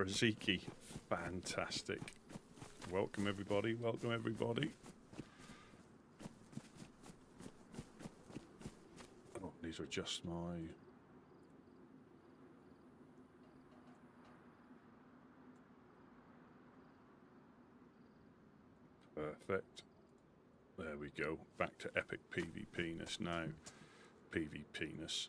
Berziki. Fantastic. Welcome everybody, welcome everybody. Oh, these are just my... Perfect. There we go. Back to epic PvP-ness now. PvP-ness.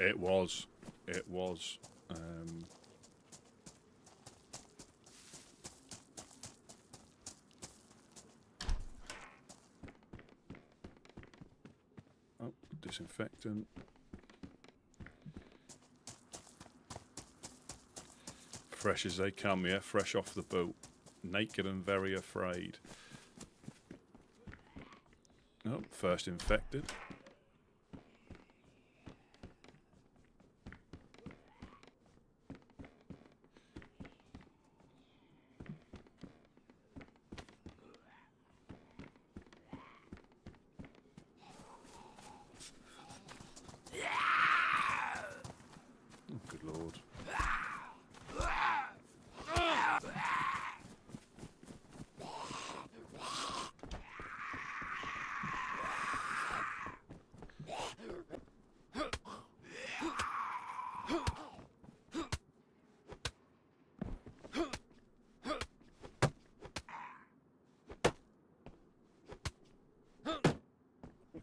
It was. It was. Oh, disinfectant. Fresh as they come, yeah, fresh off the boat. Naked and very afraid. Oh, first infected.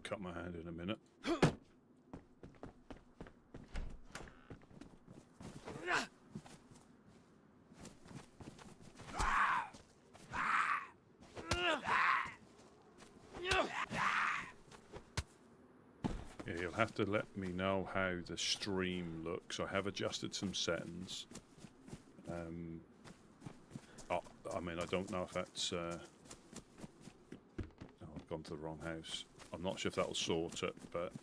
Cut my hand in a minute. Yeah, you'll have to let me know how the stream looks. I have adjusted some settings. I mean, I don't know if that's... oh, I've gone to the wrong house. I'm not sure if that'll sort it, but...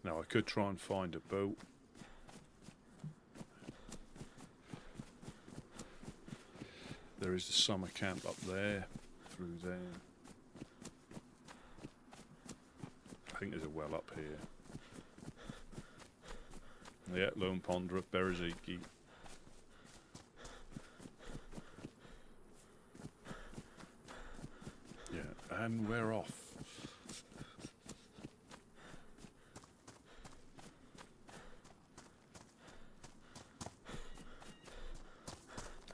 Now, I could try and find a boat. There is the summer camp up there, through there. I think there's a well up here. Yeah, Lone Ponder of Berziki. Yeah, and we're off.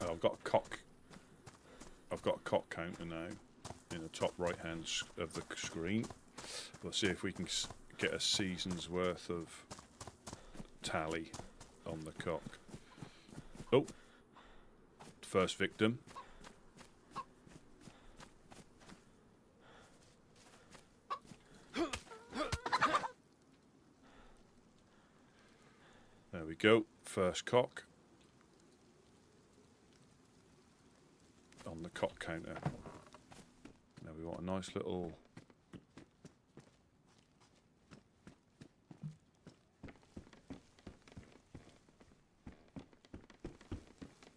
Oh, I've got a cock. I've got a cock counter now in the top right hand of the screen. We'll see if we can get a season's worth of tally on the cock. Oh, first victim. There we go, first cock. On the cock counter. Now we want a nice little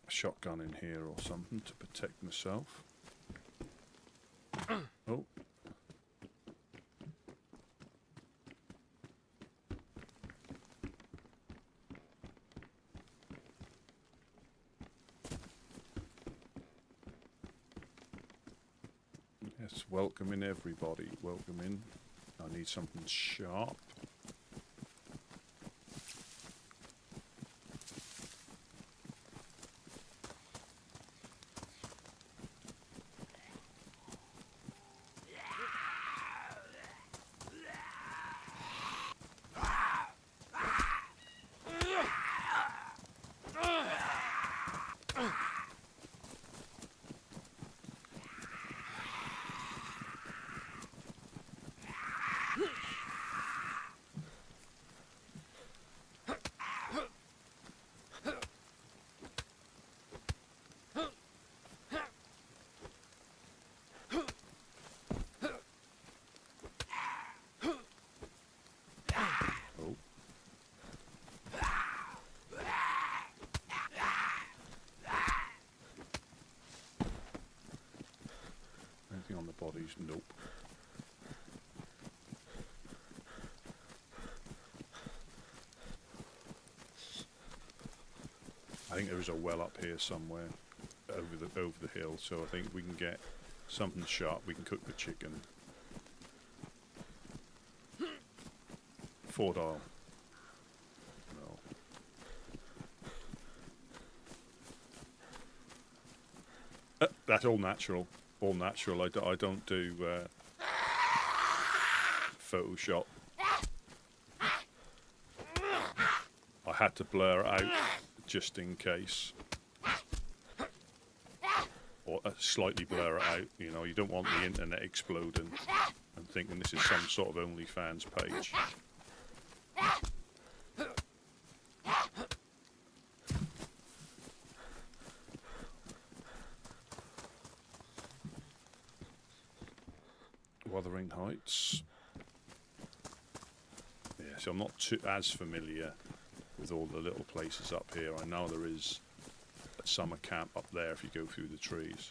shotgun in here or something to protect myself. Oh. Yes, welcome in everybody. Welcome in. I need something sharp. Anything on the bodies? Nope. I think there is a well up here somewhere over the hill, so I think we can get something sharp. We can cook the chicken. Ford oil. No. That's all natural. All natural. I don't do Photoshop. I had to blur it out just in case. Or slightly blur it out. You know, you don't want the internet exploding and thinking this is some sort of OnlyFans page. Wuthering Heights. Yeah, so I'm not as familiar with all the little places up here. I know there is a summer camp up there if you go through the trees.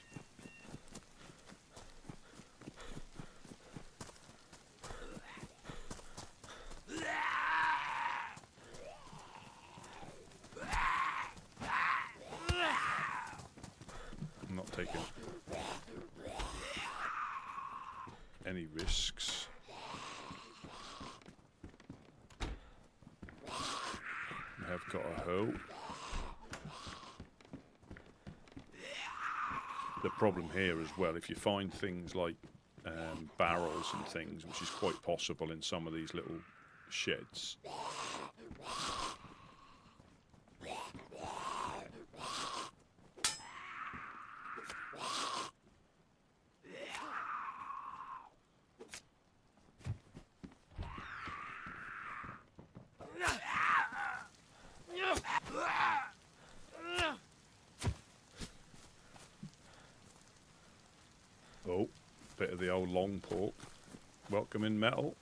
I'm not taking any risks. I have got a hoe. The problem here as well, if you find things like barrels and things, which is quite possible in some of these little sheds. Oh, bit of the old long pork. Welcome in, Metal.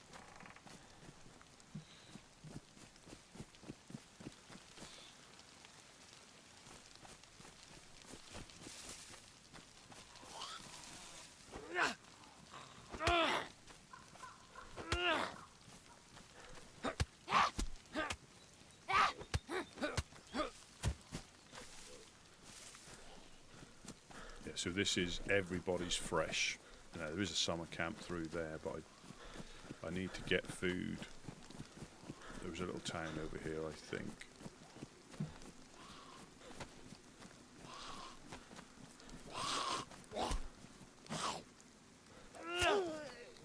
So this is everybody's fresh. Now, there is a summer camp through there, but I need to get food. There was a little town over here, I think.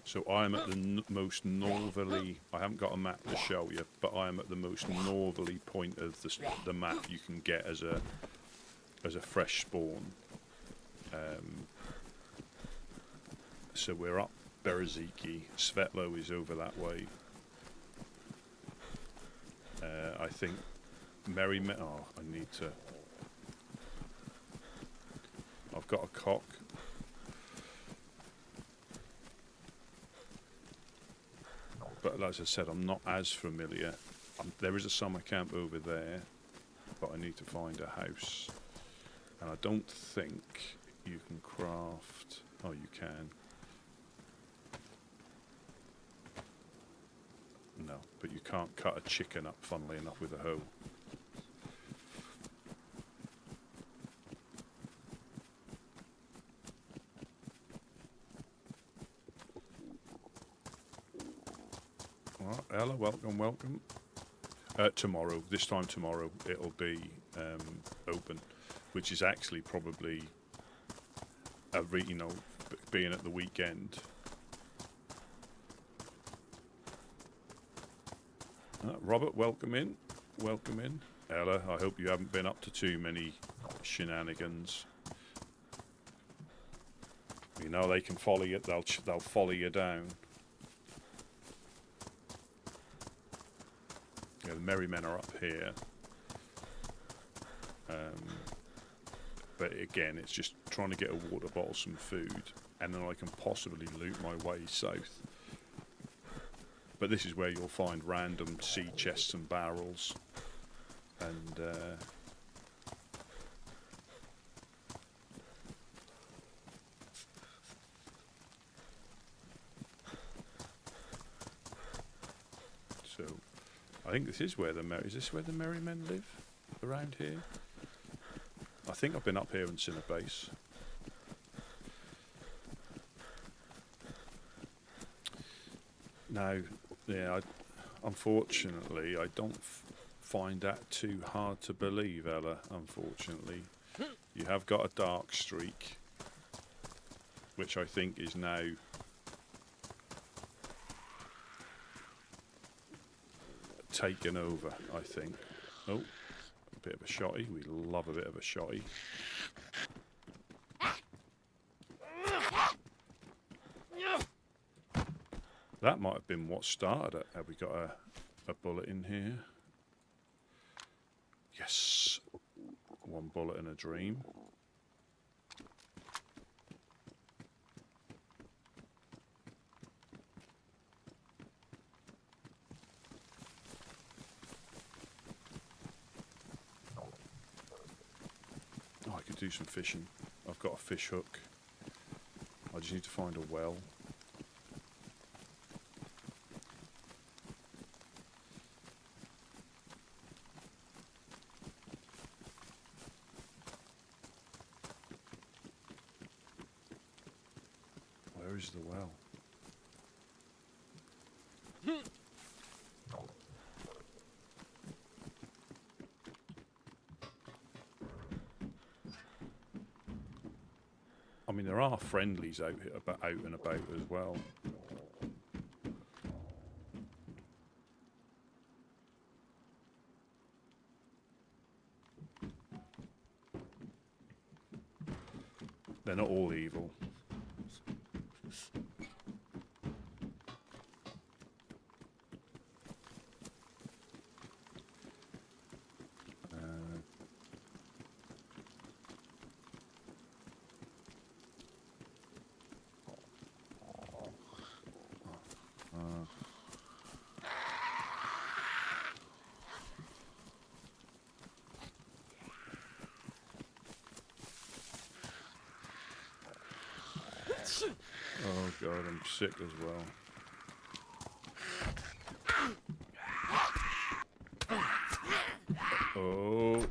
So I am at the most northerly, I haven't got a map to show you, but I am at the most northerly point of the map you can get as a fresh spawn. So we're up Bereziki. Svetlo is over that way. I think oh, I need to. I've got a cock. But as I said, I'm not as familiar. There is a summer camp over there, but I need to find a house. And I don't think you can craft. Oh, you can. No, but you can't cut a chicken up, funnily enough, with a hoe. Alright, Ella, welcome. Tomorrow, this time tomorrow, it'll be open, which is actually probably being at the weekend. Robert, welcome in. Ella, I hope you haven't been up to too many shenanigans. You know they can follow you. They'll follow you down. Yeah, the merry men are up here. But again, it's just trying to get a water bottle, some food, and then I can possibly loot my way south. But this is where you'll find random sea chests and barrels. And I think this is where is this where the merry men live? Around here? I think I've been up here and seen a base. Now, yeah, unfortunately, I don't find that too hard to believe, Ella, unfortunately. You have got a dark streak, which I think is now taken over, I think. Oh, a bit of a shotty. We love a bit of a shotty. That might have been what started it. Have we got a bullet in here? Yes. One bullet in a dream. Oh, I could do some fishing. I've got a fish hook. I just need to find a well. Where is the well? I mean, there are friendlies out and about as well. They're not all evil. Oh god, I'm sick as well. Oh.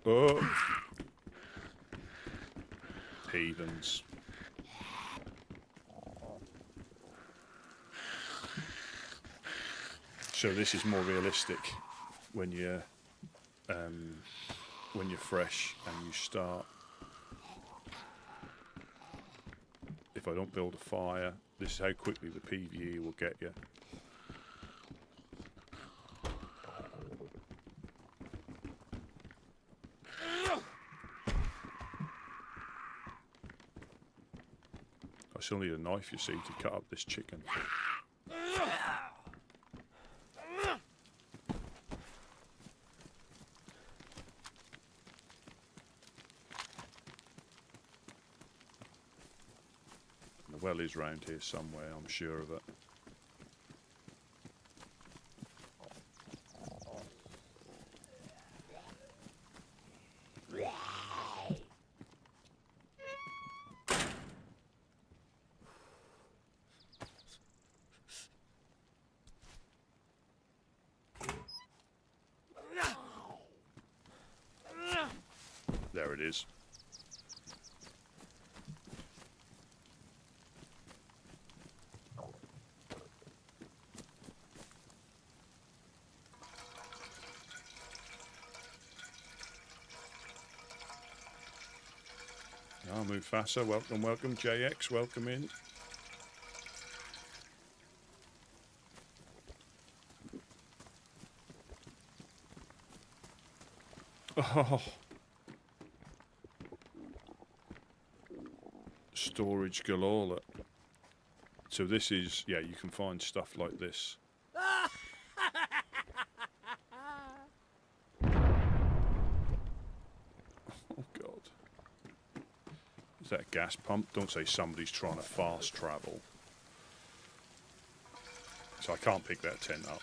Oh. Heathens. So this is more realistic when you're fresh and you start. If I don't build a fire, this is how quickly the PvE will get you. I still need a knife, you see, to cut up this chicken. The well is round here somewhere, I'm sure of it. There it is. Ah, Mufasa, welcome, welcome. JX, welcome in. Oh. Storage galore. So this is, yeah, you can find stuff like this. Oh god. Is that a gas pump? Don't say somebody's trying to fast travel. So I can't pick that tent up.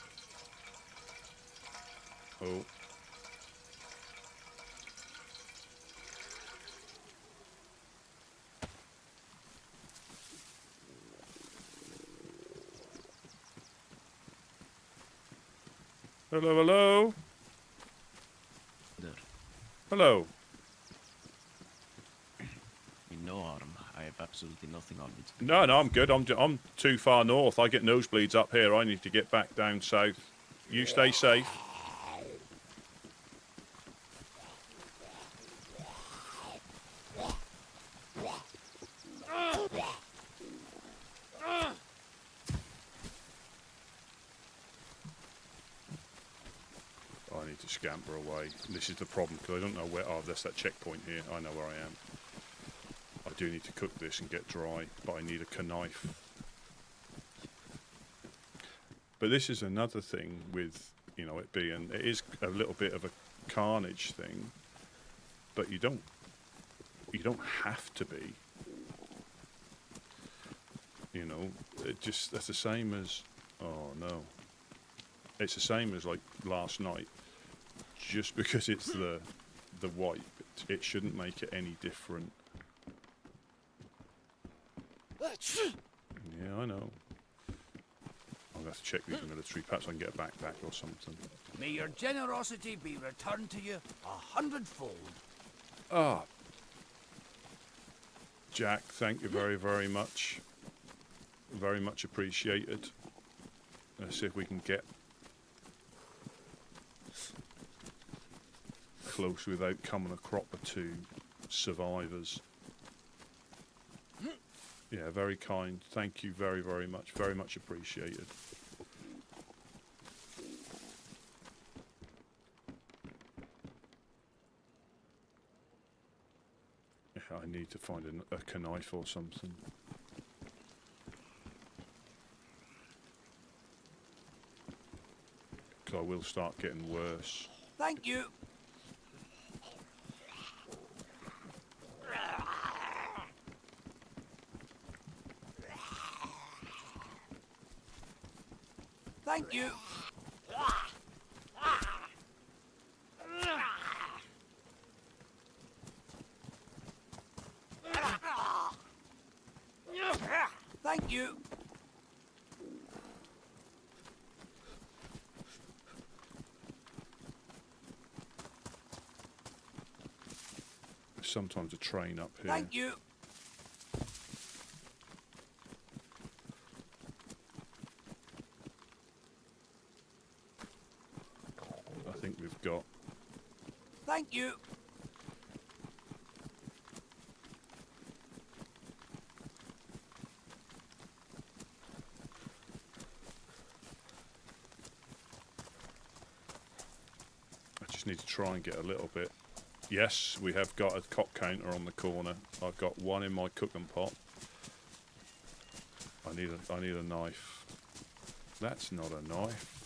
Oh. Hello, hello. There. Hello. In no harm. I have absolutely nothing on me. No, I'm good. I'm too far north. I get nosebleeds up here. I need to get back down south. You stay safe. I need to scamper away. This is the problem, because I don't know where... Oh, there's that checkpoint here. I know where I am. I do need to cook this and get dry, but I need a knife. But this is another thing with, you know, it being... It is a little bit of a carnage thing, but you don't have to be. You know, that's the same as... Oh, no. It's the same as, like, last night. Just because it's the wipe, it shouldn't make it any different. Yeah, I know. I'm going to have to check these military. Perhaps I can get a backpack or something. May your generosity be returned to you 100-fold. Ah. Jack, thank you very, very much. Very much appreciated. Let's see if we can get close without coming a crop or two survivors. Yeah, very kind. Thank you very, very much. Very much appreciated. Yeah, I need to find a knife or something. Because I will start getting worse. Thank you. Thank you. Thank you. There's sometimes a train up here. Thank you. I think we've got... Thank you. I just need to try and get a little bit. Yes, we have got a cock counter on the corner. I've got one in my cooking pot. I need a knife. That's not a knife.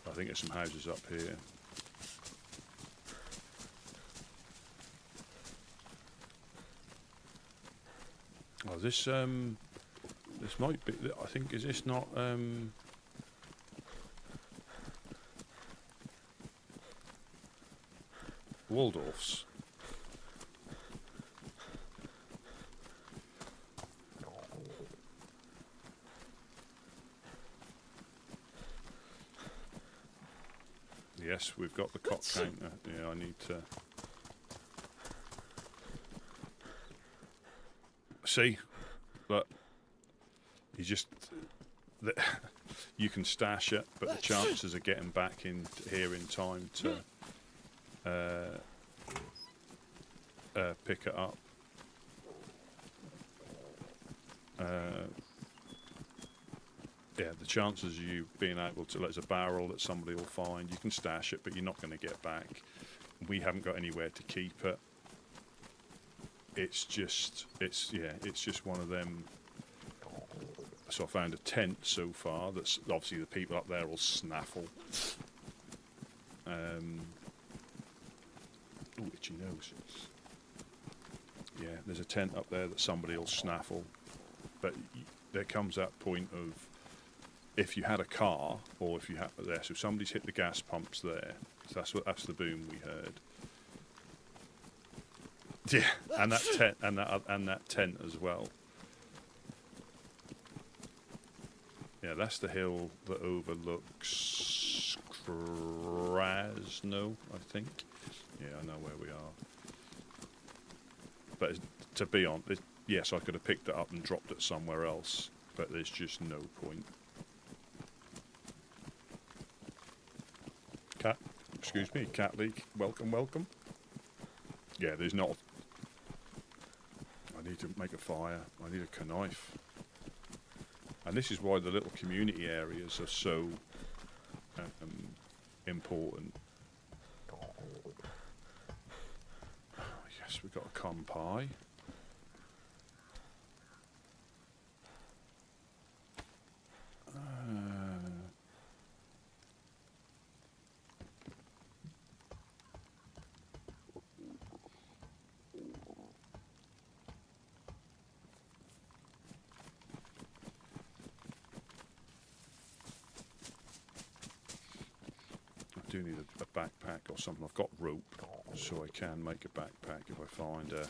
I think there's some houses up here. Oh, this might be. I think, is this not Waldorf's? Yes, we've got the cock counter. Yeah, I need to... See? Look. You just... You can stash it, but the chances of getting back in here in time to pick it up. Yeah, the chances of you being able to, there's a barrel that somebody will find, you can stash it, but you're not going to get back. We haven't got anywhere to keep it. It's just one of them. So I found a tent so far. That's obviously the people up there will snaffle. Oh, itchy nose. Yeah, there's a tent up there that somebody will snaffle. But there comes that point of, if you had a car, or if you had there, so somebody's hit the gas pumps there. So that's the boom we heard. Yeah, and that tent and that tent as well. Yeah, that's the hill that overlooks Krasno, I think. Yeah, I know where we are. But to be honest, yes, I could have picked it up and dropped it somewhere else, but there's just no point. Cat, excuse me, cat leak. Welcome, welcome. Yeah, there's not. I need to make a fire. I need a knife. And this is why the little community areas are so important. Oh, yes, we've got a con pie. I do need a backpack or something. I've got rope, so I can make a backpack if I find a...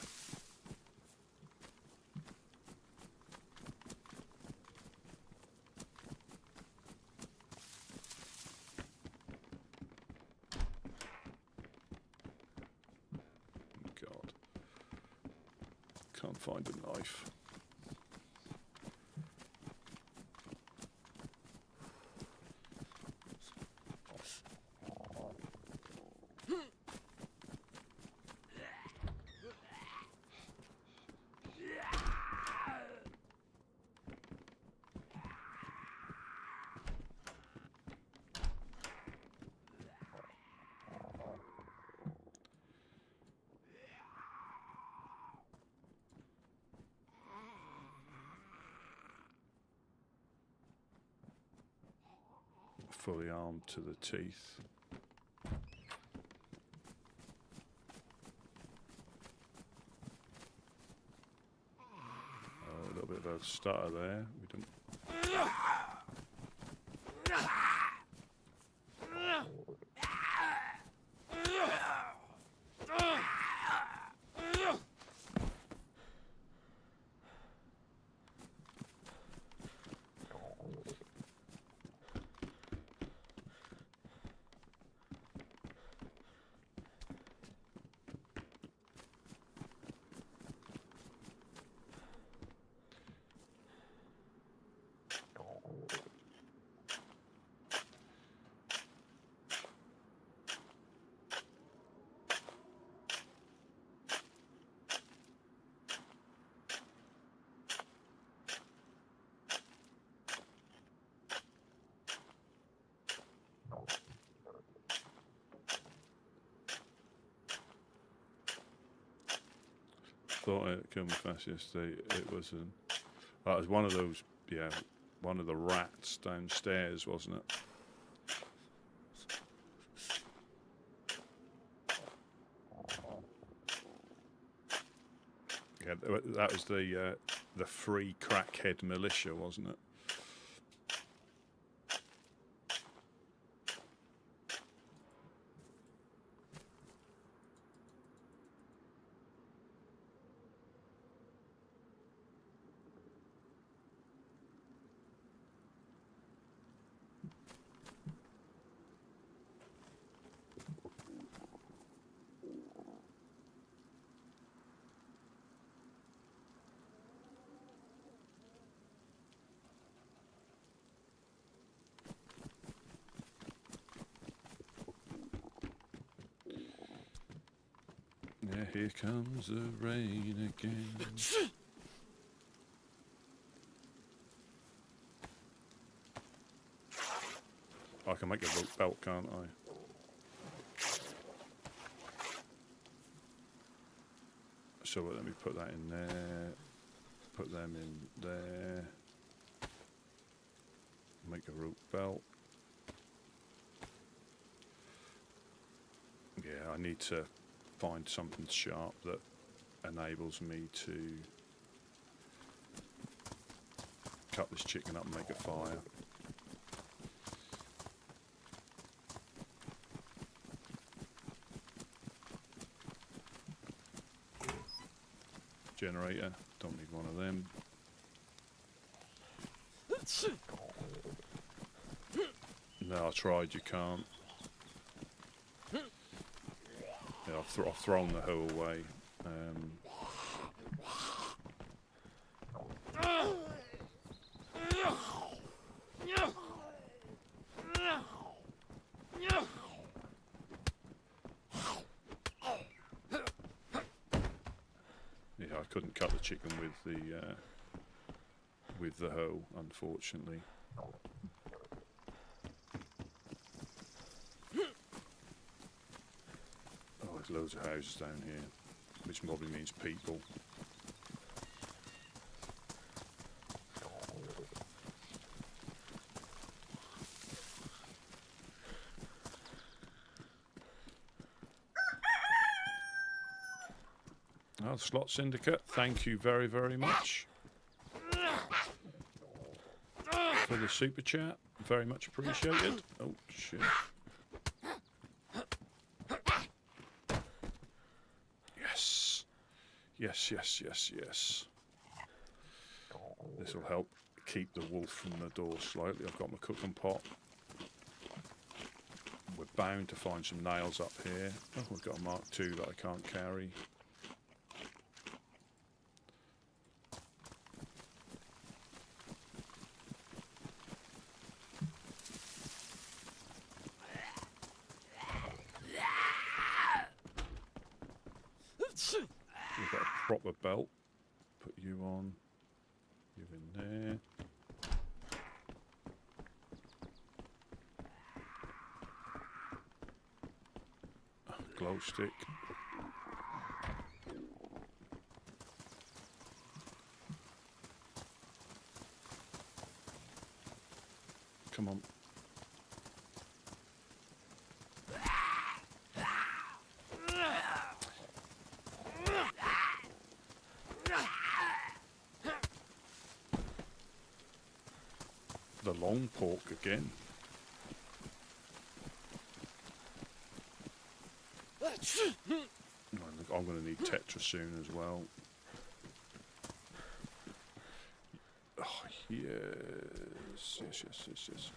God. Can't find a knife. Fully armed to the teeth. A little bit of a stutter there. We don't. Thought it killed me fast yesterday. It was that was one of those, yeah, one of the rats downstairs, wasn't it? Yeah, that was the free crackhead militia, wasn't it? Yeah, here comes the rain again. I can make a rope belt, can't I? So let me put that in there. Put them in there. Make a rope belt. Yeah, I need to find something sharp that enables me to cut this chicken up and make a fire. Generator, don't need one of them. No, I tried, you can't. Yeah, I've thrown the hoe away. Yeah, I couldn't cut the chicken with the hoe, unfortunately. Oh, there's loads of houses down here, which probably means people. Oh, Slot Syndicate, thank you very, very much for the super chat. Very much appreciated. Oh, shit. Yes. Yes, yes, yes, yes. This will help keep the wolf from the door slightly. I've got my cooking pot. We're bound to find some nails up here. Oh, we've got a Mark II that I can't carry. We've got a proper belt. Put you on. You in there. Glow stick. Come on. The long pork again. I'm going to need Tetra soon as well. Oh, yes. Yes, yes, yes, yes.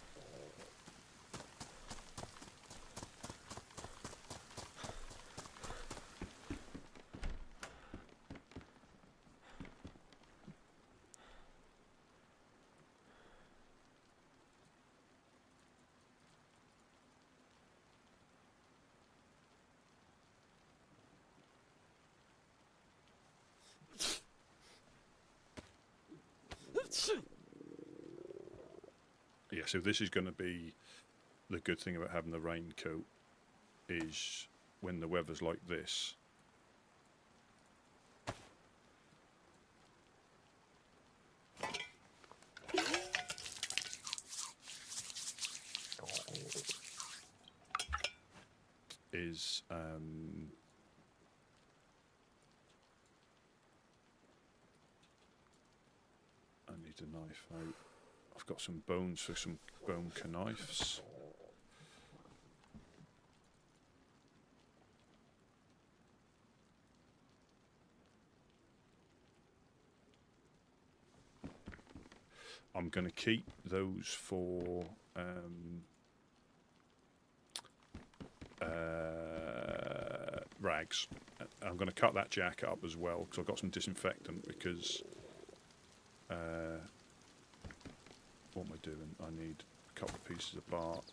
Yeah, so this is going to be the good thing about having the raincoat is when the weather's like this. Is I need a knife out. I've got some bones for some bone knives. I'm going to keep those for rags. I'm going to cut that jacket up as well because I've got some disinfectant because what am I doing? I need a couple of pieces of bark.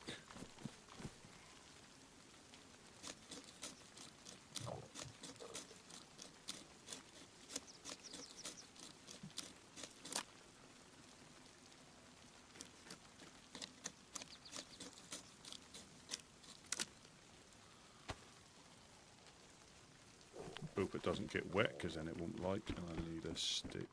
Hope it doesn't get wet because then it won't light, and I need a stick.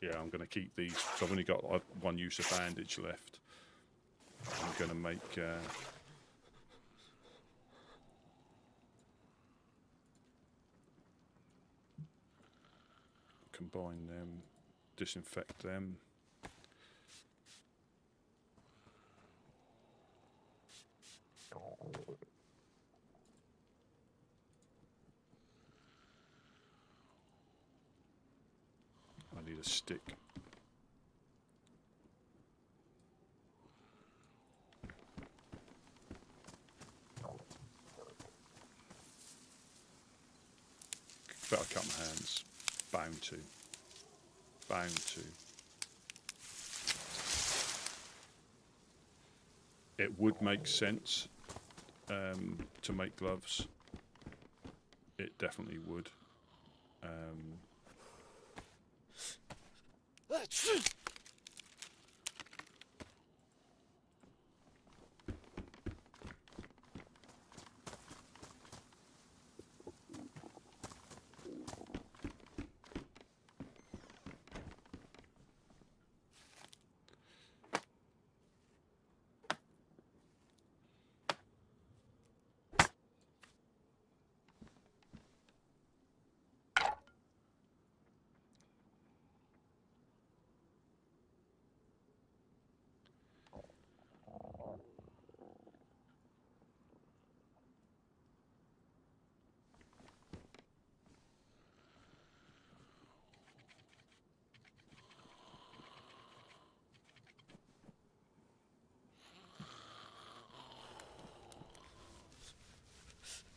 Yeah, I'm going to keep these. So I've only got one use of bandage left. I'm going to make combine them, disinfect them. need a stick. Better cut my hands. Bound to. Bound to. It would make sense to make gloves. It definitely would.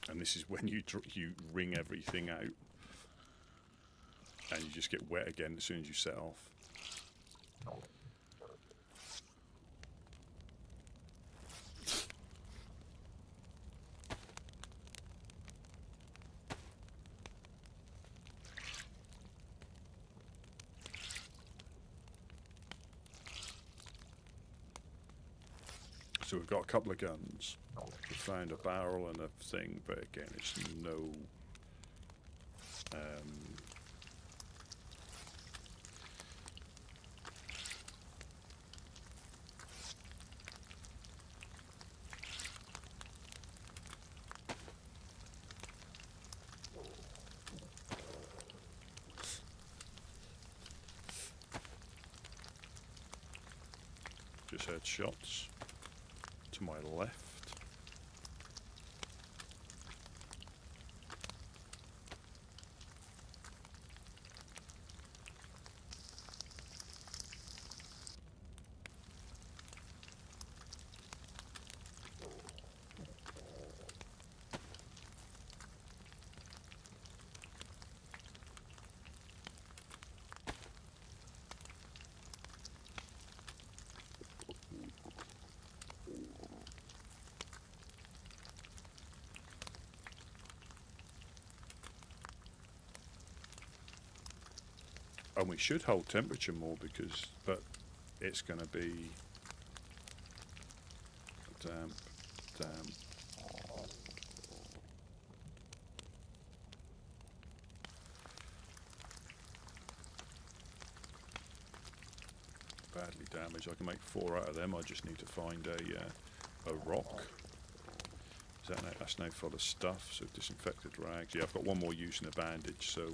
And this is when you wring everything out, and you just get wet again as soon as you set off. So we've got a couple of guns. We found a barrel and a thing, but again, it's no. Just heard shots to my left. And we should hold temperature more but it's going to be damp. Badly damaged. I can make 4 out of them. I just need to find a rock. That's now full of stuff. So disinfected rags. Yeah, I've got one more use in a bandage. So.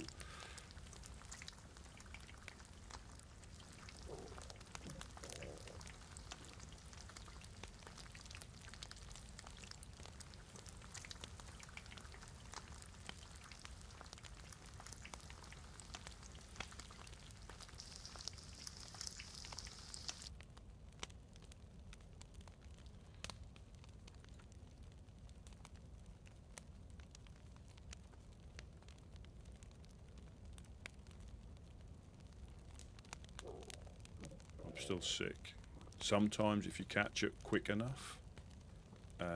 Still sick. Sometimes if you catch it quick enough, a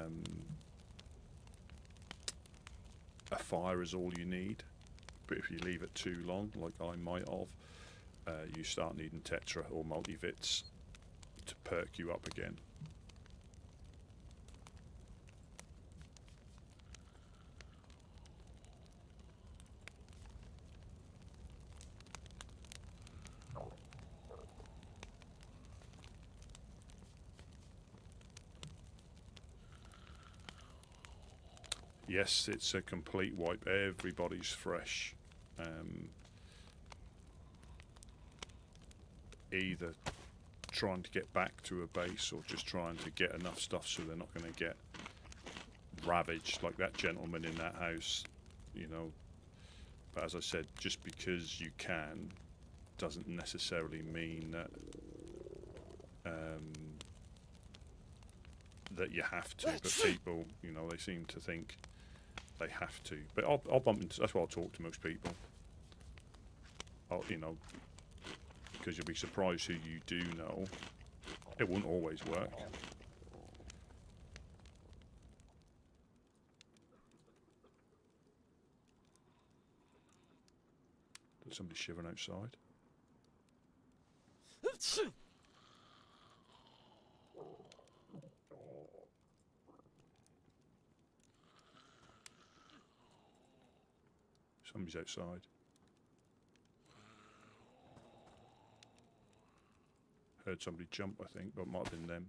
fire is all you need, but if you leave it too long, like I might have, you start needing tetra or multivits to perk you up again. Yes, it's a complete wipe. Everybody's fresh. Either trying to get back to a base or just trying to get enough stuff so they're not going to get ravaged like that gentleman in that house, you know. But as I said, just because you can doesn't necessarily mean that that you have to. But people, you know, they seem to think they have to. But I'll bump into. That's why I'll talk to most people. You know, because you'll be surprised who you do know. It won't always work. There's somebody shivering outside. Somebody's outside. Heard somebody jump, I think, but it might have been them.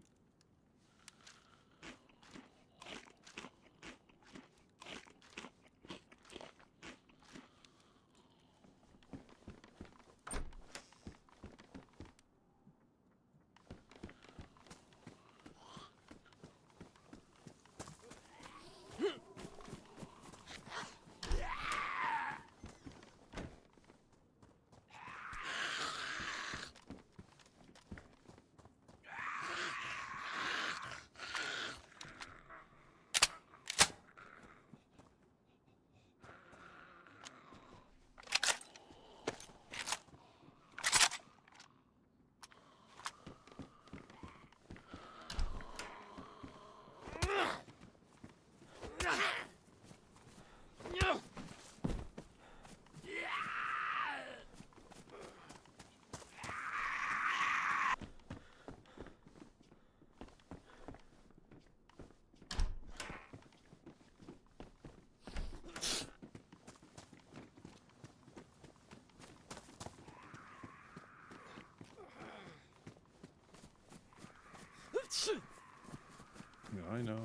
Yeah, I know.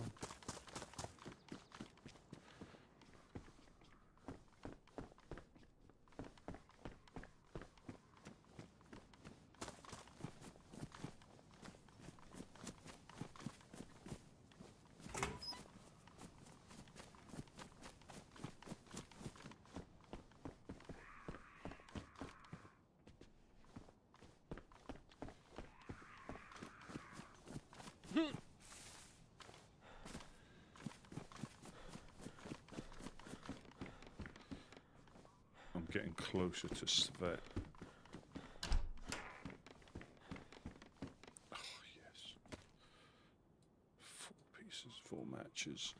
I'm getting closer to Svet. Oh, yes. 4 pieces, 4 matches.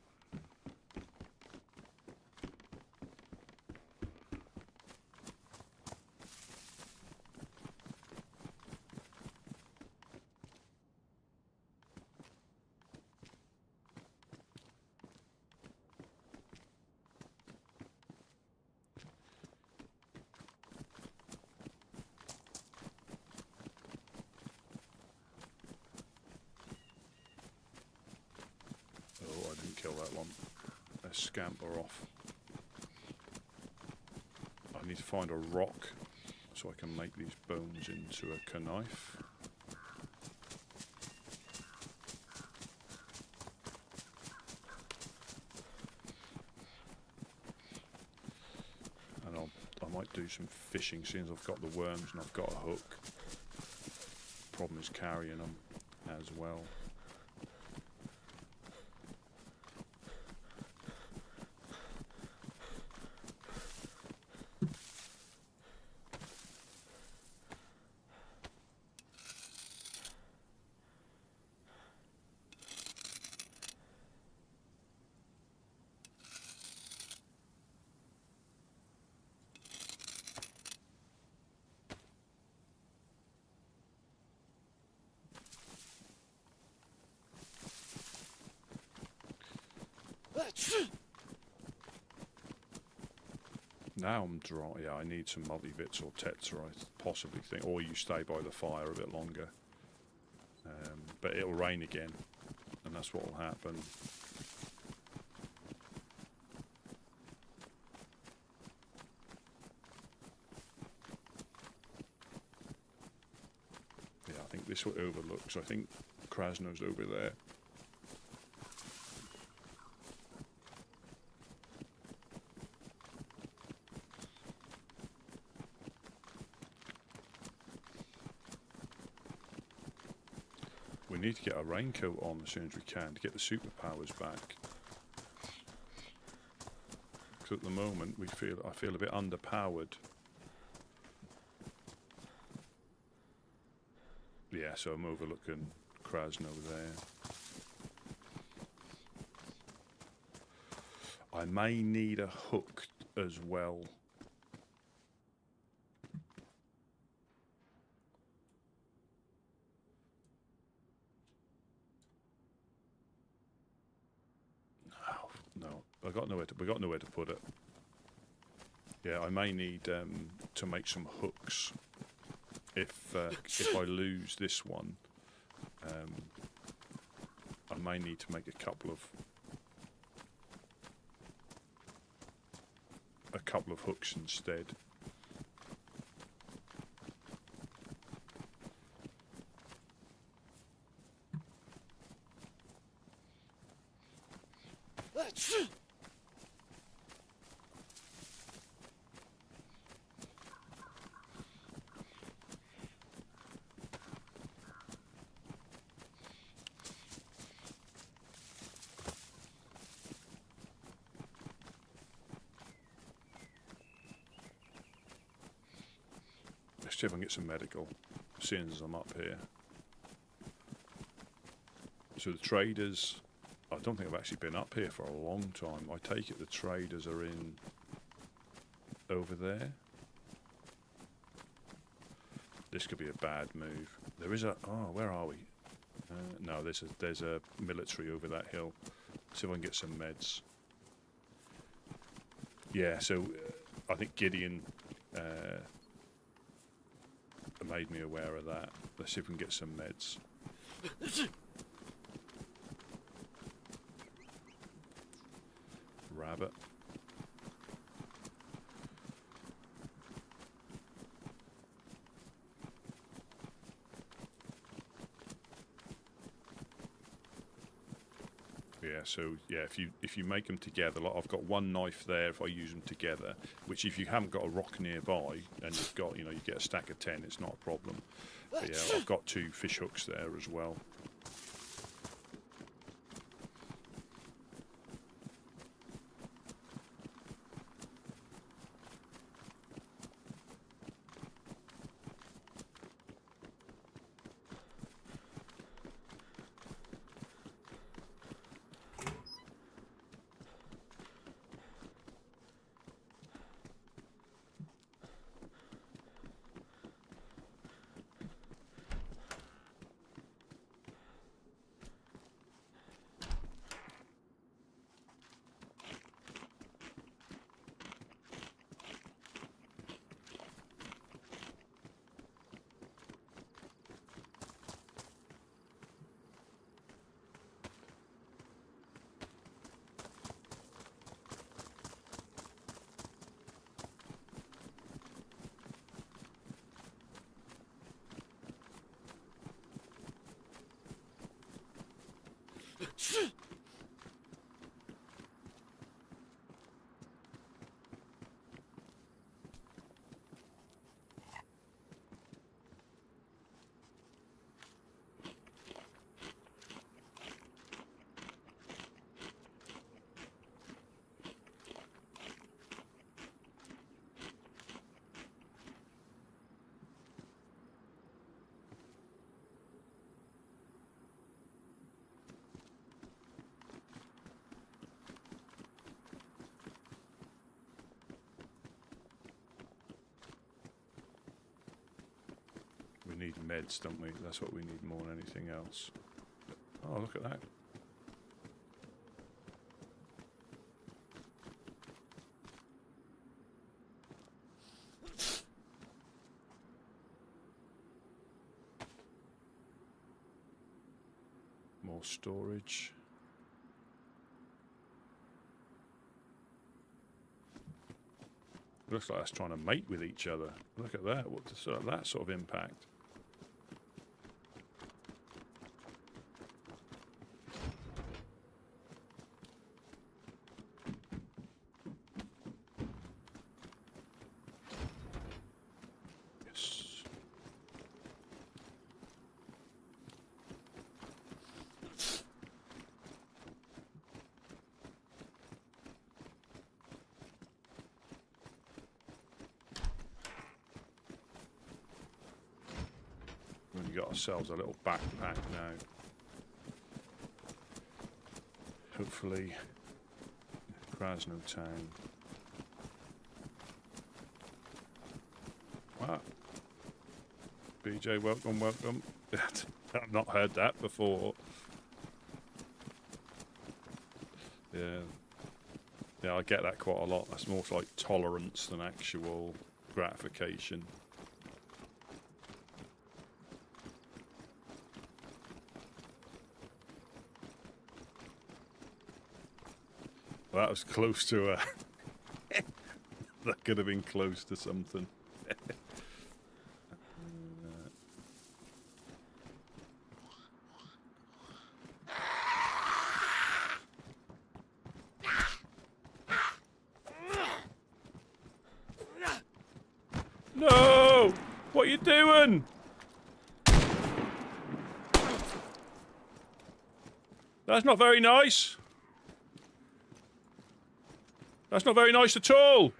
Oh, I didn't kill that one. Let's scamper off. I need to find a rock so I can make these bones into a knife. And I might do some fishing since I've got the worms and I've got a hook. Problem is carrying them as well. Now I'm dry. Yeah, I need some multivits or tetra, I possibly think, or you stay by the fire a bit longer. But it'll rain again, and that's what will happen. Yeah, I think this will overlook. So I think Krasno's over there. We need to get our raincoat on as soon as we can to get the superpowers back. Because at the moment I feel a bit underpowered. Yeah, so I'm overlooking Krasn over there. I may need a hook as well. No, we got nowhere to put it. Yeah, I may need to make some hooks if I lose this one. I may need to make a couple of hooks instead. Let's see if I can get some medical, seeing as I'm up here. So the traders, I don't think I've actually been up here for a long time. I take it the traders are in over there. This could be a bad move. There is a, oh, where are we? No, there's a military over that hill. See if I can get some meds. Yeah, so I think Gideon made me aware of that. Let's see if we can get some meds. Rabbit. Yeah, so yeah, if you make them together, like I've got one knife there. If I use them together, which if you haven't got a rock nearby and you've got, you get a stack of 10, it's not a problem. But yeah, I've got 2 fish hooks there as well. We need meds, don't we? That's what we need more than anything else. Oh, look at that. More storage. Looks like that's trying to mate with each other. Look at that. What's that sort of impact? got ourselves a little backpack now. Hopefully, Krasno Town. Wow. BJ, welcome, welcome. I've not heard that before. Yeah. Yeah, I get that quite a lot. That's more like tolerance than actual gratification. Well, that was close to a... that could have been close to something. No! What are you doing? That's not very nice. That's not very nice at all.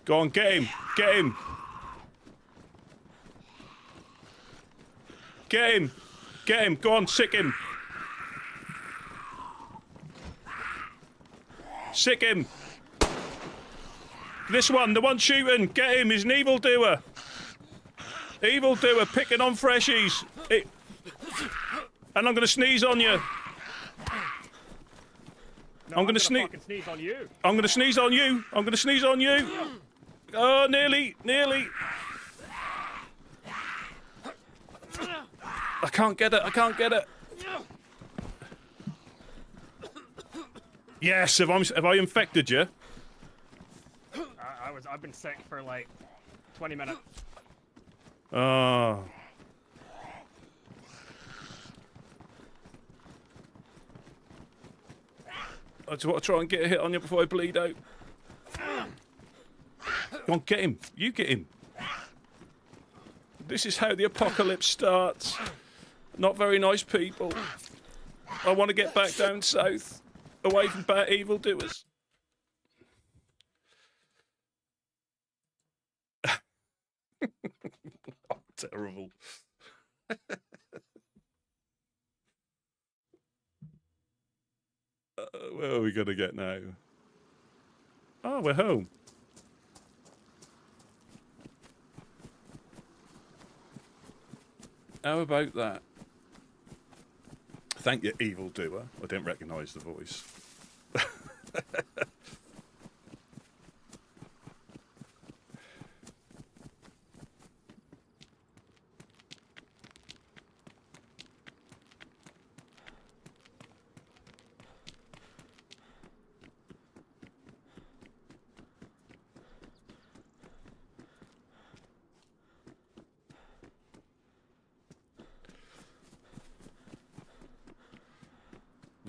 Go on, get him! Get him! Get him! Get him! Go on, sick him! Sick him! This one, the one shooting! Get him! He's an evildoer! Evildoer picking on freshies! And I'm gonna sneeze on you! No, I'm gonna sneeze on you. I'm gonna sneeze on you! I'm gonna sneeze on you! Oh, nearly! Nearly! I can't get it! I can't get it! Yes! Have I infected you? I've been sick for like 20 minutes. Oh. I just want to try and get a hit on you before I bleed out. Come on, get him. You get him. This is how the apocalypse starts. Not very nice people. I want to get back down south, away from bad evildoers. Oh, terrible. Where are we going to get now? Oh, we're home. How about that? Thank you, evildoer. I didn't recognise the voice.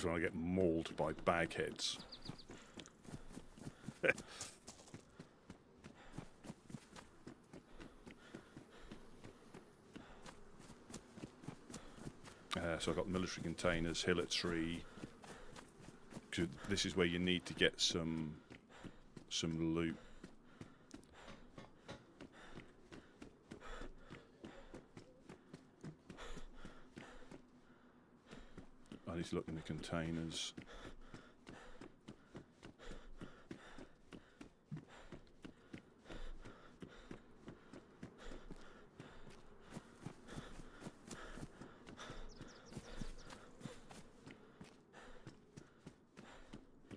When I get mauled by bagheads. So I've got military containers, hilitary. This is where you need to get some loot. I need to look in the containers.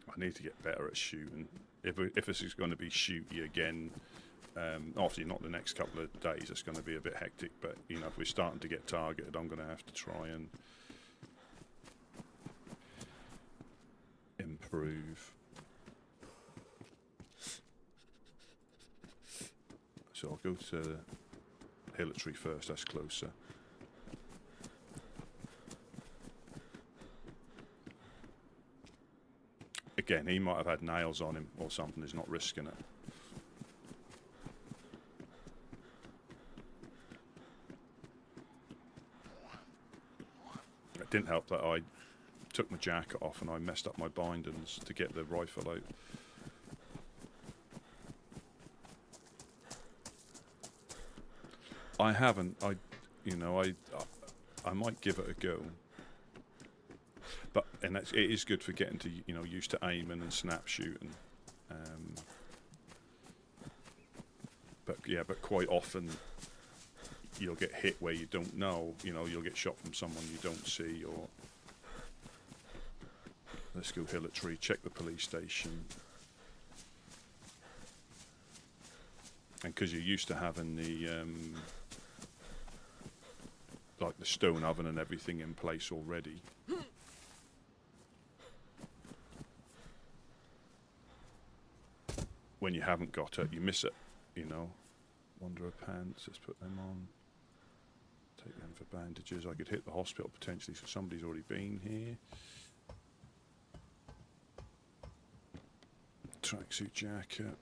I need to get better at shooting. If this is going to be shooty again, obviously not the next couple of days, it's going to be a bit hectic, but you know, if we're starting to get targeted, I'm going to have to try and improve. So I'll go to hilitary first, that's closer. again, he might have had nails on him or something. He's not risking it. It didn't help that I took my jacket off and I messed up my bindings to get the rifle out. I haven't. I might give it a go. But it is good for getting to used to aiming and snap shooting. But quite often you'll get hit where you don't know. You'll get shot from someone you don't see. Or let's go Hillary. Check the police station. And because you're used to having the like the stone oven and everything in place already. When you haven't got it, you miss it, Wanderer pants, let's put them on. Take them for bandages. I could hit the hospital potentially, so somebody's already been here. Tracksuit jacket.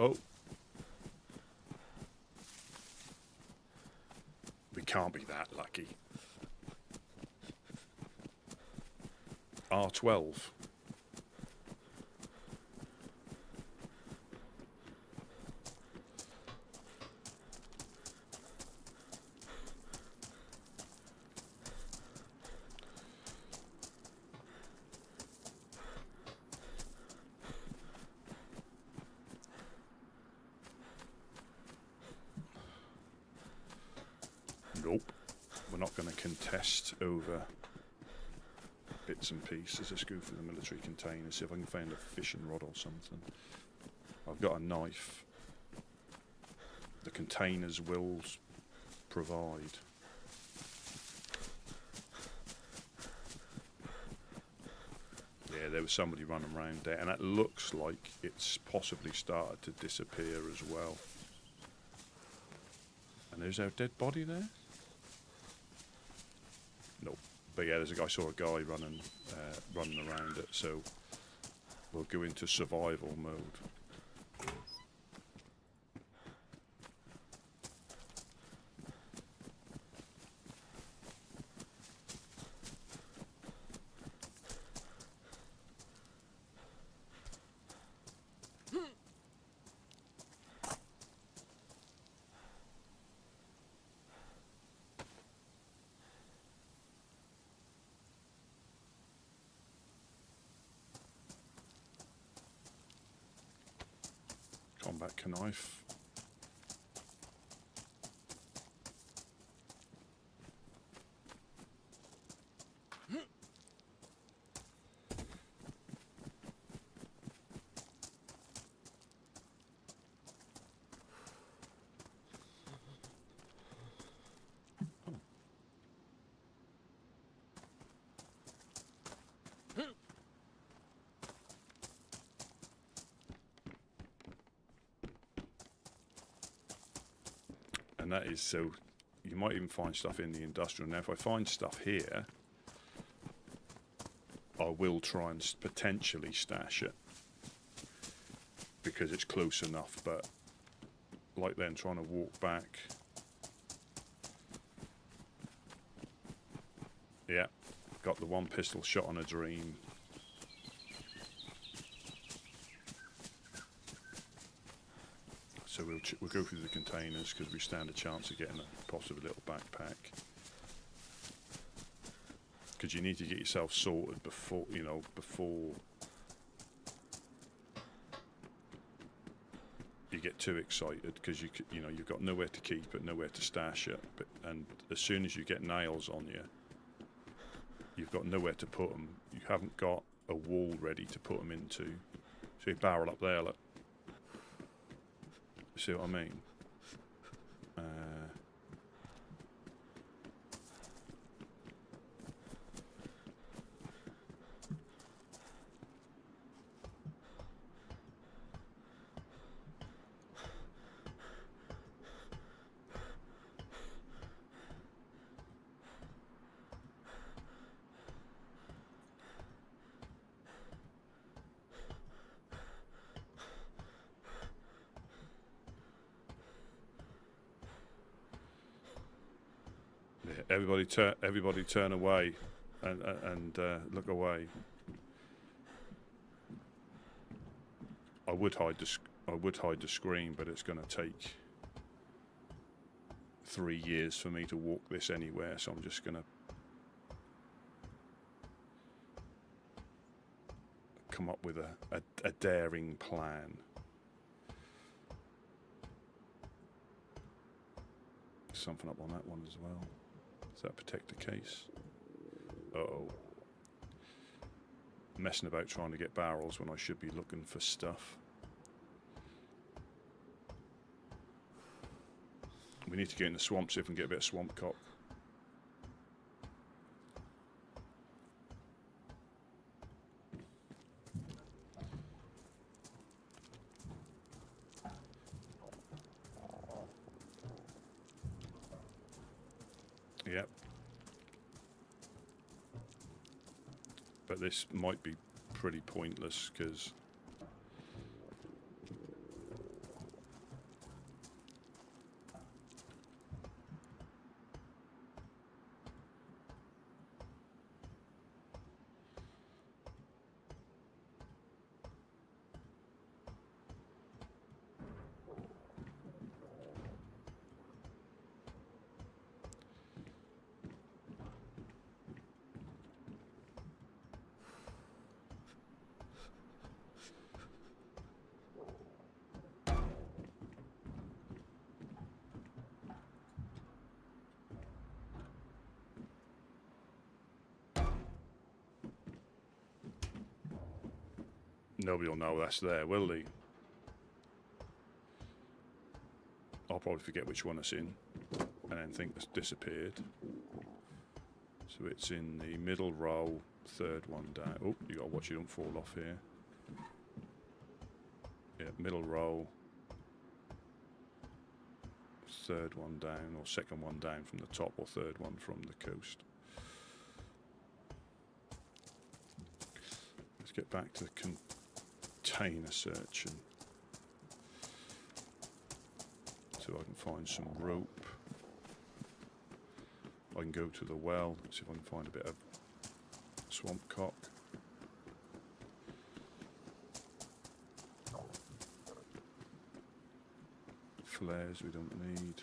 Oh. We can't be that lucky. R12. Nope. We're not going to contest over bits and pieces. Let's go for the military container, see if I can find a fishing rod or something. I've got a knife. The containers will provide. Yeah, there was somebody running around there, and it looks like it's possibly started to disappear as well. And there's our dead body there? Nope. But yeah, I saw a guy running around it, so we'll go into survival mode. Combat knife. And that is, so you might even find stuff in the industrial. Now if I find stuff here, I will try and potentially stash it because it's close enough, but like then trying to walk back. Yeah, got the one pistol shot on a dream. So we'll go through the containers because we stand a chance of getting a possible little backpack. Because you need to get yourself sorted before you get too excited, because you've got nowhere to keep it, nowhere to stash it, and as soon as you get nails on you, you've got nowhere to put them. You haven't got a wall ready to put them into. So you barrel up there, look. See what I mean? Everybody turn away, and look away. I would hide the screen, but it's going to take 3 years for me to walk this anywhere, so I'm just going to come up with a daring plan. Something up on that one as well. Does that protect the case? Uh-oh. Messing about trying to get barrels when I should be looking for stuff. We need to get in the swamp, see if we can get a bit of swamp cock. Yep. But this might be pretty pointless because nobody will know that's there, will they? I'll probably forget which one it's in and then think it's disappeared. So it's in the middle row, third one down. Oh, you got to watch you don't fall off here. Yeah, middle row, third one down, or second one down from the top, or third one from the coast. Let's get back to the container search and so I can find some rope. I can go to the well, see if I can find a bit of swamp cock. Flares we don't need.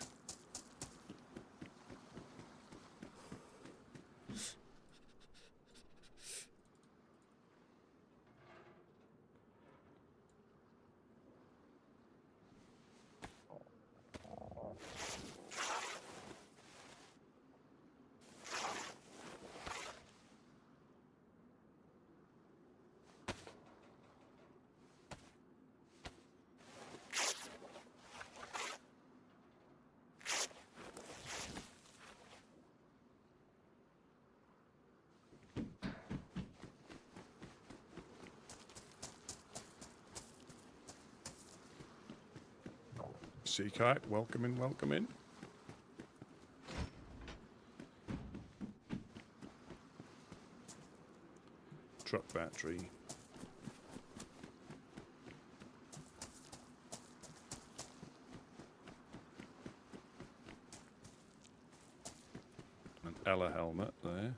Sea kayak, welcome in, welcome in. Truck battery. An Ella helmet there.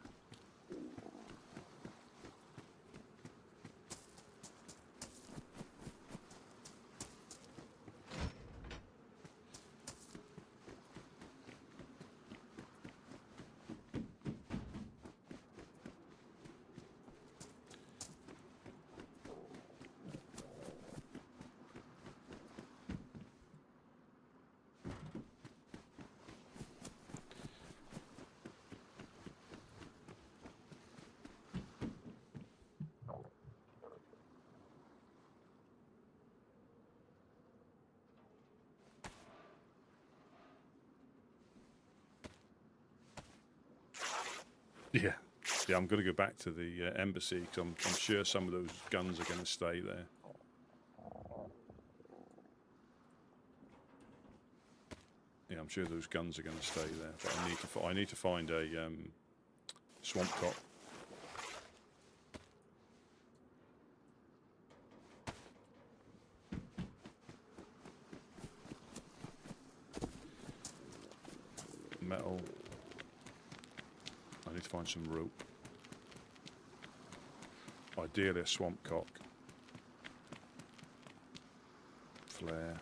Yeah, I'm going to go back to the embassy because I'm sure some of those guns are going to stay there. Yeah, I'm sure those guns are going to stay there. But I need to find a swamp cock. Metal. need to find some rope. Ideally a swamp cock. Flare.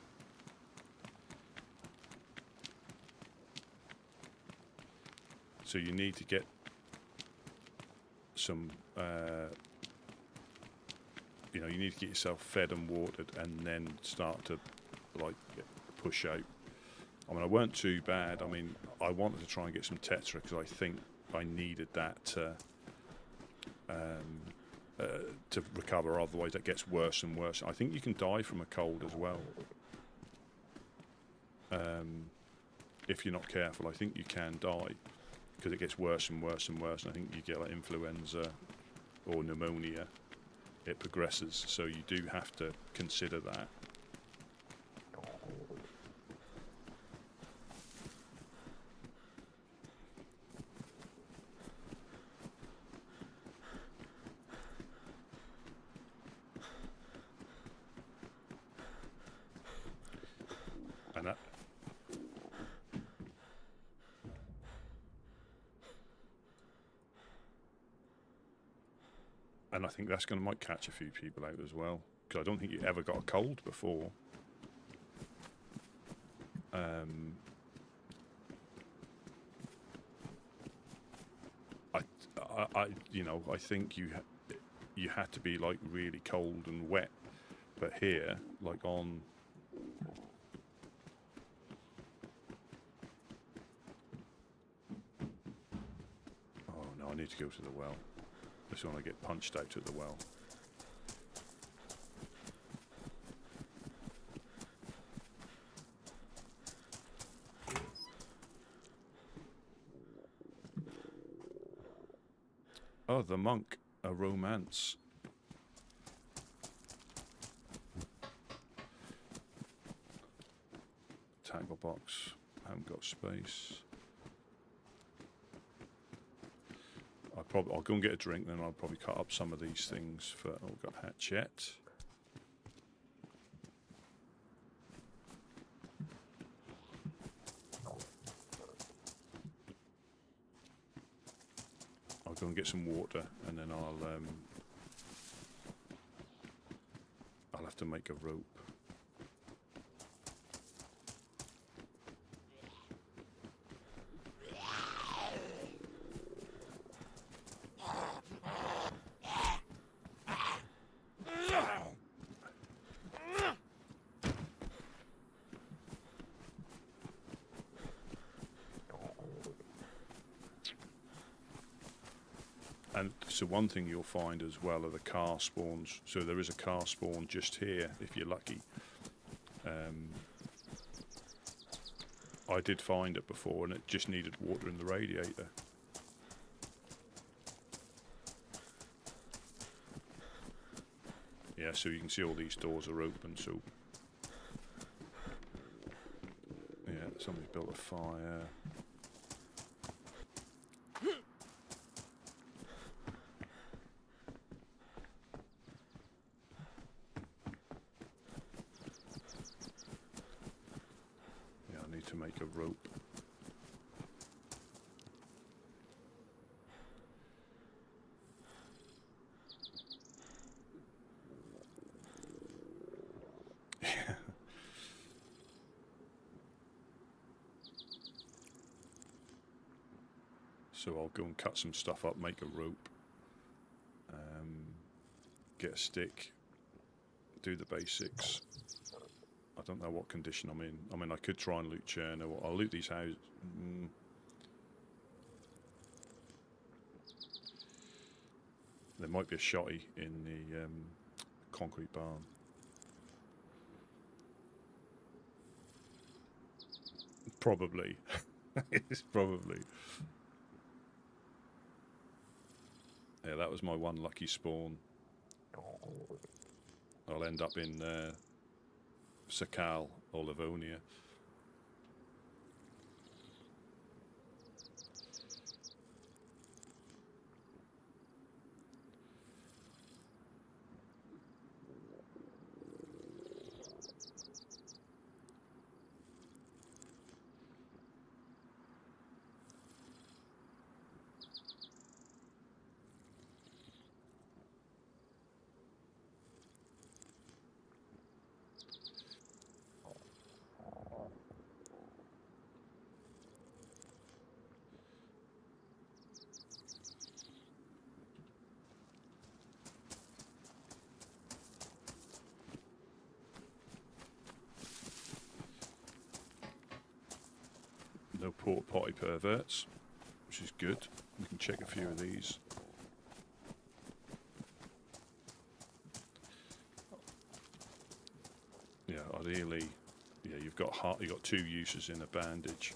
So you need to get some, you know, you need to get yourself fed and watered and then start to, like, push out. I mean, I weren't too bad. I mean, I wanted to try and get some tetra because I think I needed that to recover, otherwise it gets worse and worse. I think you can die from a cold as well. If you're not careful, I think you can die because it gets worse and worse and worse, and I think you get like influenza or pneumonia. It progresses, so you do have to consider that. And I think that's going to might catch a few people out as well, because I don't think you ever got a cold before. You know, I think you had to be like really cold and wet, but here, like on. Oh no, I need to go to the well. I just want to get punched out at the well. Oh, the monk, a romance. Tackle box, haven't got space. I'll go and get a drink, then I'll probably cut up some of these things for. Oh, got hatchet. I'll go and get some water, and then I'll have to make a rope. And so one thing you'll find as well are the car spawns. So there is a car spawn just here, if you're lucky. I did find it before, and it just needed water in the radiator. Yeah, so you can see all these doors are open, so... Yeah, somebody's built a fire. To make a rope. So I'll go and cut some stuff up, make a rope, get a stick, do the basics. I don't know what condition I'm in. I mean, I could try and loot Chernarus. I'll loot these houses. There might be a shotty in the concrete barn. Probably. It's probably. Yeah, that was my one lucky spawn. I'll end up in... Sakal or Livonia. No porta potty perverts, which is good. We can check a few of these. Yeah, ideally, yeah, you've got 2 uses in a bandage.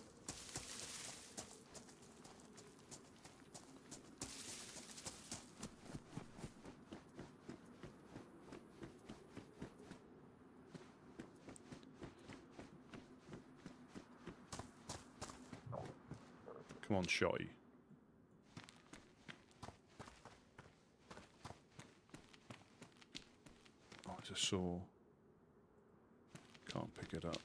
Come on, Shotty. Oh, it's a saw. Can't pick it up.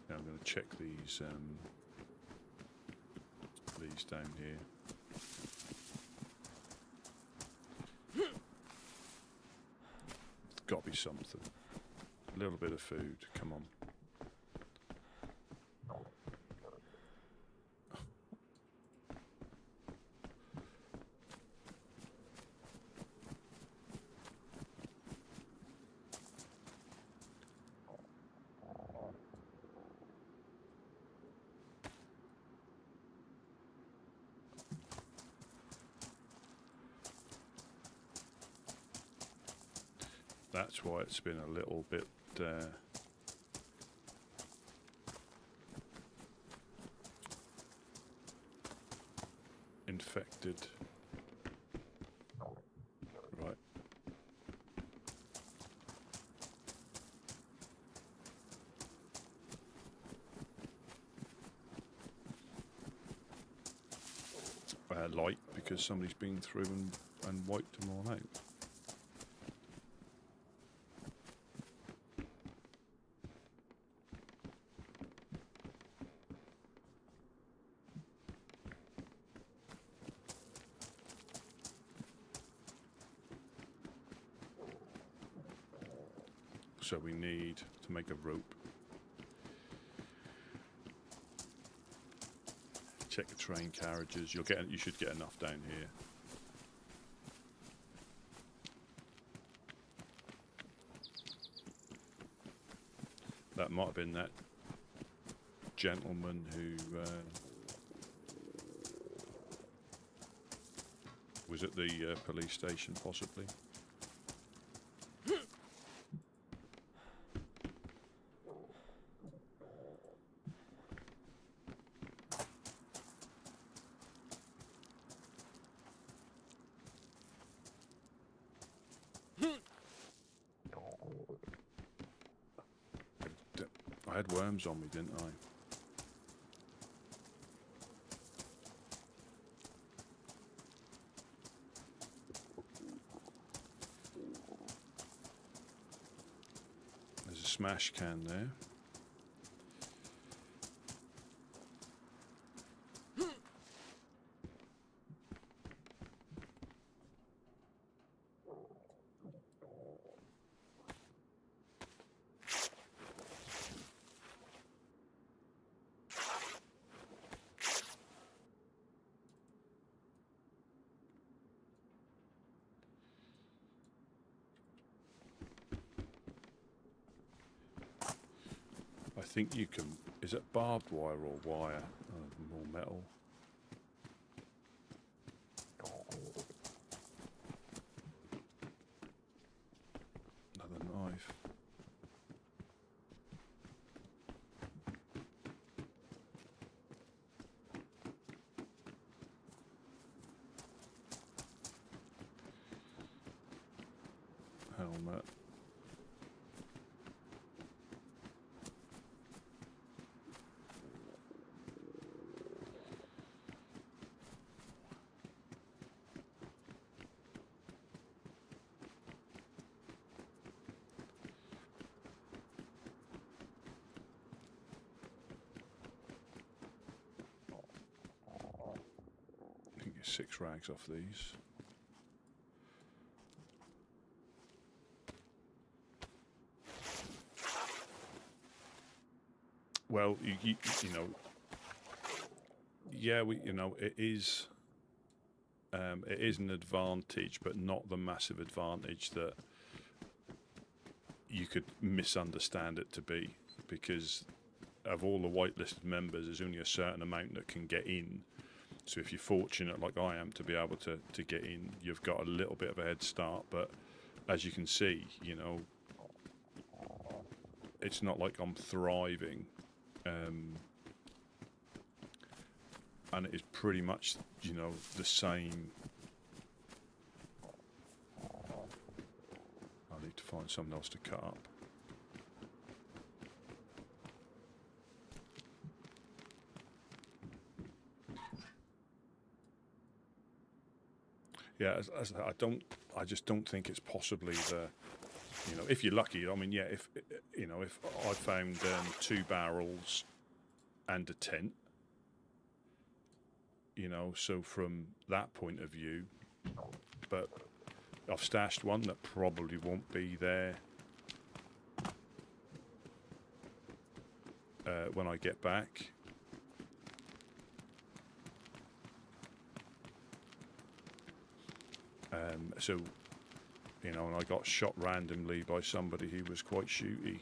Now I'm going to check these down here. Got to be something. A little bit of food. Come on. That's why it's been a little bit infected. Right. Light, because somebody's been through and wiped them all out. So we need to make a rope. Check the train carriages. You should get enough down here. That might have been that gentleman who was at the police station, possibly. I had worms on me, didn't I? There's a smash can there. I think you can. Is it barbed wire or wire? More metal. Another knife. Helmet. I can get 6 rags off these. Well, you know, yeah, it is it is an advantage, but not the massive advantage that you could misunderstand it to be, because of all the whitelisted members, there's only a certain amount that can get in. So if you're fortunate, like I am, to be able to get in, you've got a little bit of a head start. But as you can see, you know, it's not like I'm thriving. And it is pretty much, you know, the same. I need to find something else to cut up. Yeah, I just don't think it's possibly the, you know, if you're lucky. I mean, yeah, if you know, if I found 2 barrels and a tent, you know, so from that point of view, but I've stashed one that probably won't be there when I get back. So, you know, and I got shot randomly by somebody who was quite shooty.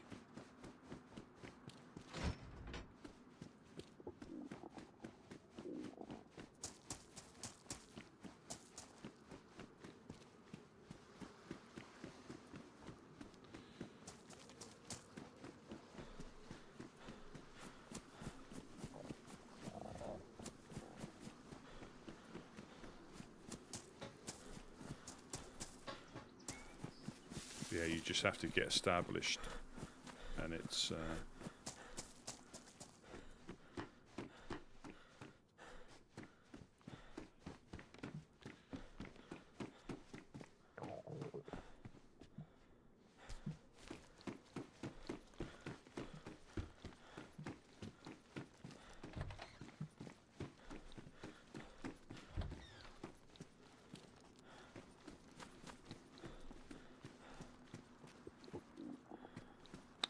Yeah, you just have to get established, and it's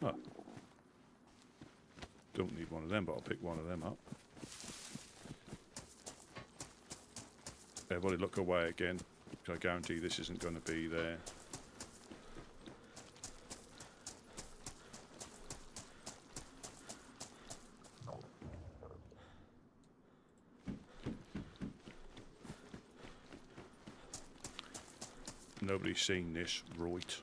oh, don't need one of them, but I'll pick one of them up. Everybody look away again, because I guarantee this isn't going to be there. Nobody's seen this, right?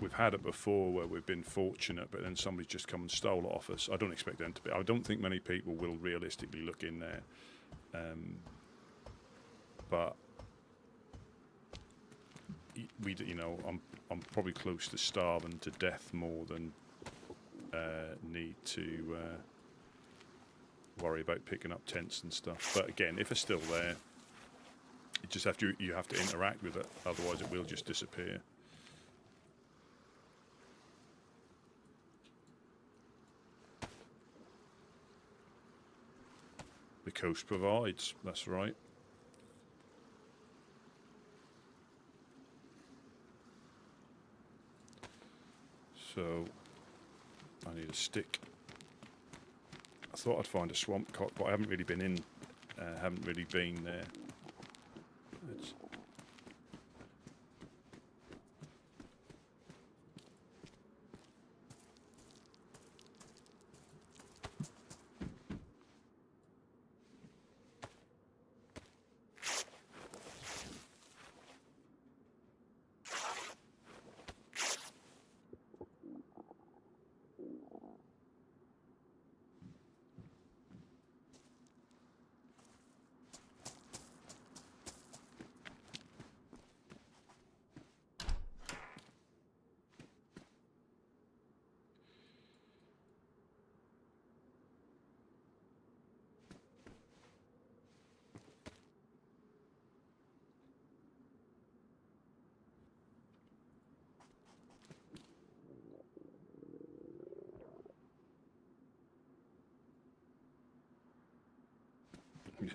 We've had it before where we've been fortunate, but then somebody's just come and stole it off us. I don't expect them to be. I don't think many people will realistically look in there, but you know, I'm probably close to starving to death more than need to worry about picking up tents and stuff. But again, if it's still there, you have to interact with it. Otherwise, it will just disappear. The coast provides, that's right. So, I need a stick. I thought I'd find a swamp cock, but I haven't really been in, haven't really been there. It's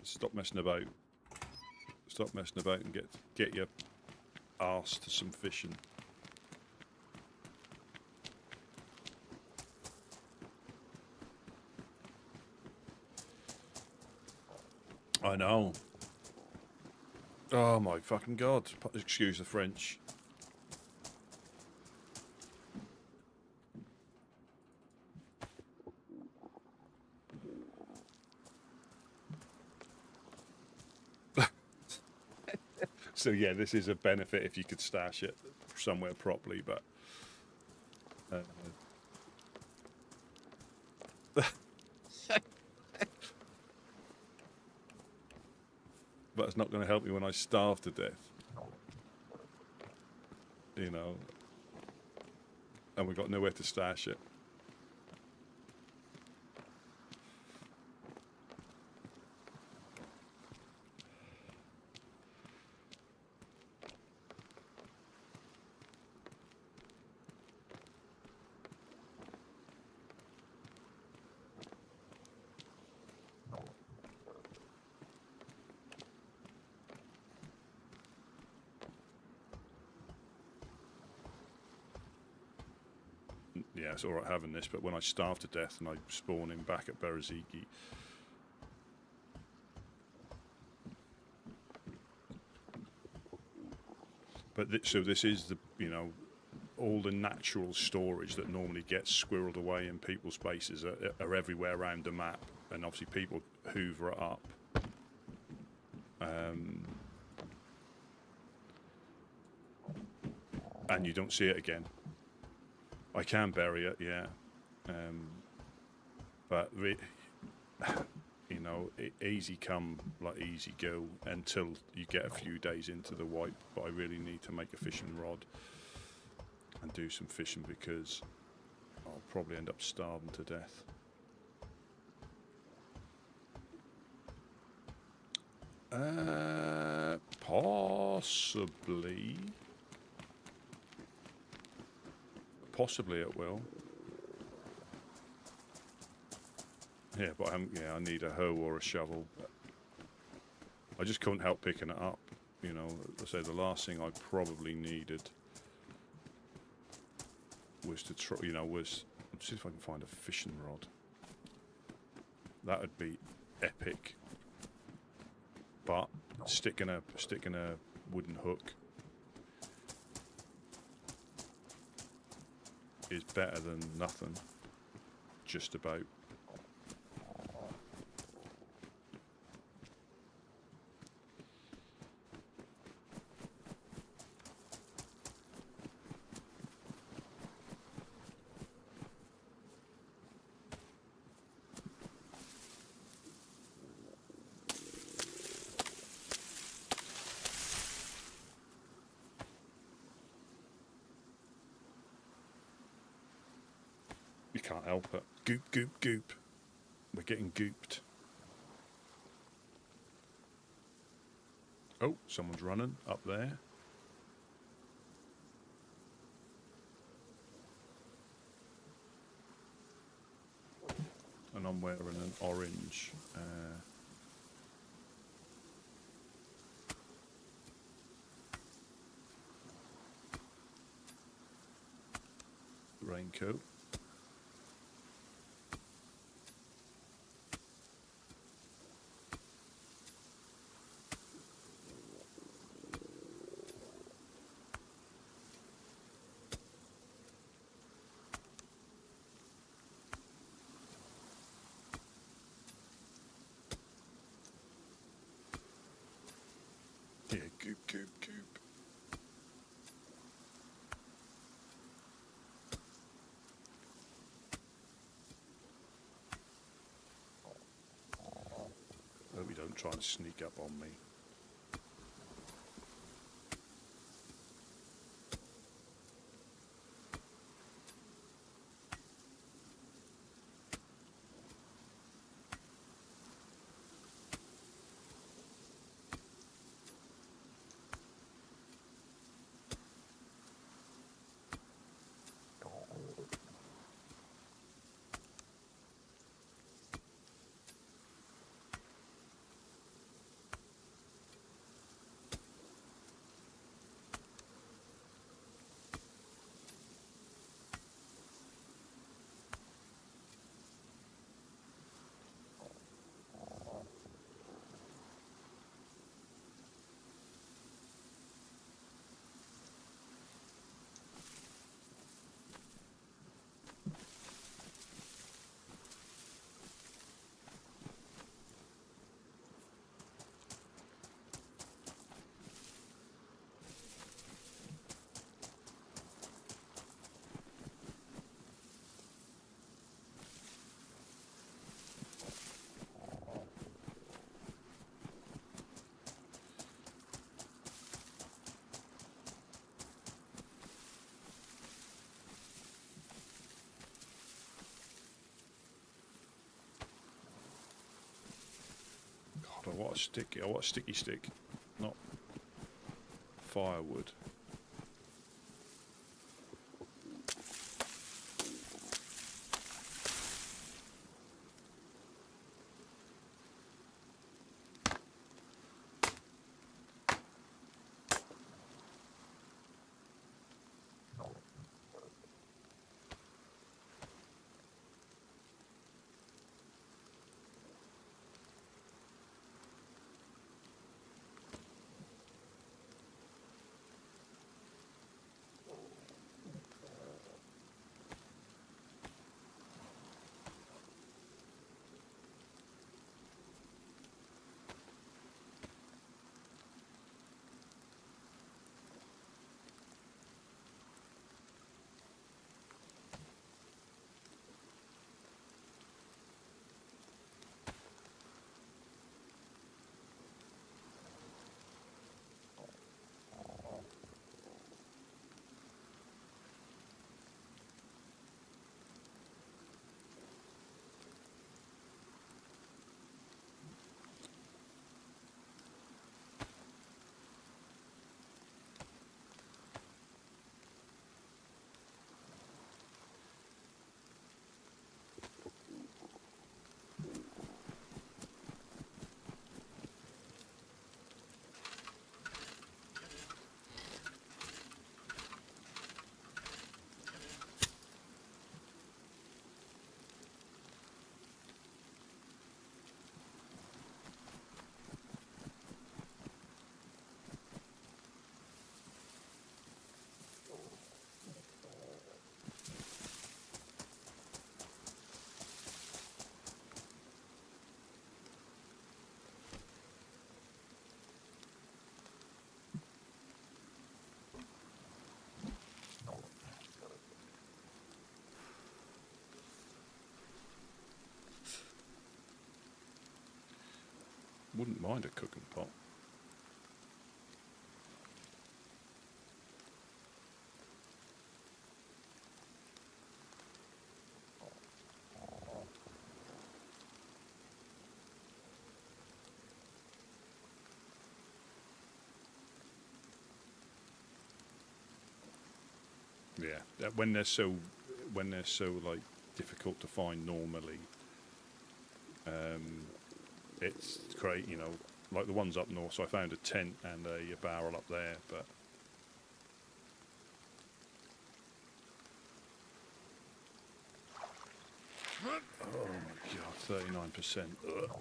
Stop messing about. Stop messing about and get your arse to some fishing. I know. Oh my fucking god. Excuse the French. So yeah, this is a benefit if you could stash it somewhere properly, but but it's not going to help me when I starve to death. You know, and we've got nowhere to stash it. Yeah, it's alright having this, but when I starve to death and I spawn him back at Beraziki, but so this is the, you know, all the natural storage that normally gets squirreled away in people's bases are everywhere around the map, and obviously people hoover it up. And you don't see it again. I can bury it, yeah, but you know, easy come, like easy go until you get a few days into the wipe. But I really need to make a fishing rod and do some fishing because I'll probably end up starving to death. Possibly. Possibly it will. Yeah, but I need a hoe or a shovel. I just couldn't help picking it up. You know, I say the last thing I probably needed was to try. You know, was let's see if I can find a fishing rod. That would be epic. But sticking a wooden hook is better than nothing, just about. You can't help it. Goop, goop, goop. We're getting gooped. Oh, someone's running up there. And I'm wearing an orange raincoat. Yeah, goop, goop, goop. Hope you don't try and sneak up on me. God, I want a sticky. I want a sticky stick, not firewood. Wouldn't mind a cooking pot. Yeah, when they're so like difficult to find normally, it's great, you know, like the ones up north. So I found a tent and a barrel up there, but oh my god, 39%. Ugh.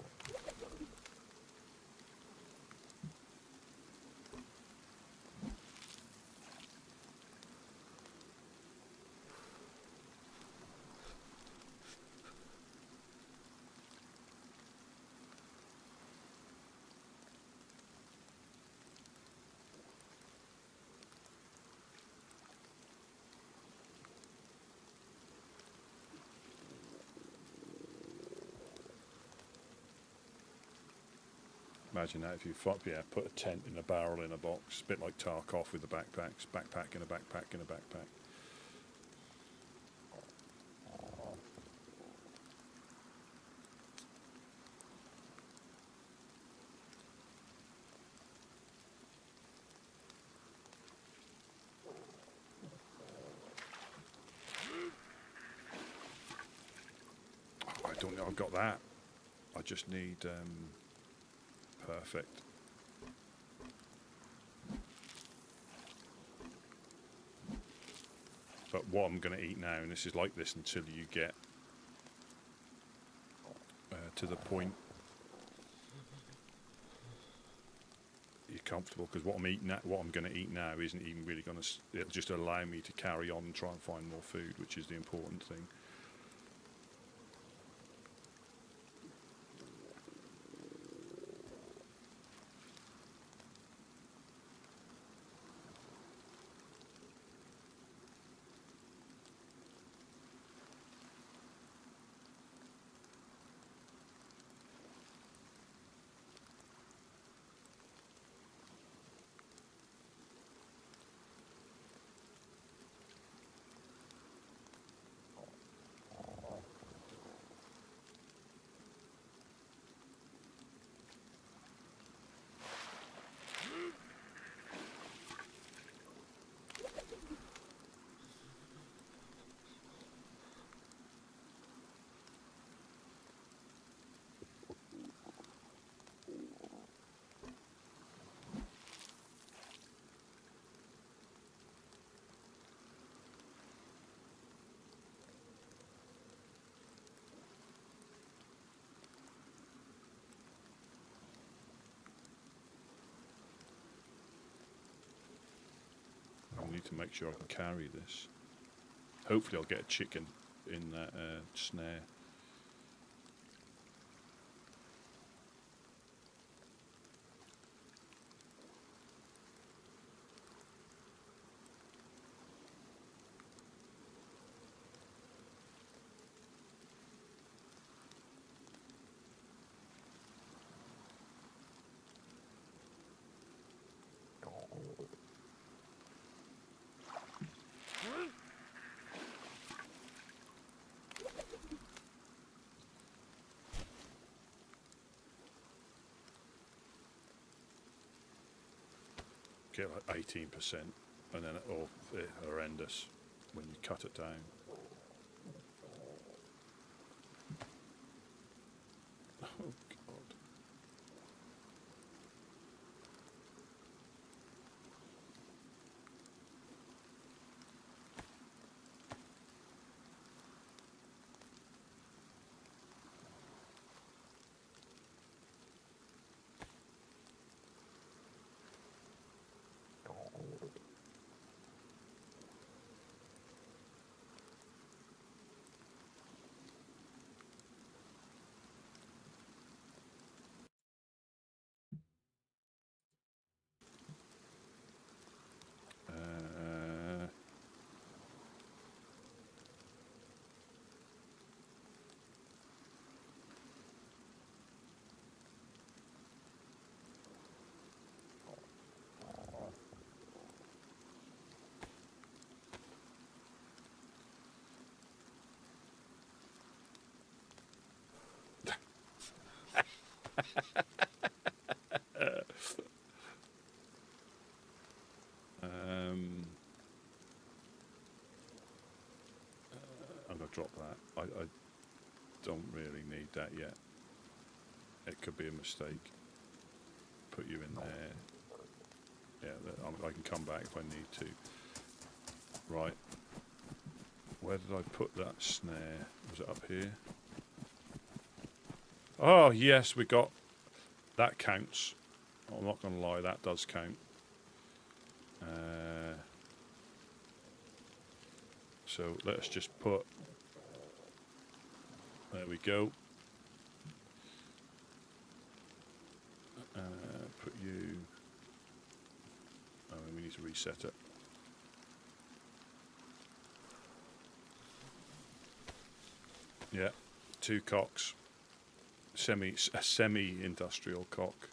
Imagine that if you put a tent in a barrel in a box, a bit like Tarkov with the backpacks, backpack in a backpack in a backpack. Oh, I don't know, I've got that. I just need perfect. But what I'm going to eat now, and this is like this until you get to the point you're comfortable, because what I'm going to eat now isn't even really going to. It'll just allow me to carry on and try and find more food, which is the important thing. to make sure I can carry this. Hopefully I'll get a chicken in that snare. Get like 18%, and then it's horrendous when you cut it down. Oh God. I'm going to drop that. I don't really need that yet. It could be a mistake. Put you in there. Yeah, I can come back if I need to. Right. Where did I put that snare? Was it up here? Oh, yes, we got... That counts. I'm not going to lie, that does count. So let's just put... There we go. Put you... Oh, we need to reset it. Yeah, 2 cocks. A semi-industrial cock.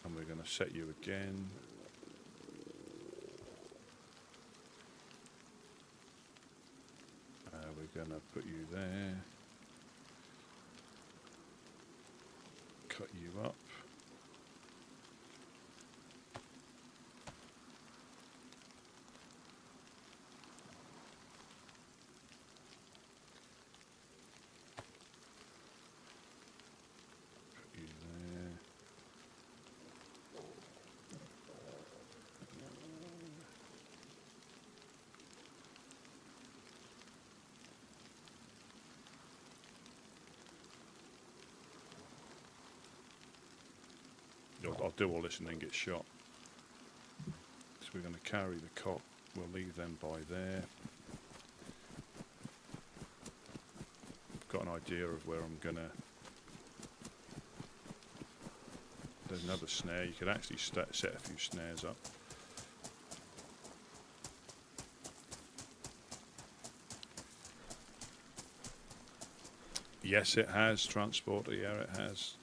And we're going to set you again. We're going to put you there. Cut you up. Put you there. I'll do all this and then get shot. So we're going to carry the cock. We'll leave them by there. I've got an idea of where I'm going to... There's another snare. You could actually set a few snares up. Yes, it has. Transporter, yeah, it has.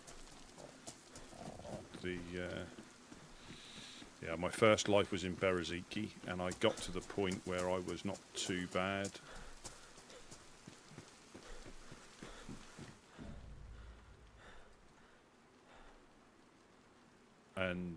Yeah, my first life was in Bereziki, and I got to the point where I was not too bad. And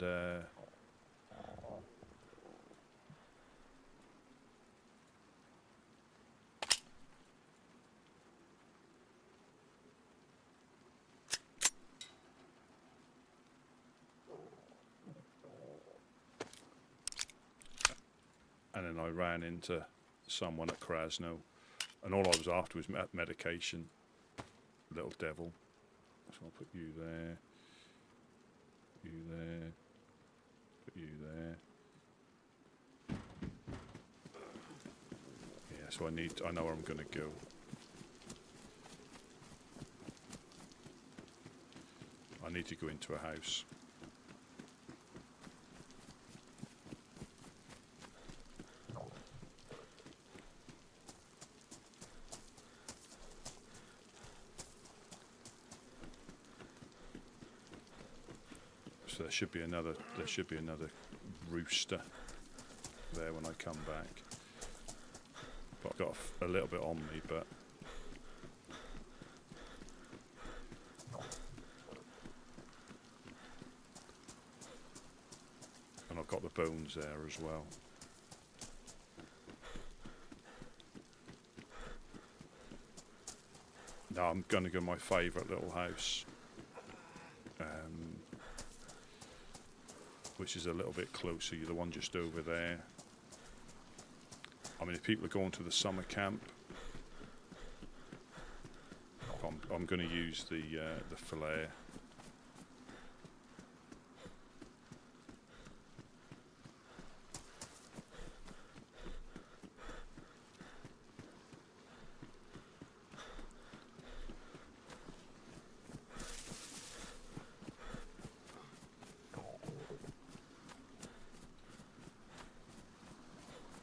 then I ran into someone at Krasno, and all I was after was medication. Little devil. So I'll put you there, you there, put you there, so I know where I'm going to go. I need to go into a house. So there should be another rooster there when I come back. But I've got a little bit on me, but and I've got the bones there as well. Now I'm going to go my favourite little house, which is a little bit closer. The one just over there. I mean, if people are going to the summer camp, I'm going to use the flare.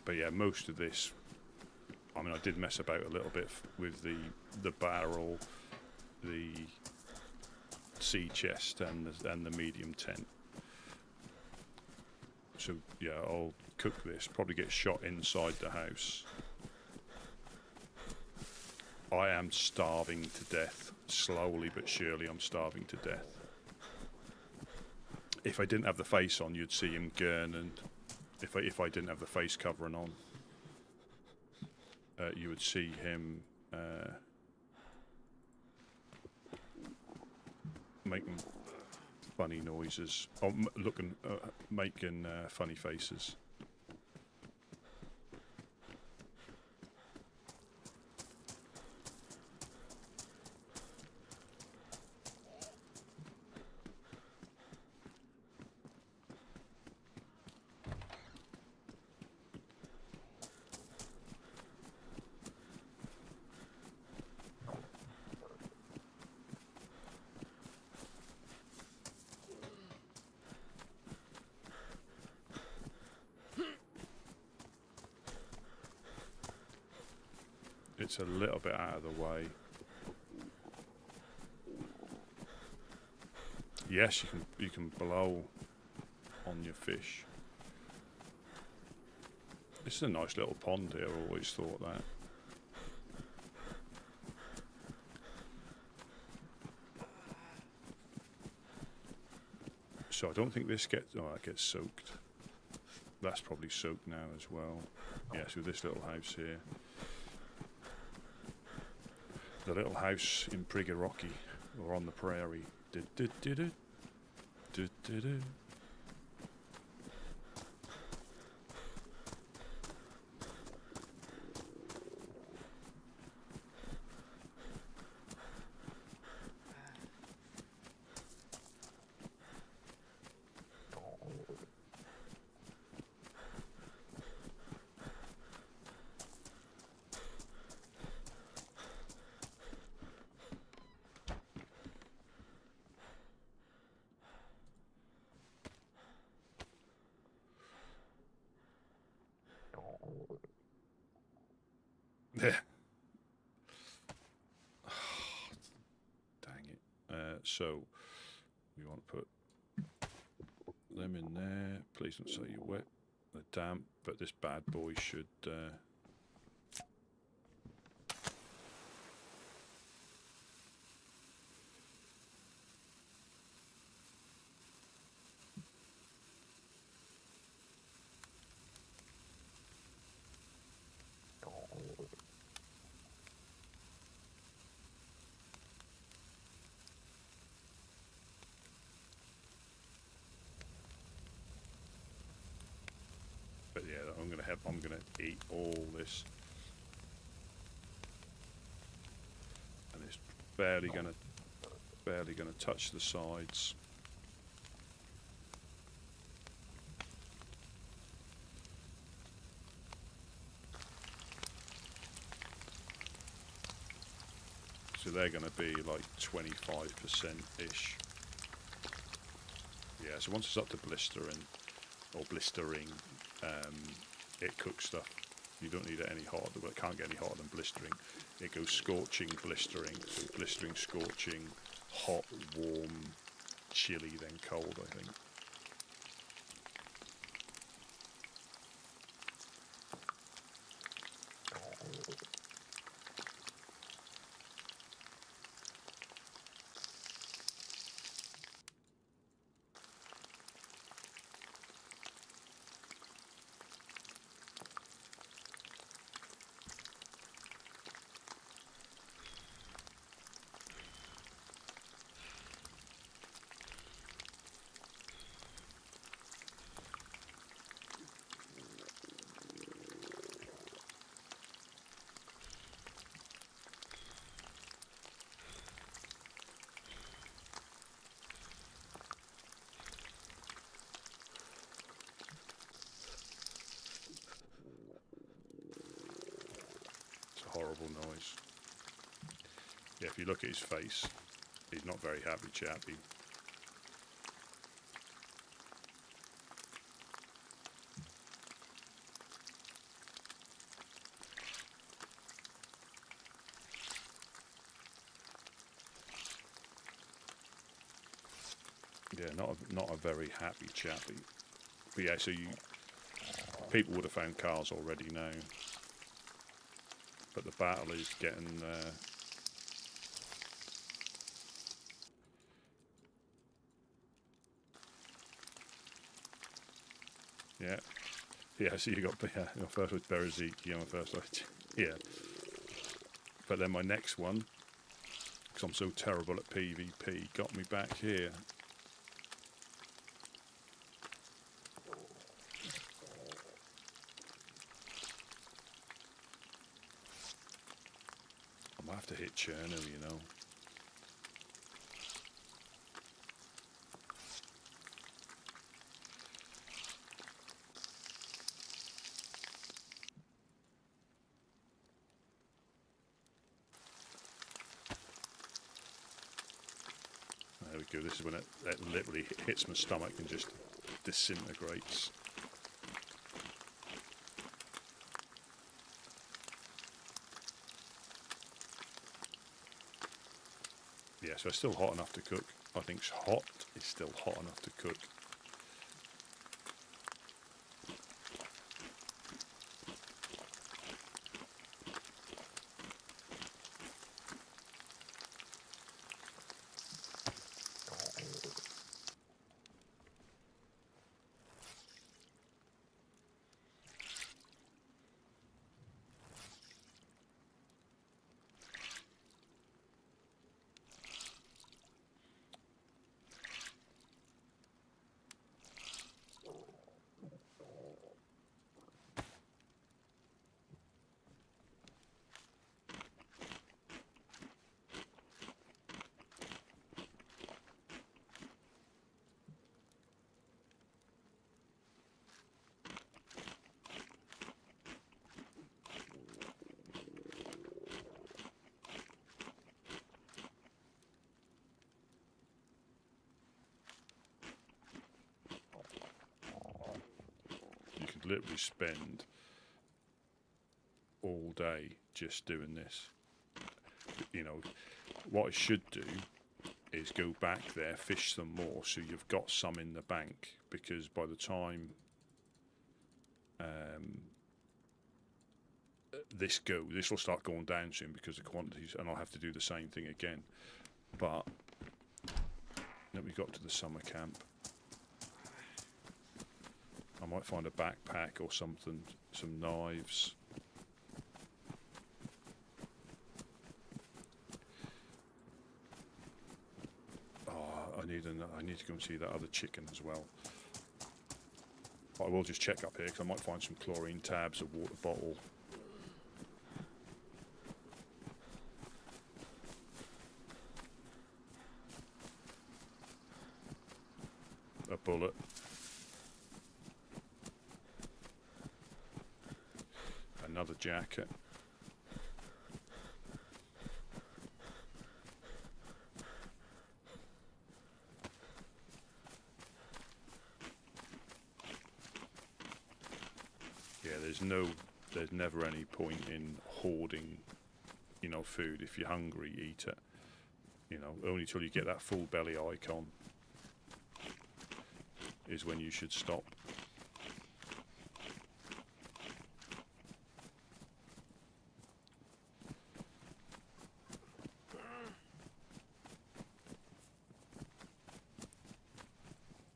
But yeah, most of this, I mean, I did mess about a little bit with the barrel, the sea chest, and the medium tent. So yeah, I'll cook this. Probably get shot inside the house. I am starving to death. Slowly but surely, I'm starving to death. If I didn't have the face on, you'd see him gurn, and if I didn't have the face covering on, you would see him making funny noises, or making funny faces. It's a little bit out of the way. Yes, you can blow on your fish. This is a nice little pond here. I always thought that. So I don't think this gets. Oh, that gets soaked. That's probably soaked now as well. Yeah, so this little house here. The little house in Priggerocky, or on the prairie. There. Dang it. So we want to put them in there. Please don't say you're wet. They're damp, but this bad boy should but yeah, I'm gonna eat all this, and it's barely gonna touch the sides. So they're going to be like 25%-ish. Yeah, so once it's up to blistering, or blistering, it cooks stuff. You don't need it any hotter, well, it can't get any hotter than blistering. It goes scorching, blistering, so blistering, scorching, hot, warm, chilly, then cold, I think. Horrible noise. Yeah, if you look at his face, he's not very happy chappy. Yeah, not a very happy chappy. But yeah, so people would have found cars already now. But the battle is getting yeah. So you got your first with Bereziki on the first light. Yeah. But then my next one, because I'm so terrible at PvP, got me back here. I might have to hit Chernarus, you know. There we go. This is when it literally hits my stomach and just disintegrates. Yeah, so it's still hot enough to cook. I think hot is still hot enough to cook. Literally spend all day just doing this. You know, what I should do is go back there, fish some more, so you've got some in the bank, because by the time this will start going down soon because of quantities, and I'll have to do the same thing again. But then we got to the summer camp. I might find a backpack or something, some knives. Oh, I need to go and see that other chicken as well. But I will just check up here because I might find some chlorine tabs, a water bottle. A bullet. Another jacket. there's never any point in hoarding, you know, food. If you're hungry, eat it. You know, only till you get that full belly icon is when you should stop.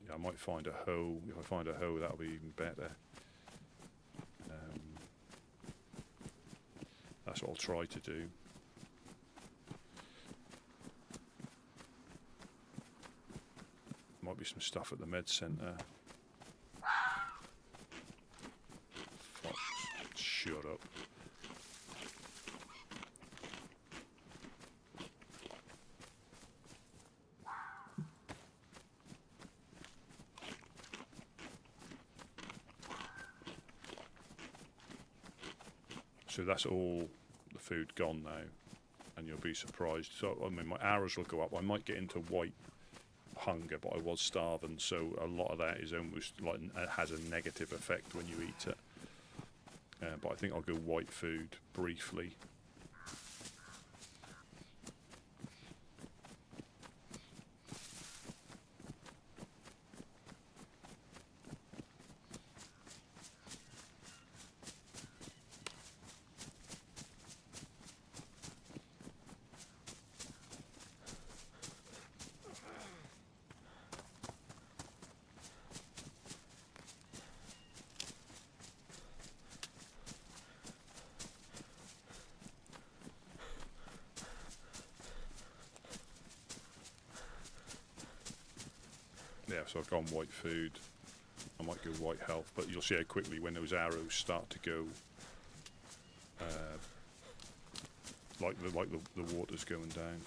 Yeah, I might find a hoe. If I find a hoe, that'll be even better. That's what I'll try to do. Might be some stuff at the med centre. Fox, shut up. So that's all the food gone now, and you'll be surprised. So I mean, my arrows will go up. I might get into white hunger, but I was starving, so a lot of that is almost like it has a negative effect when you eat it. But I think I'll go white food briefly. Yeah, so I've gone white food. I might go white health, but you'll see how quickly when those arrows start to go, like the water's going down.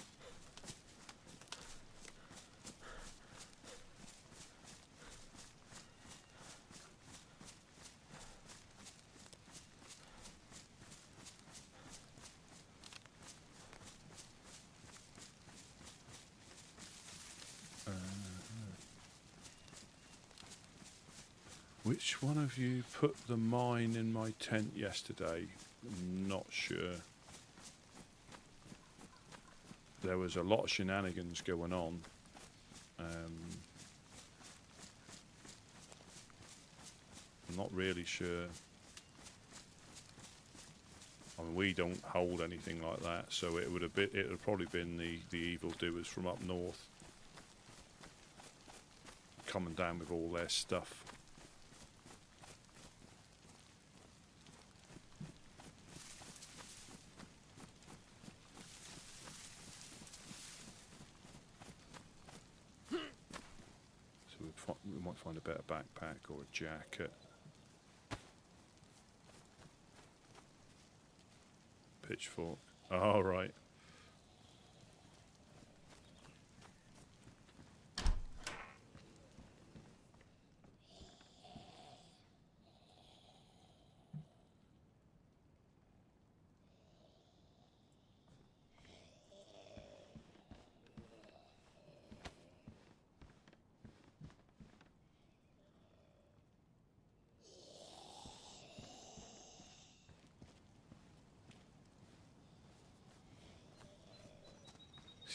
Which one of you put the mine in my tent yesterday? I'm not sure. There was a lot of shenanigans going on. I'm not really sure. I mean, we don't hold anything like that, so it would have probably been the evildoers from up north coming down with all their stuff. We might find a better backpack or a jacket. Pitchfork. Oh, right.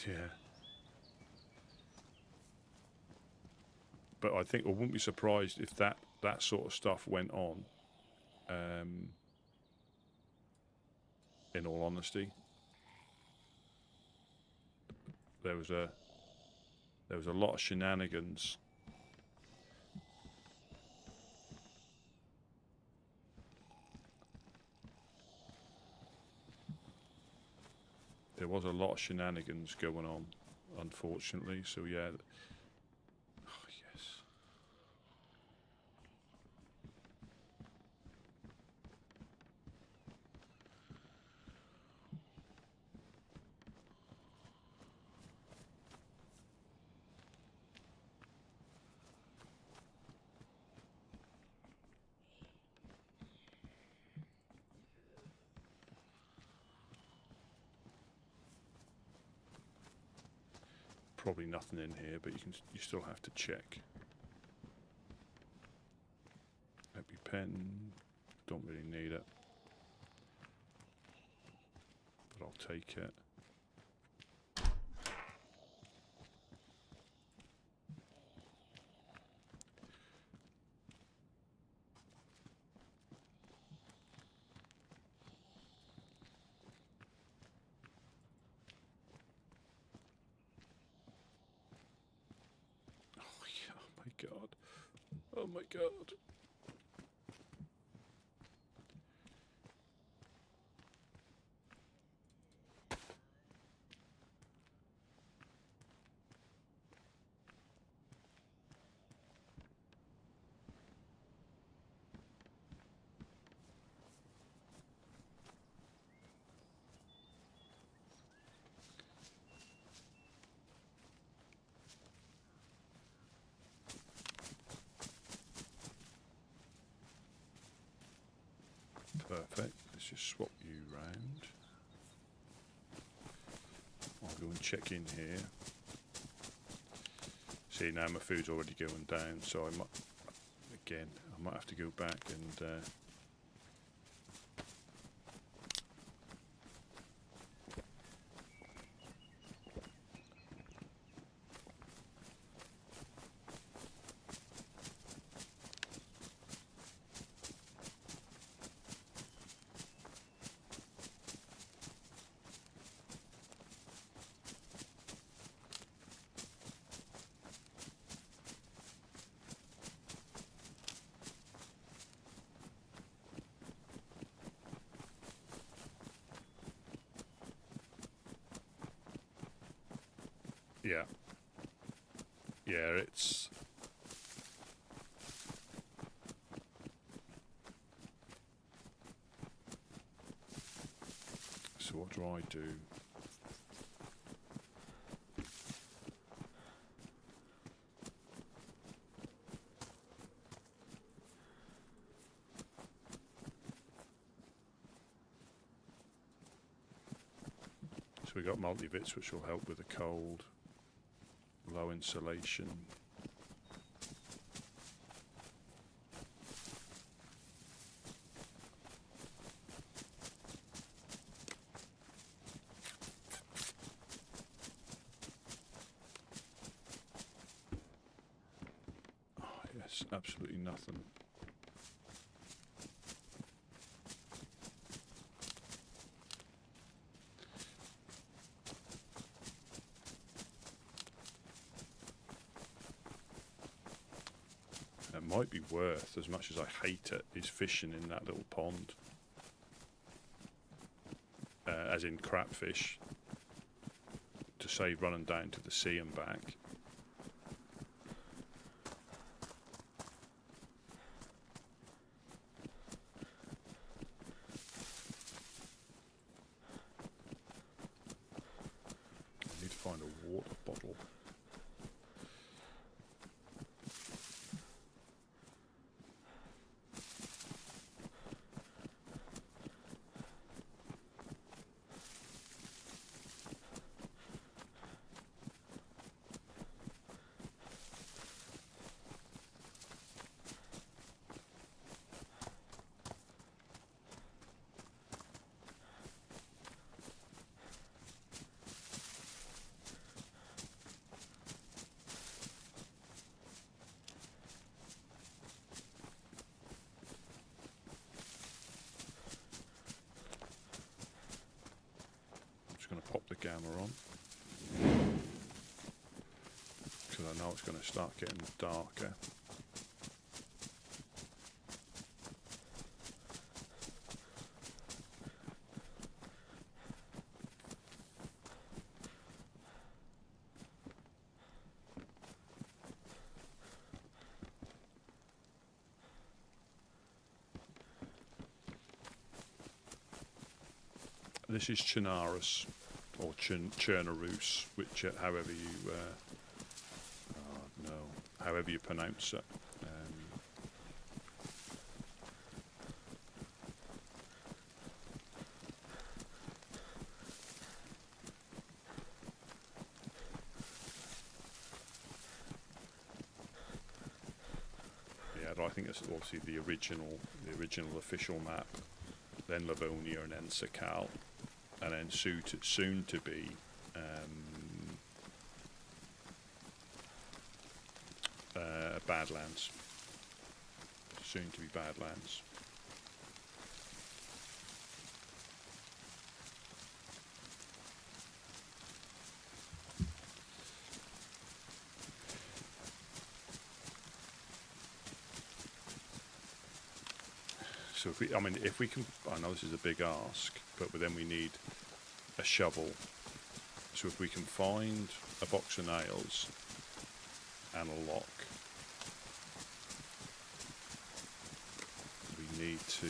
Yeah. But I think I wouldn't be surprised if that sort of stuff went on. In all honesty, there was a lot of shenanigans. There was a lot of shenanigans going on, unfortunately. So yeah. Oh, yes. Probably nothing in here, but you still have to check. EpiPen, Don't really need it. But I'll take it. Oh yeah, oh my god. Oh my god. Perfect. Let's just swap you round. I'll go and check in here. See, now my food's already going down, so I might have to go back and yeah. Yeah, it's... So what do I do? So we got multivits, which will help with the cold. Low insulation. Oh yes, absolutely nothing. It might be worth, as much as I hate it, is fishing in that little pond. As in crapfish. To save running down to the sea and back. I need to find a water bottle. Going to pop the gamma on because I know it's going to start getting darker. This is Chernarus, or Chernarus, which, however you, however you pronounce it. Yeah, I think think it's obviously the original official map, then Livonia, and then Sakal, and then soon to be Badlands. Soon to be Badlands. So if we can, I know this is a big ask, but then we need a shovel. So if we can find a box of nails and a lock, we need to.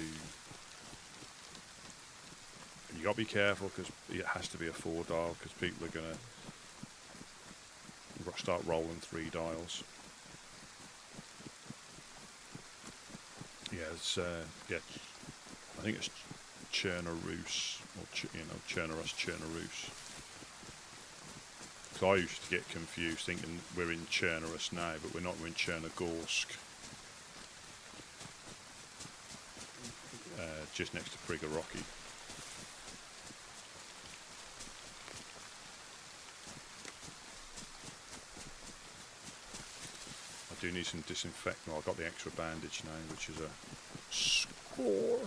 You got to be careful because it has to be a 4-dial because people are gonna start rolling 3 dials. Yeah, it's I think it's Chernarus or Chernarus. Because I used to get confused thinking we're in Chernarus now, but we're not. We're in Chernogorsk, just next to Prigorocki. I do need some disinfectant. Well, I've got the extra bandage now, which is a score.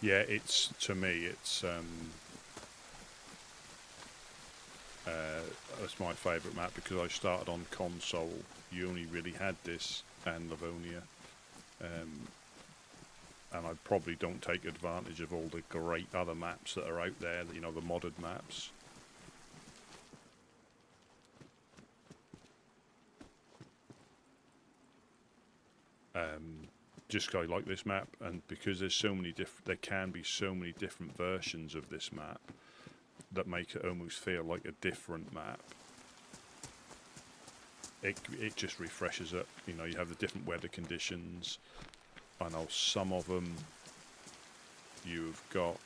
Yeah, to me, it's my favourite map because I started on console. You only really had this and Livonia, and I probably don't take advantage of all the great other maps that are out there. You know, the modded maps. Just 'cause I like this map, and because there's so many there can be so many different versions of this map that make it almost feel like a different map. It just refreshes it. You know, you have the different weather conditions. I know some of them you've got.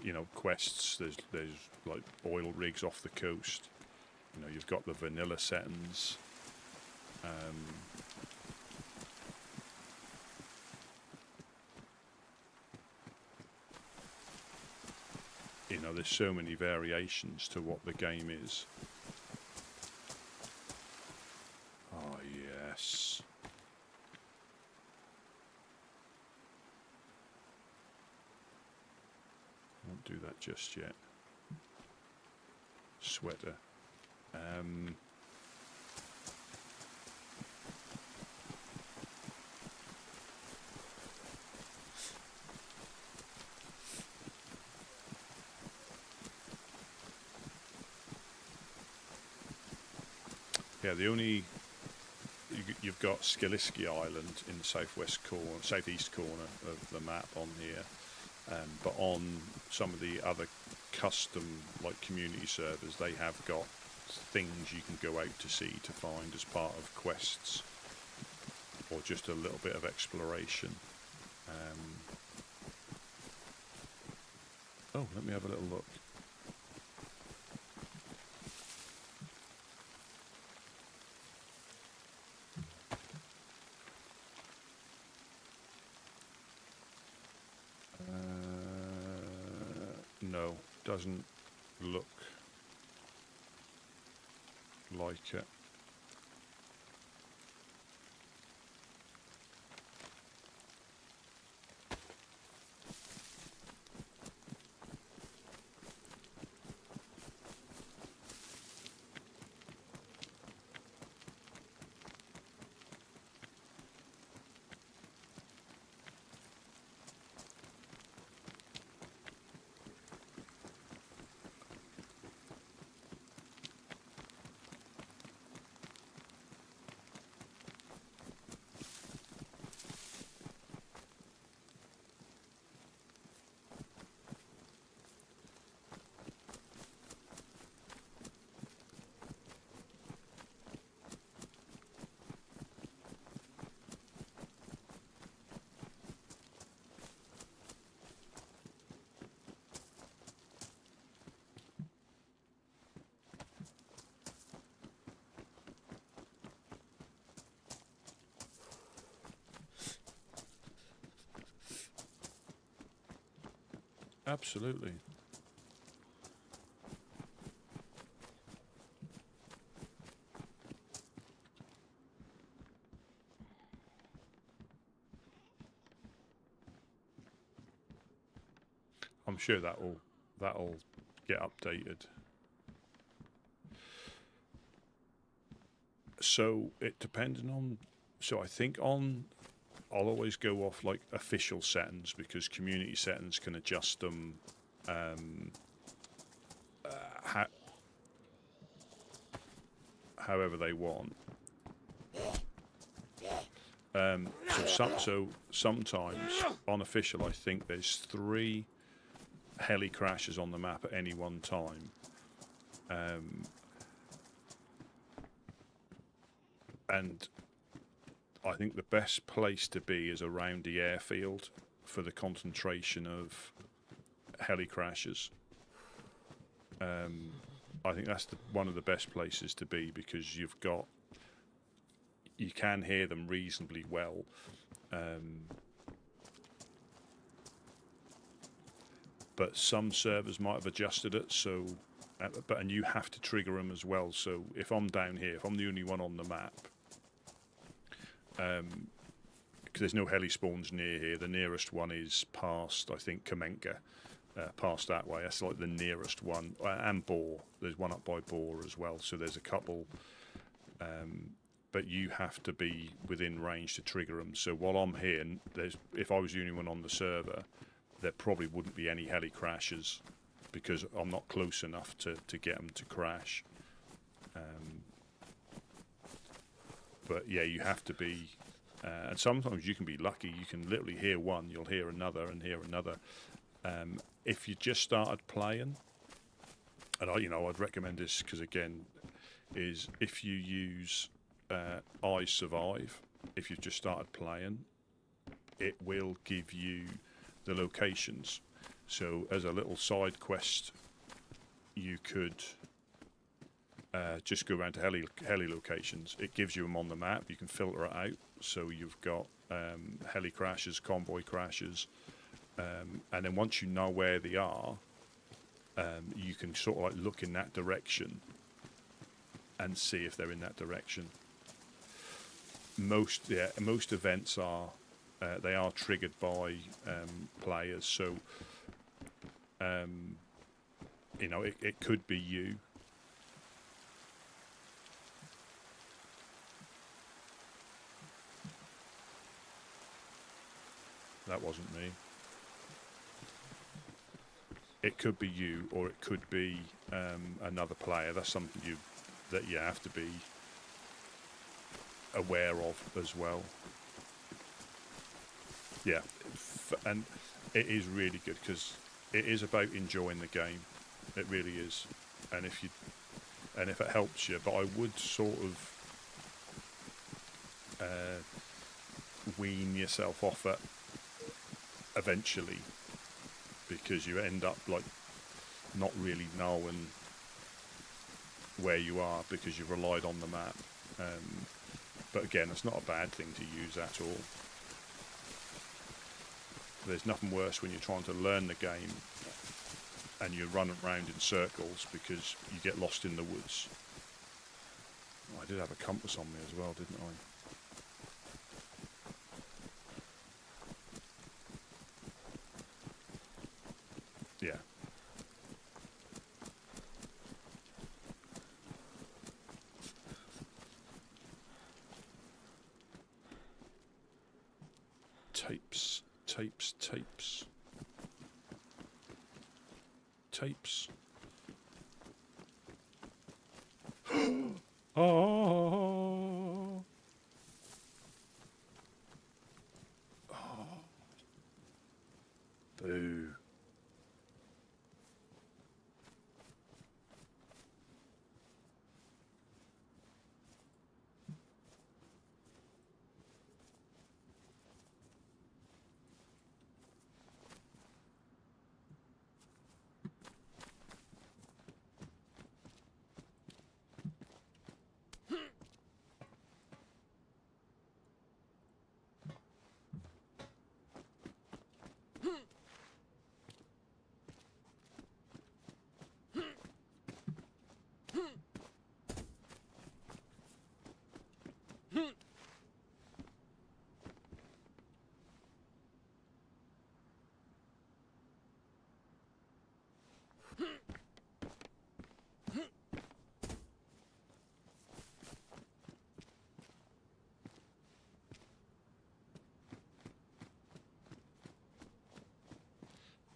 You know, quests. There's like oil rigs off the coast. You know, you've got the vanilla settings. You know, there's so many variations to what the game is. Oh yes. Won't do that just yet. Sweater. Yeah, the only you've got Skaliski Island in the southeast corner of the map on here, but on some of the other custom like community servers, they have got things you can go out to sea to find as part of quests, or just a little bit of exploration. Oh, let me have a little look. No, doesn't look like it. absolutely. I'm sure that'll get updated. So it depending on. So I think on. I'll always go off like official settings because community settings can adjust them. However they want. So sometimes on official, I think there's 3 heli crashes on the map at any one time. And I think the best place to be is around the airfield for the concentration of heli crashes. I think that's one of the best places to be because you can hear them reasonably well. But some servers might have adjusted it, so and you have to trigger them as well. So if I'm down here, if I'm the only one on the map, because there's no heli spawns near here, the nearest one is past, I think, Kamenka, past that way. That's like the nearest one, and Boar. There's one up by Boar as well. So there's a couple, but you have to be within range to trigger them. So while I'm here, if I was the only one on the server, there probably wouldn't be any heli crashes because I'm not close enough to get them to crash. But yeah, you have to be, and sometimes you can be lucky. You can literally hear one, you'll hear another, and hear another. If you just started playing, and I'd recommend this because again, is if you use I Survive, if you've just started playing, it will give you the locations. So as a little side quest, you could just go around to heli locations. It gives you them on the map. You can filter it out. So you've got heli crashes, convoy crashes, and then once you know where they are, you can sort of like look in that direction and see if they're in that direction. Most events are they are triggered by players. So it could be you. That wasn't me. It could be you, or it could be another player. That's something that you have to be aware of as well. Yeah, and it is really good because it is about enjoying the game. It really is, and if it helps you, but I would sort of wean yourself off it eventually, because you end up like not really knowing where you are because you've relied on the map. But again, it's not a bad thing to use at all. There's nothing worse when you're trying to learn the game and you're running around in circles because you get lost in the woods. Oh, I did have a compass on me as well, didn't I? Yeah. Tapes. Oh. Boo.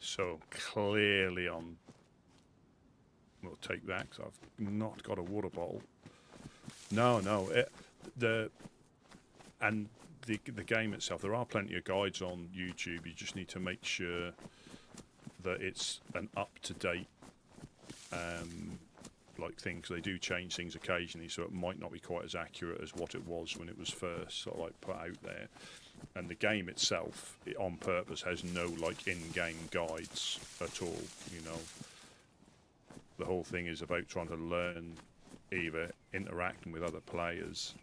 So clearly we'll take that because I've not got a water bottle. No, the game itself, there are plenty of guides on YouTube. You just need to make sure that it's an up-to-date like thing, 'cause they do change things occasionally, so it might not be quite as accurate as what it was when it was first sort of like put out there. And the game itself, on purpose, has no like in-game guides at all. You know, the whole thing is about trying to learn, either interacting with other players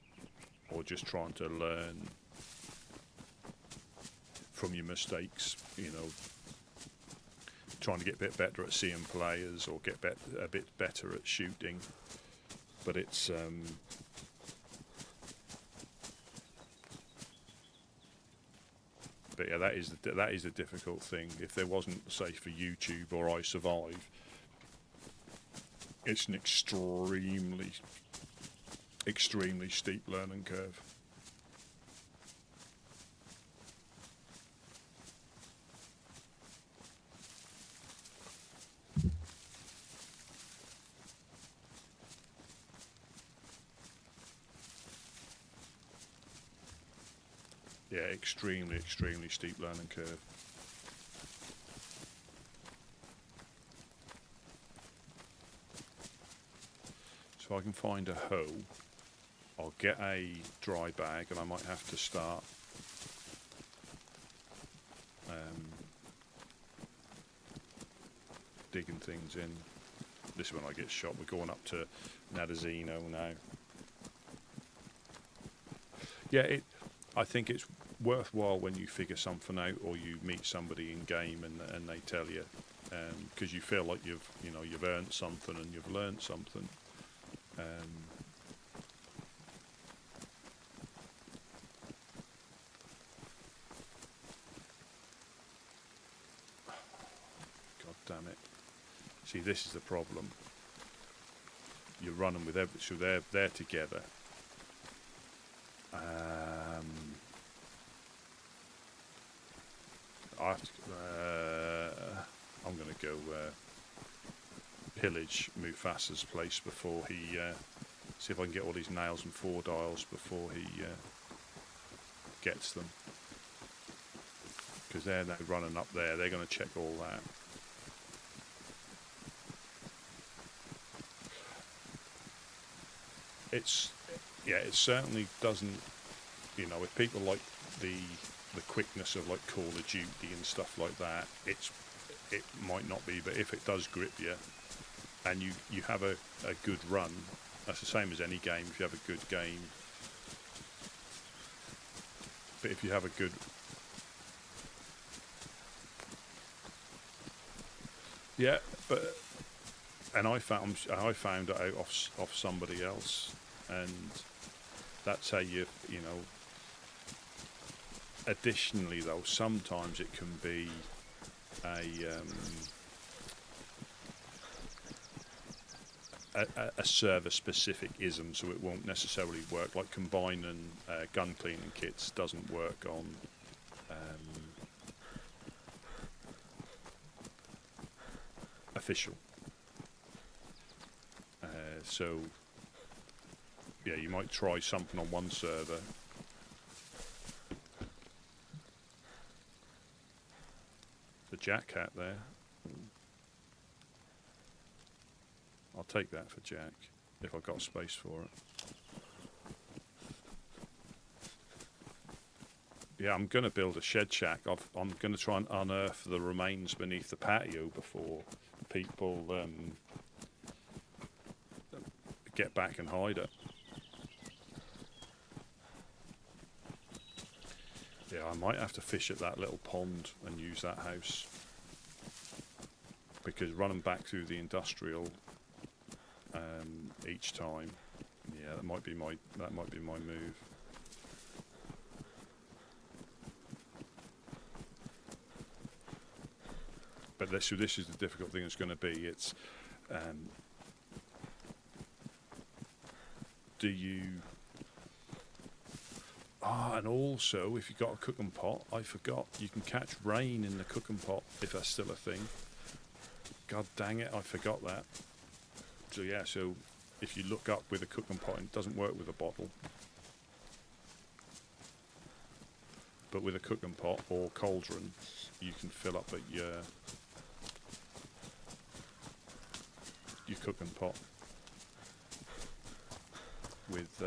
or just trying to learn from your mistakes. You know, trying to get a bit better at seeing players or get a bit better at shooting. But it's but yeah, that is the difficult thing. If there wasn't, say, for YouTube or I Survive, it's an extremely steep learning curve. Yeah, extremely steep learning curve. So I can find a hoe. I'll get a dry bag, and I might have to start digging things in. This is when I get shot. We're going up to Nadazino now. Yeah, I think it's worthwhile when you figure something out, or you meet somebody in game and they tell you, because you feel like you've earned something and you've learned something. God damn it! See, this is the problem. You're running with so they're together. I'm going to go pillage Mufasa's place before he see if I can get all these nails and 4 dials before he gets them, because they're now running up there. They're going to check all that. It certainly doesn't, you know, if people like the quickness of like Call of Duty and stuff like that, it might not be, but if it does grip you and you have a good run, that's the same as any game. If you have a good game, but if you have a good, yeah, but and I found it out off somebody else, and that's how you know. Additionally, though, sometimes it can be a server-specific ism, so it won't necessarily work. Like combining gun cleaning kits doesn't work on official. So yeah, you might try something on one server. The Jack hat there. I'll take that for Jack if I've got space for it. Yeah, I'm going to build a shed shack. I'm going to try and unearth the remains beneath the patio before people get back and hide it. Yeah, I might have to fish at that little pond and use that house, because running back through the industrial each time, yeah, that might be my move. But this is the difficult thing. It's going to be. It's Ah, and also, if you've got a cooking pot, I forgot, you can catch rain in the cooking pot, if that's still a thing. God dang it, I forgot that. So yeah, so if you look up with a cooking pot, it doesn't work with a bottle. But with a cooking pot or cauldron, you can fill up at your cooking pot with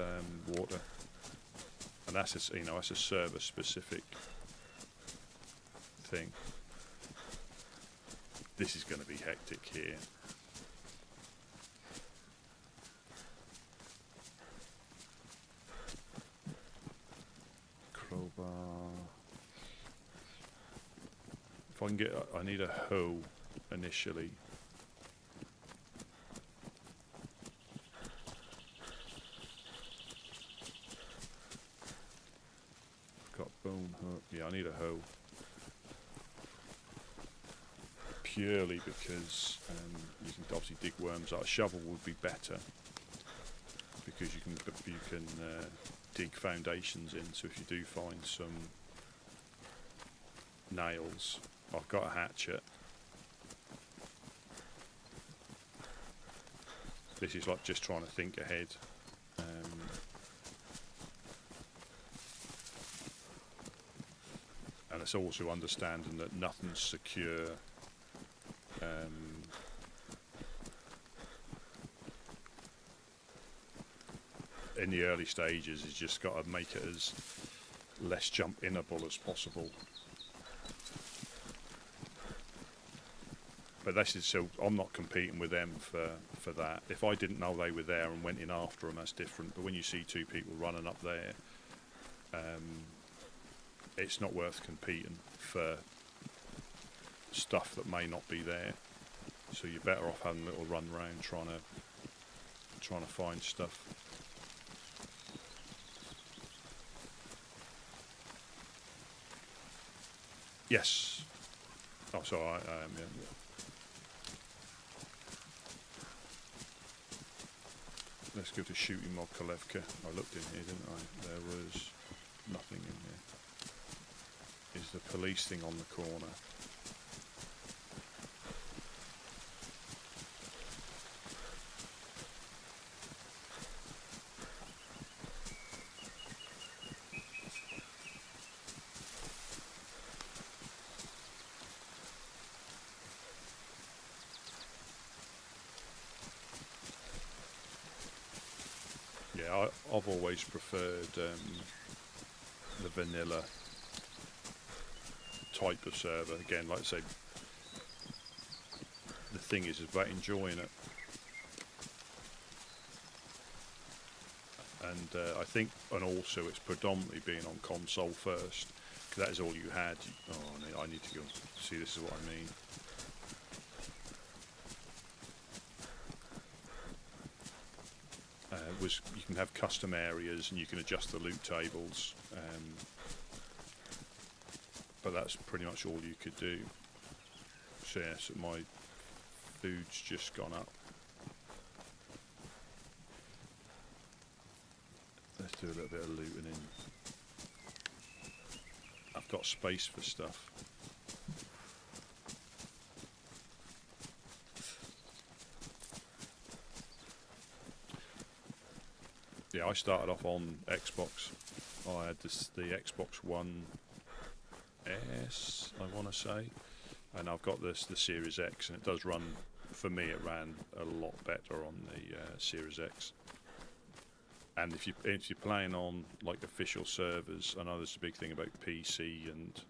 water. And that's a, that's a server specific thing. This is going to be hectic here. Crowbar. If I can get, I need a hoe initially. Got bone hook. Yeah, I need a hoe. Purely because you can obviously dig worms out. A shovel would be better because you can dig foundations in. So if you do find some nails, I've got a hatchet. This is like just trying to think ahead. And it's also understanding that nothing's secure. In the early stages, you just got to make it as less jump inable as possible. But this is, so I'm not competing with them for that. If I didn't know they were there and went in after them, that's different. But when you see two people running up there, it's not worth competing for stuff that may not be there. So you're better off having a little run around trying to find stuff. Yes. Oh, sorry, I am, yeah. Let's go to shooting mob Kolevka. I looked in here, didn't I? There was nothing in here. Is the police thing on the corner? Yeah, I've always preferred the vanilla type of server. Again, like I say, the thing is about enjoying it. And I think, and also it's predominantly being on console first, because that is all you had. Oh, I need to go see, this is what I mean. You can have custom areas and you can adjust the loot tables, but that's pretty much all you could do. So yeah, so my food's just gone up. Let's do a little bit of looting in. I've got space for stuff. Yeah, I started off on Xbox. I had the Xbox One S, I want to say, and I've got the Series X, and it does run. For me, it ran a lot better on the Series X. And if you're playing on like official servers, I know there's a big thing about PC and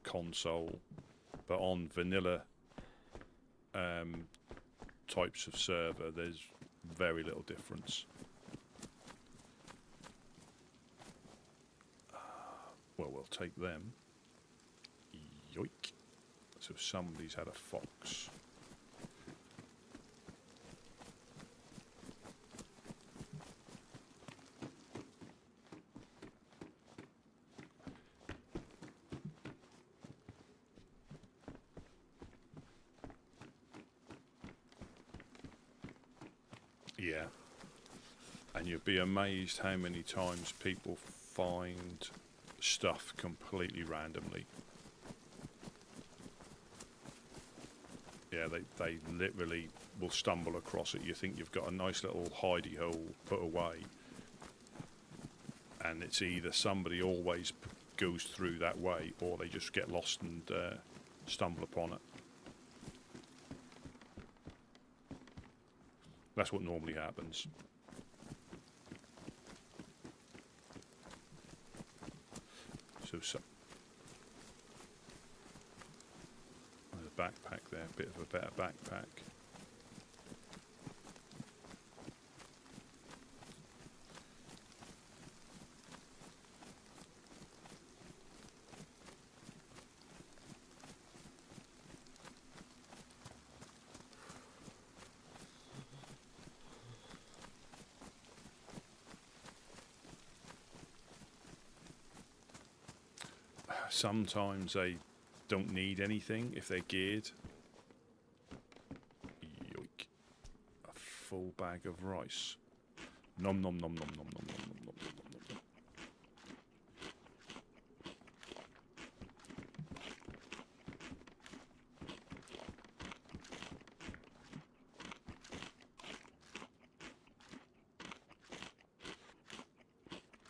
console, but on vanilla types of server, there's very little difference. Well, we'll take them. Yoink. So somebody's had a fox. Yeah. And you'd be amazed how many times people find stuff completely randomly. Yeah, they literally will stumble across it. You think you've got a nice little hidey hole put away, and it's either somebody always goes through that way, or they just get lost and stumble upon it. That's what normally happens. So there's a backpack there, a bit of a better backpack. Sometimes they don't need anything if they're geared. Yoink. A full bag of rice. Nom nom nom nom nom nom nom nom nom nom nom.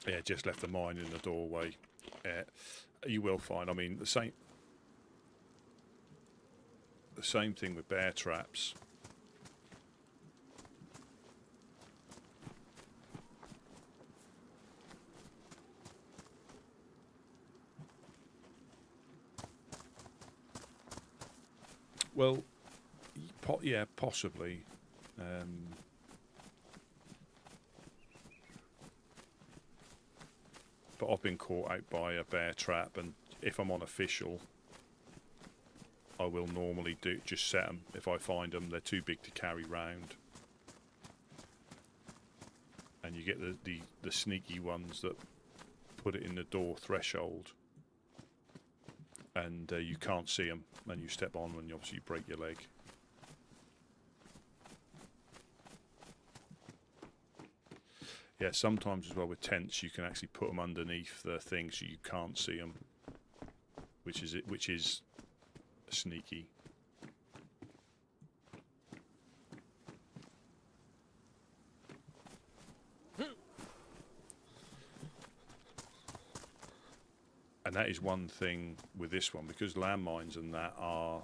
Yeah, just left the mine in the doorway. You will find, I mean, the same thing with bear traps. Well, yeah, possibly. But I've been caught out by a bear trap, and if I'm on official, I will normally just set them. If I find them, they're too big to carry round. And you get the sneaky ones that put it in the door threshold, and you can't see them, and you step on and you obviously break your leg. Yeah, sometimes as well with tents, you can actually put them underneath the thing so you can't see them, which is sneaky. And that is one thing with this one, because landmines and that are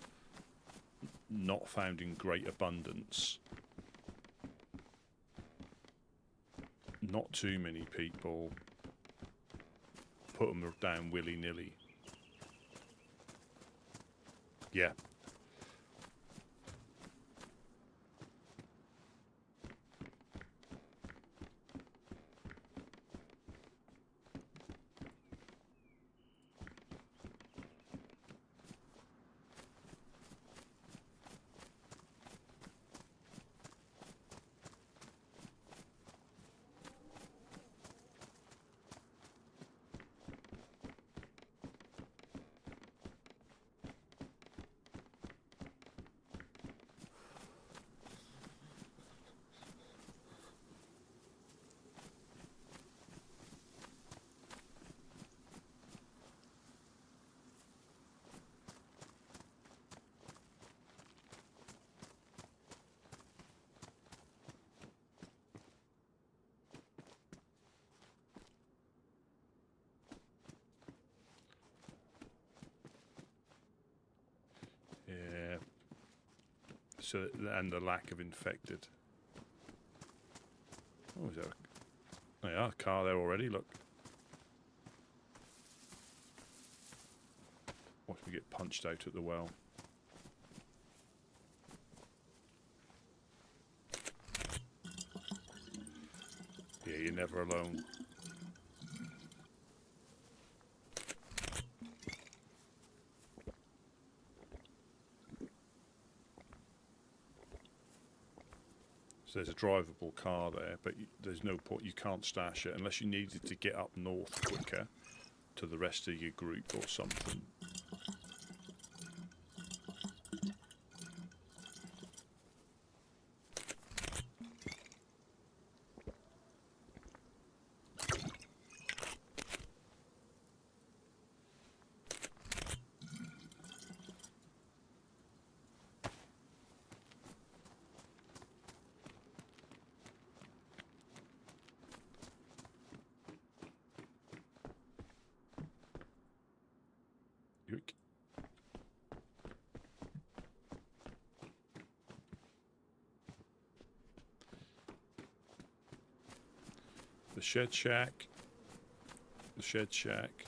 not found in great abundance. Not too many people put them down willy-nilly. Yeah. Yeah. So, and the lack of infected. Oh, is that? Oh, yeah, a car there already. Look. Watch me get punched out at the well. Yeah, you're never alone. So there's a drivable car there, but there's no point. You can't stash it unless you needed to get up north quicker to the rest of your group or something. the shed shack. The shed shack.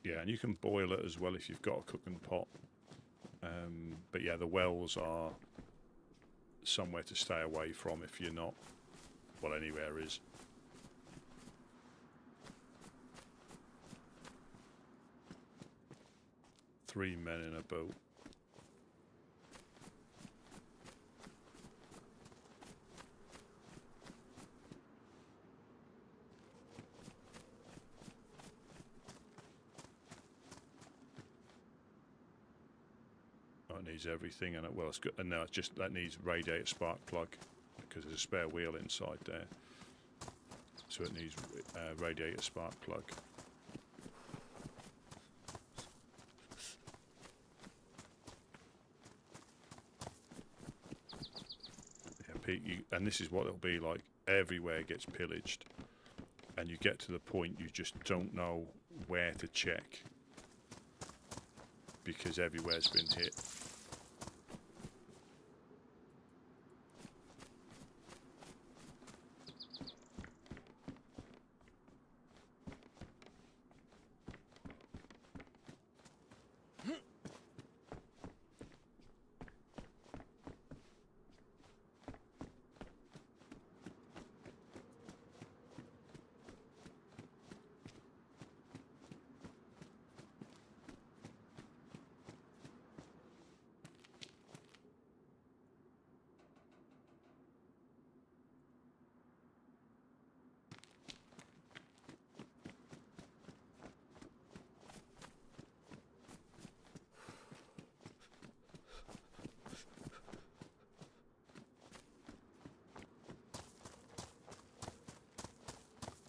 Yeah, and you can boil it as well if you've got a cooking pot. But yeah, the wells are somewhere to stay away from if you're not. Well, anywhere is. Three men in a boat. It needs everything, and well, it's good. And no, it's just that needs radiator spark plug because there's a spare wheel inside there, so it needs radiator spark plug. Yeah, Pete, and this is what it'll be like. Everywhere gets pillaged, and you get to the point you just don't know where to check because everywhere's been hit.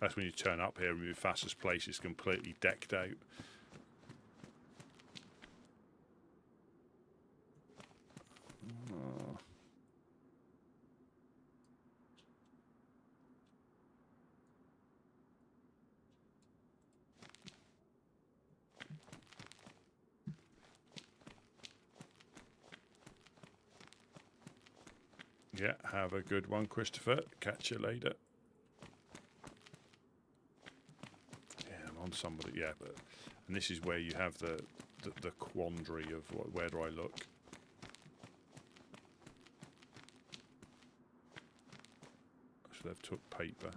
That's when you turn up here and your fastest place is completely decked out. Oh. Yeah, have a good one, Christopher. Catch you later. On somebody, yeah, but and this is where you have the quandary of where do I look? So they've took paper.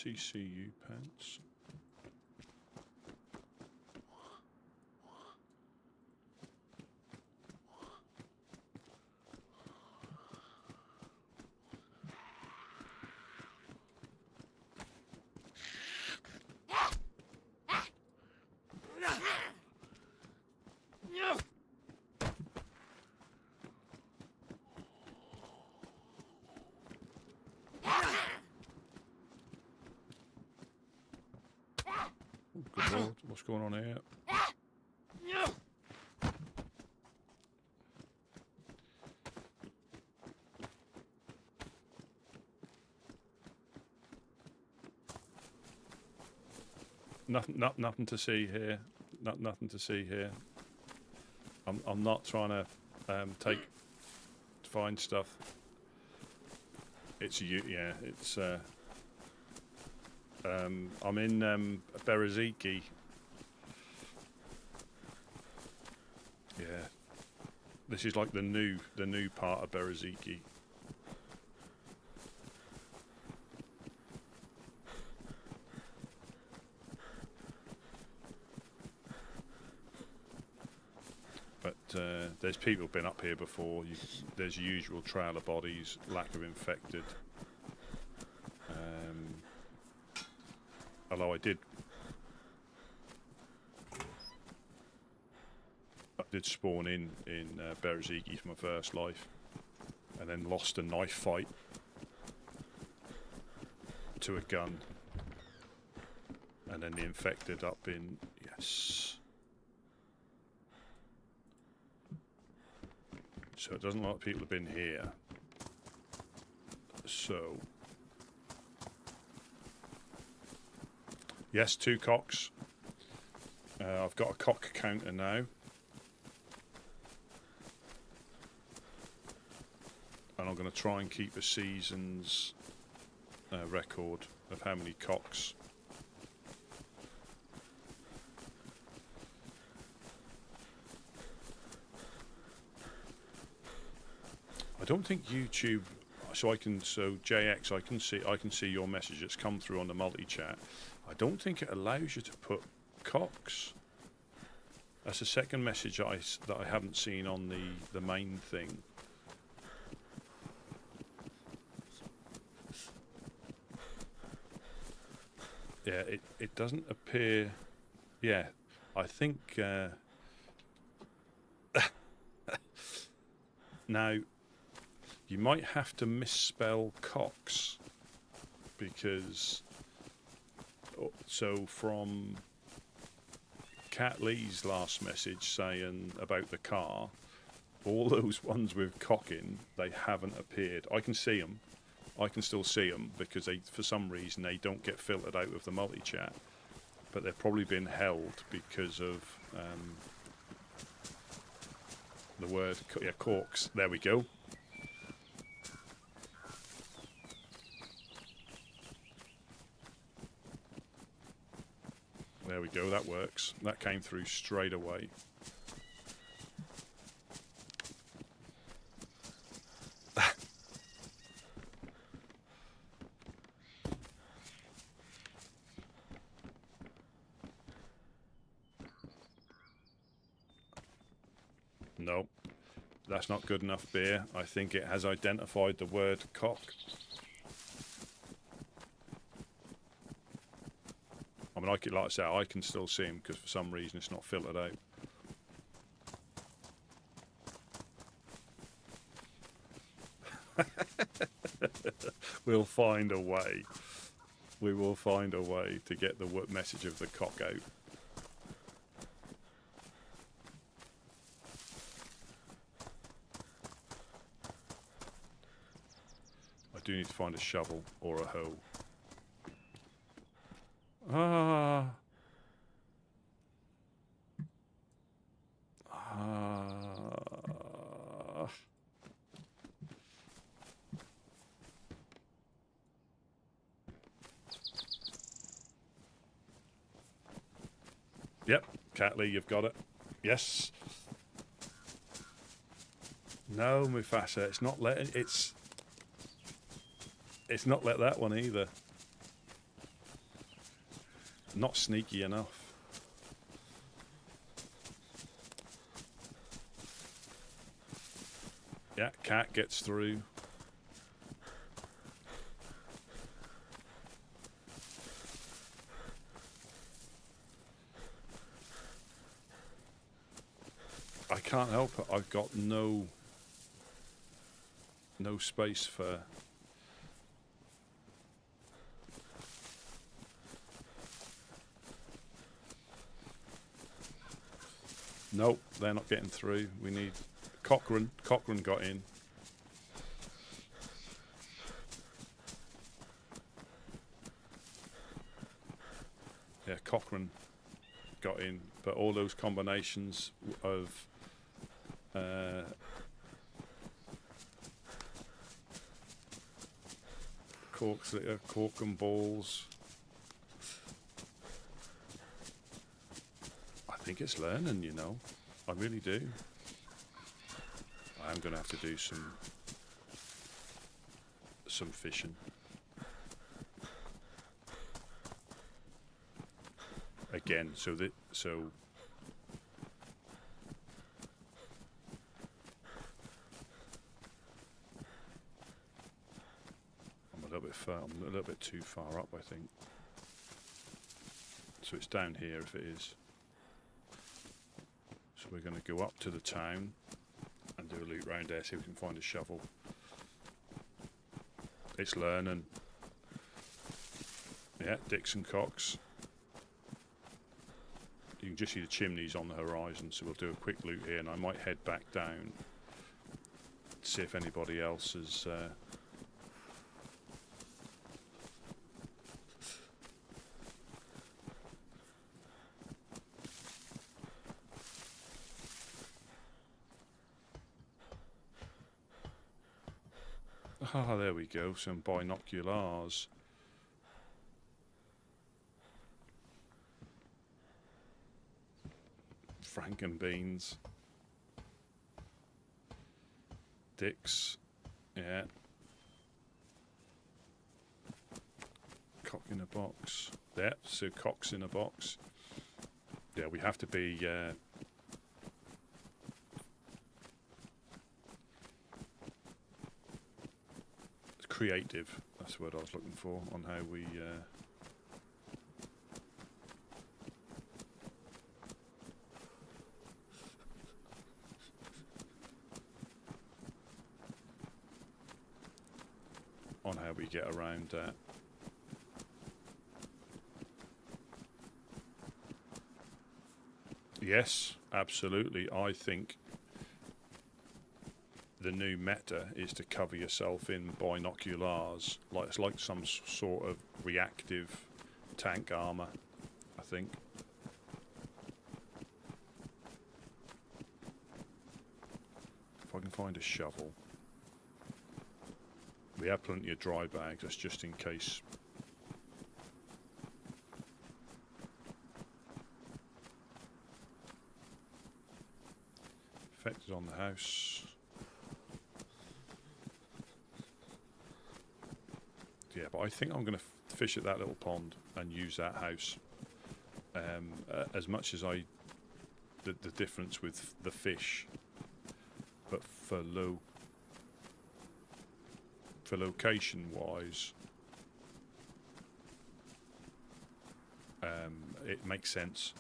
CCU pants. Good Lord, what's going on here? Nothing to see here. Nothing to see here. I'm not trying to take find stuff. It's yeah. It's I'm in Bereziki. Yeah, this is like the new part of Bereziki. But there's people been up here before. There's usual trail of bodies, lack of infected. Although I did spawn in Bereziki for my first life, and then lost a knife fight to a gun, and then the infected up in yes. So it doesn't look like people have been here. So yes, 2 cocks. I've got a cock counter now. And I'm going to try and keep a season's record of how many cocks. I don't think YouTube, so JX, I can see your message that's come through on the multi-chat. I don't think it allows you to put cocks. That's the second message that I haven't seen on the main thing. Yeah, it doesn't appear. Yeah, I think now you might have to misspell cocks, because so from Cat Lee's last message saying about the car, all those ones with cock in, they haven't appeared. I can see them. I can still see them because for some reason they don't get filtered out of the multi-chat, but they've probably been held because of the word corks. There we go. There we go, that works. That came through straight away. No, that's not good enough beer. I think it has identified the word cock. I mean, like I say, I can still see him because for some reason it's not filtered out. We'll find a way. We will find a way to get the message of the cock out. I do need to find a shovel or a hoe. Yep, Catley, you've got it. Yes. No, Mufasa, it's not letting. It's not let that one either. Not sneaky enough. Yeah, cat gets through. I can't help it. I've got no space for. Nope, they're not getting through. We need Cochrane. Cochrane got in. Yeah, Cochrane got in, but all those combinations of corks litter, cork and balls. I think it's learning, you know. I really do. I am going to have to do some fishing. Again, so I'm a little bit too far up, I think. So it's down here if it is. So we're going to go up to the town and do a loot round there, see if we can find a shovel. It's learning. Yeah, dicks and cocks. You can just see the chimneys on the horizon, so we'll do a quick loot here, and I might head back down, see if anybody else is... Ah, there we go, some binoculars. Frankenbeans. Dicks. Yeah. Cock in a box. There, so cocks in a box. Yeah, we have to be... creative, that's the word I was looking for, on how we get around that. Yes, absolutely. I think the new meta is to cover yourself in binoculars, like it's like some sort of reactive tank armor, I think. If I can find a shovel. We have plenty of dry bags, that's just in case. Effects on the house. Yeah, but I think I'm going to fish at that little pond and use that house. As much as the difference with the fish, but for location wise, it makes sense.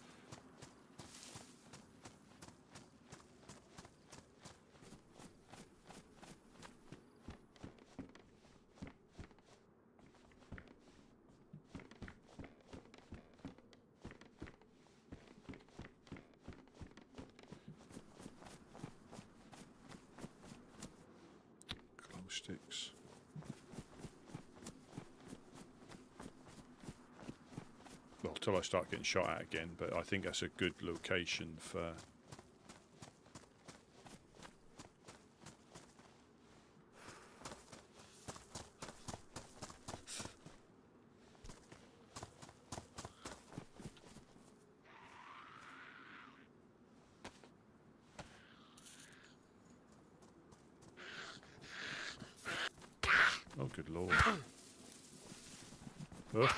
Sticks. Well, till I start getting shot at again, but I think that's a good location for... Oh, good lord. Ugh.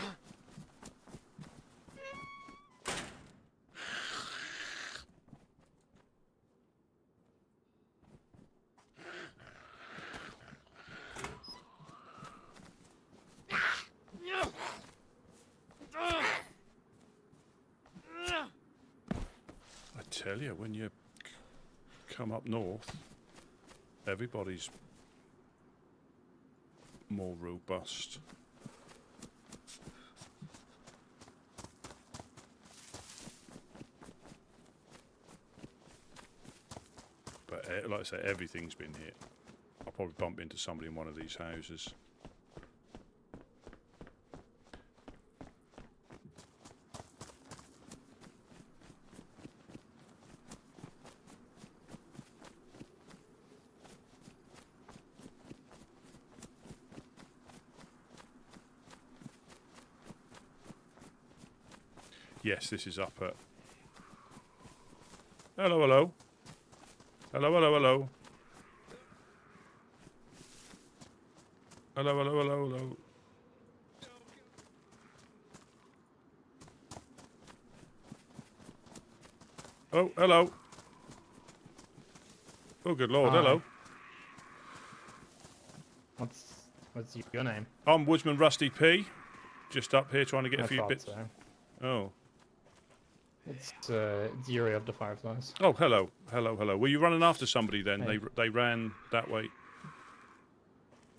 I tell you, when you come up north, everybody's more robust. But like I say, everything's been hit. I'll probably bump into somebody in one of these houses. Yes, this is up at... Hello, hello. Hello, hello, hello. Hello, hello, hello, hello. Oh, hello. Oh, good lord, hello. What's your name? I'm Woodsman Rusty P. Just up here trying to get a I few thought bits. so. Oh. It's Yuri of the Fireflies. Oh, hello. Hello, hello. Were you running after somebody then? Hey. They ran that way.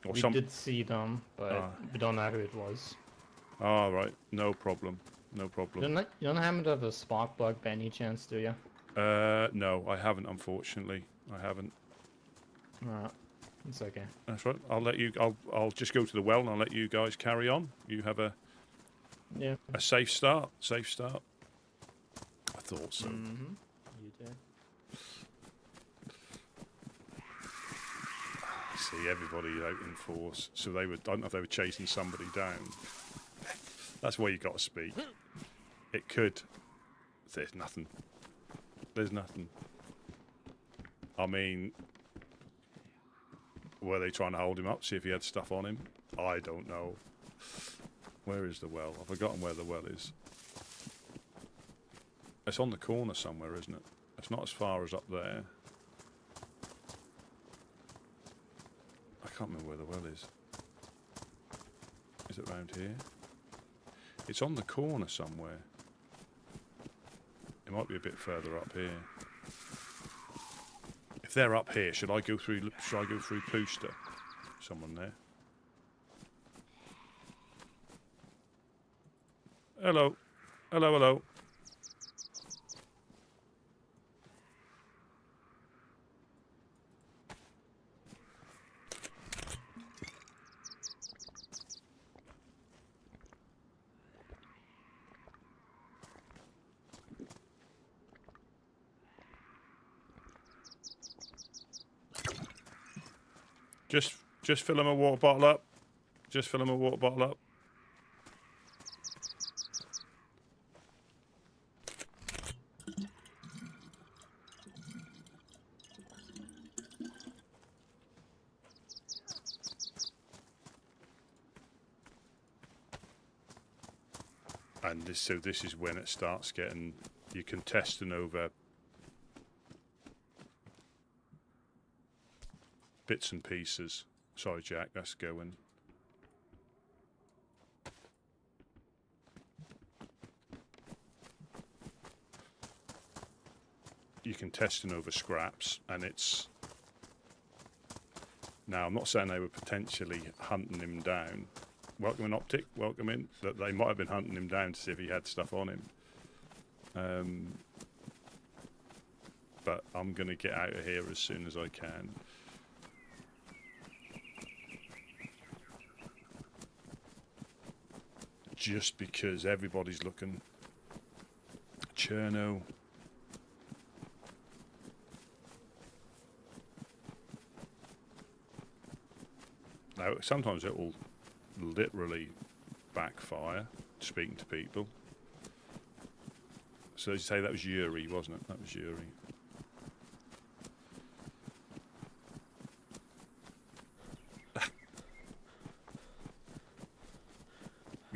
Or We did see them, but we don't know who it was. Oh, right. No problem. No problem. You don't happen to have a spark plug by any chance, do you? No, I haven't, unfortunately. I haven't. Alright. It's okay. That's right. I'll let you... I'll just go to the well and I'll let you guys carry on. You have a safe start. Safe start. I thought so. Mm-hmm. You did. See, everybody out in force. So they were... I don't know if they were chasing somebody down. That's where you got to speak. It could... There's nothing. There's nothing. I mean... Were they trying to hold him up, see if he had stuff on him? I don't know. Where is the well? I've forgotten where the well is. It's on the corner somewhere, isn't it? It's not as far as up there. I can't remember where the well is. Is it round here? It's on the corner somewhere. It might be a bit further up here. If they're up here, should I go through Plooster? Someone there. Hello. Hello, hello. Just fill him a water bottle up. Just fill him a water bottle up. And this is when it starts getting you contesting over bits and pieces. Sorry, Jack, that's going. You contesting over scraps, and it's... Now, I'm not saying they were potentially hunting him down. Welcome in, Optic. Welcome in. That they might have been hunting him down to see if he had stuff on him. But I'm going to get out of here as soon as I can. Just because everybody's looking. Cherno. Now, sometimes it will literally backfire, speaking to people. So as you say, that was Yuri, wasn't it? That was Yuri.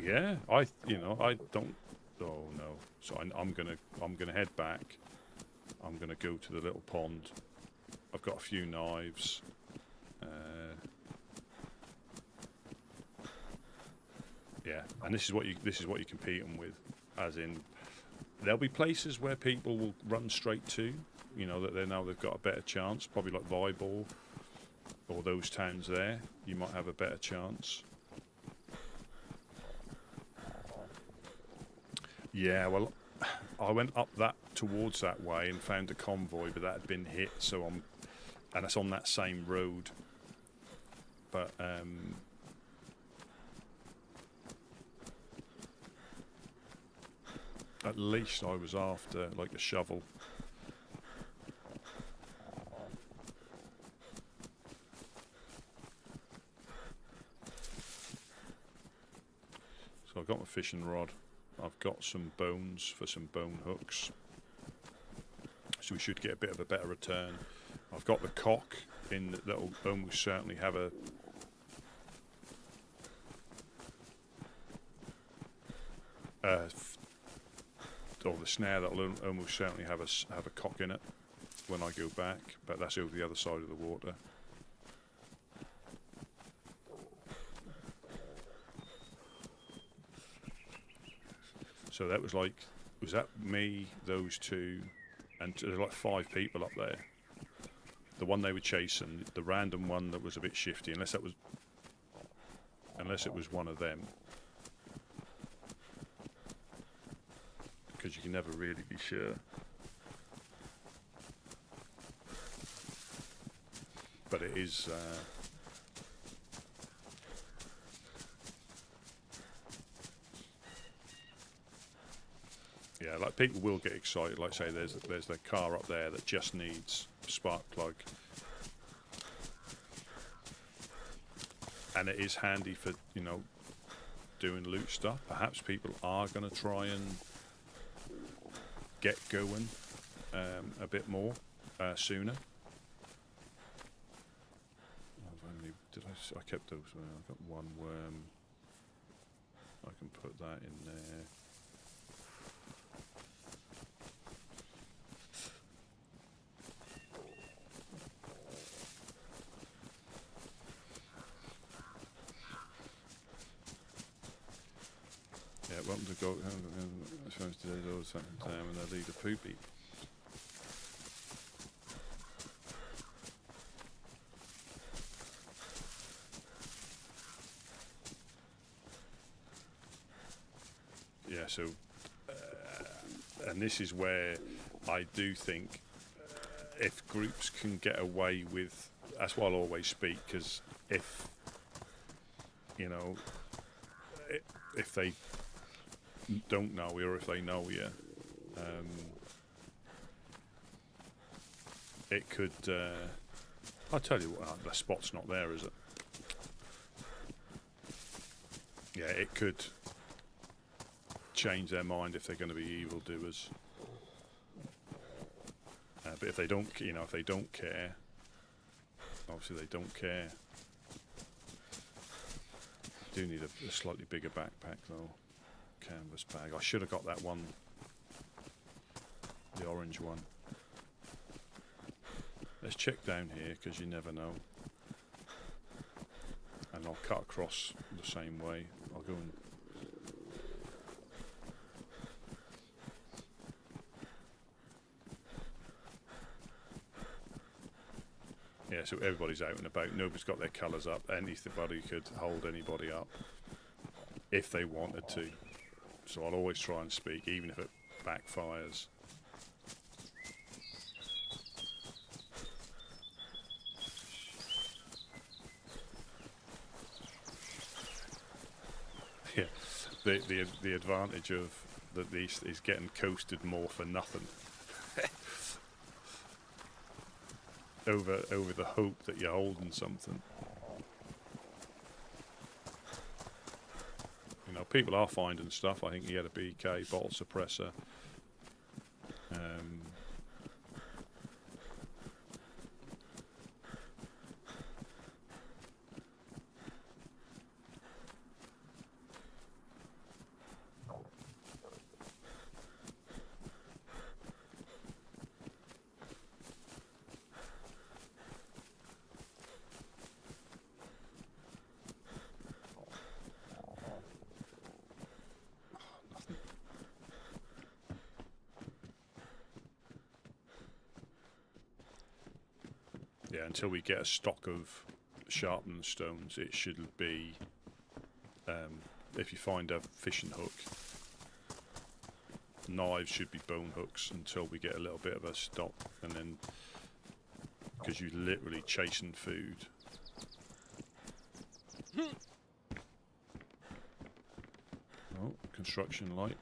Yeah, I don't. Oh no! So I'm gonna head back. I'm gonna go to the little pond. I've got a few knives. Yeah, and this is what you're competing with, as in there'll be places where people will run straight to. You know that they know they've got a better chance. Probably like Vybor or those towns there. You might have a better chance. Yeah, well, I went up towards that way and found a convoy, but that had been hit. So and it's on that same road. But at least I was after like a shovel. So I got my fishing rod. I've got some bones for some bone hooks, so we should get a bit of a better return. I've got the cock in that'll almost certainly have a or the snare that'll almost certainly have a cock in it when I go back, but that's over the other side of the water. So that was like, was that me, those two, and there's like 5 people up there. The one they were chasing, the random one that was a bit shifty, unless it was one of them, because you can never really be sure. But it is. Yeah, like people will get excited. Like say, there's the car up there that just needs a spark plug, and it is handy for, you know, doing loot stuff. Perhaps people are going to try and get going a bit more sooner. I kept those. I've got one worm. I can put that in there. Yeah, welcome to go. Today's all the second time, and they lead a poopy. Yeah, so, and this is where I do think if groups can get away with, that's why I'll always speak, because if, you know, if they don't know you, or if they know you, it could, I'll tell you what, the spot's not there, is it? Yeah, it could change their mind if they're going to be evildoers. But if they don't, you know, if they don't care, obviously they don't care. Do need a slightly bigger backpack though. Canvas bag. I should have got that one, the orange one. Let's check down here, because you never know. And I'll cut across the same way. I'll go and yeah, so everybody's out and about. Nobody's got their colours up. Anybody could hold anybody up if they wanted to. So I'll always try and speak, even if it backfires. Yeah, the advantage of that these is getting coasted more for nothing. over the hope that you're holding something. You know, people are finding stuff. I think he had a BK bottle suppressor. Yeah, until we get a stock of sharpened stones, it should be, if you find a fishing hook, knives should be bone hooks until we get a little bit of a stock, and then, because you're literally chasing food. Oh, construction light.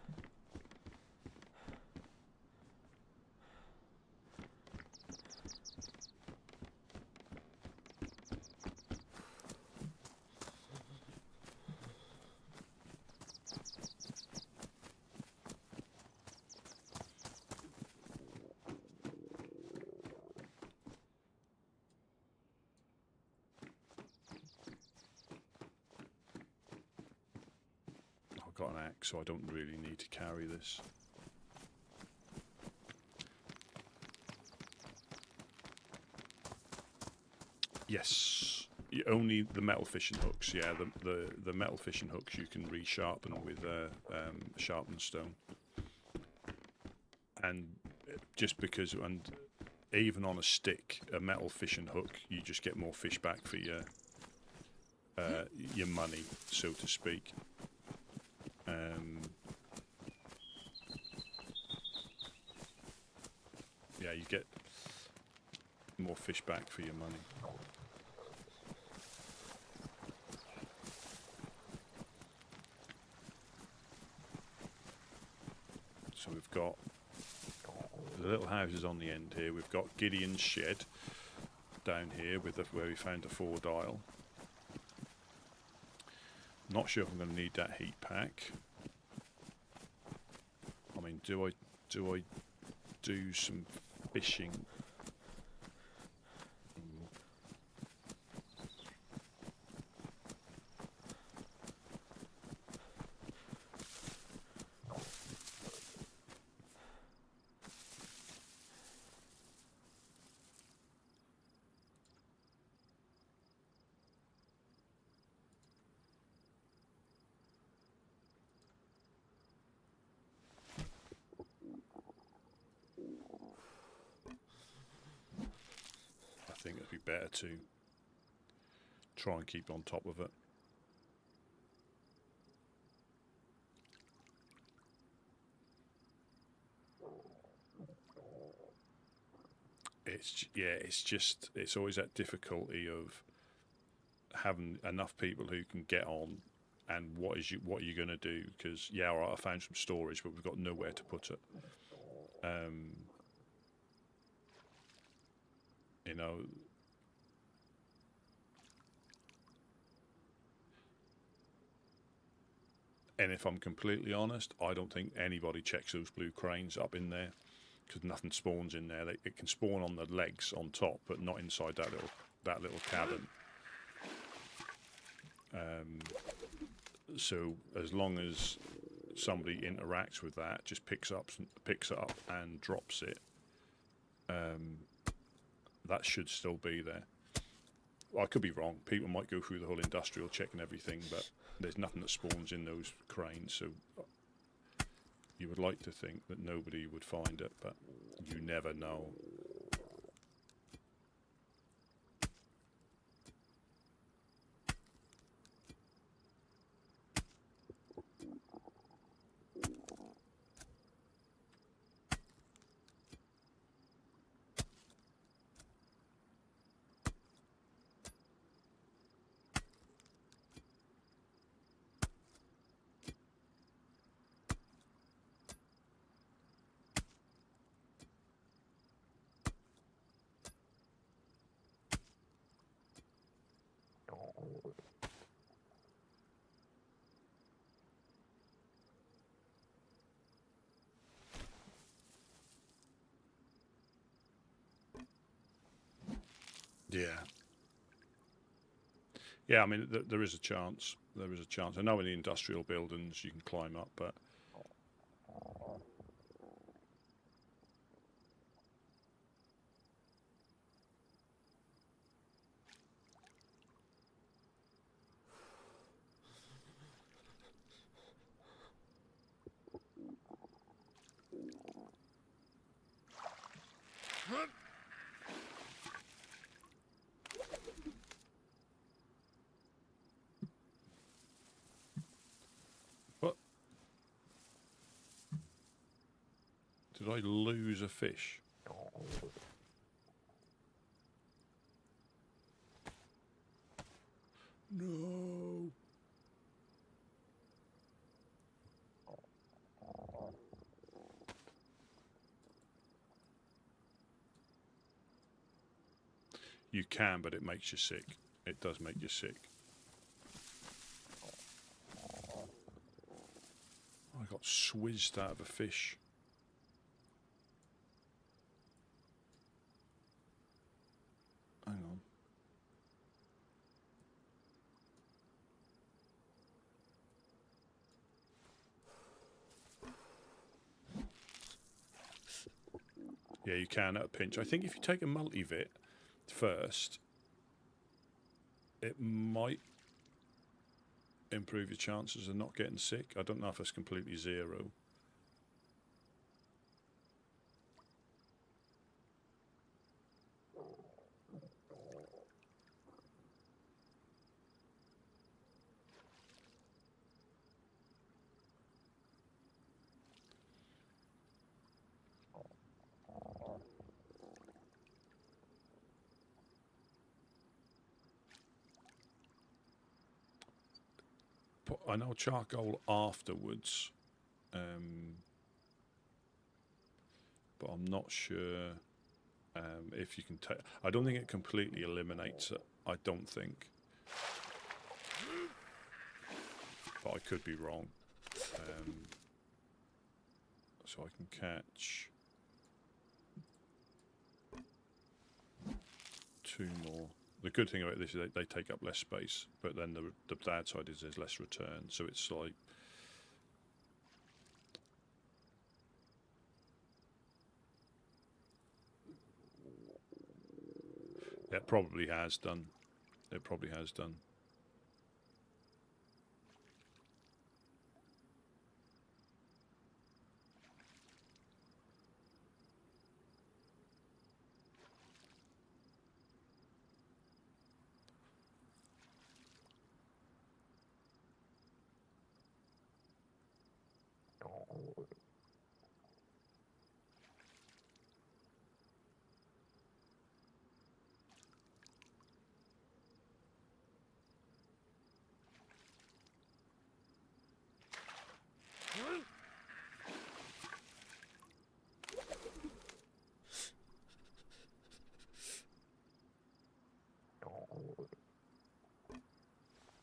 got an axe, so I don't really need to carry this. Yes, only the metal fishing hooks. Yeah, the metal fishing hooks you can resharpen with sharpened stone. And just because, and even on a stick, a metal fishing hook, you just get more fish back for your money, so to speak. Yeah, you get more fish back for your money. So we've got the little houses on the end here. We've got Gideon's shed down here with where we found the 4-dial. Not sure if I'm going to need that heat pack. I mean, do I do some fishing? I think it'd be better to try and keep on top of it. It's always that difficulty of having enough people who can get on, and what are you going to do? Because yeah, all right, I found some storage, but we've got nowhere to put it. You know, and if I'm completely honest, I don't think anybody checks those blue cranes up in there, because nothing spawns in there. It can spawn on the legs on top, but not inside that little cabin. So as long as somebody interacts with that, just picks it up and drops it, that should still be there. Well, I could be wrong. People might go through the whole industrial checking everything, but there's nothing that spawns in those cranes, so you would like to think that nobody would find it, but you never know. Yeah. Yeah, I mean, there is a chance. There is a chance. I know in the industrial buildings you can climb up, but... What? Did I lose a fish? No. You can, but it makes you sick. It does make you sick. I got swizzed out of a fish. Hang on. Yeah, you can at a pinch. I think if you take a multivit first, it might improve your chances of not getting sick. I don't know if it's completely zero. I know charcoal afterwards, but I'm not sure if you can take. I don't think it completely eliminates it. I don't think, but I could be wrong. So I can catch 2 more. The good thing about this is they take up less space, but then the bad side is there's less return. So it's like it probably has done. It probably has done.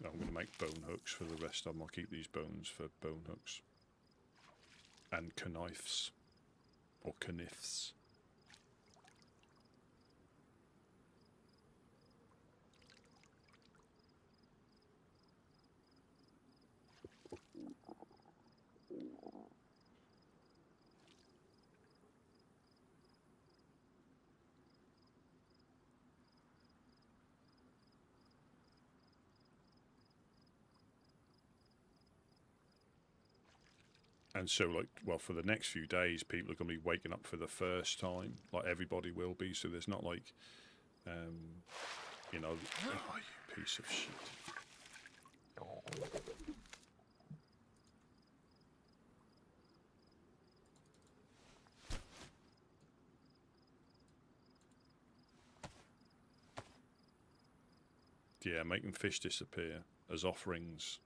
I'm going to make bone hooks for the rest of them. I'll keep these bones for bone hooks. And knives. Or kniffs. And so, like, well, for the next few days, people are going to be waking up for the first time. Like, everybody will be. So there's not like, you know, oh, you piece of shit. Yeah, making fish disappear as offerings.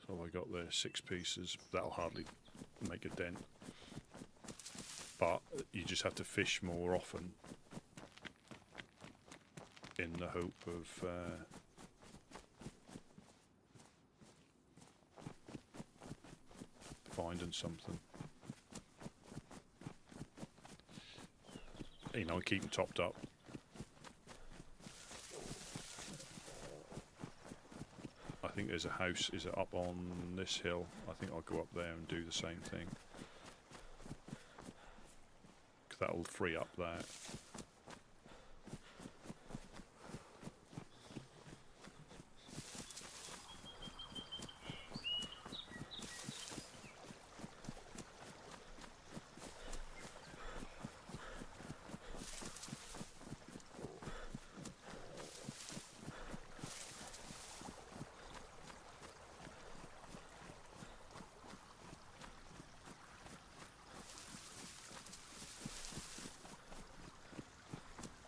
So I got there 6 pieces. That'll hardly make a dent. But you just have to fish more often in the hope of finding something. You know, keep them topped up. I think there's a house. Is it up on this hill? I think I'll go up there and do the same thing. Because that'll free up that.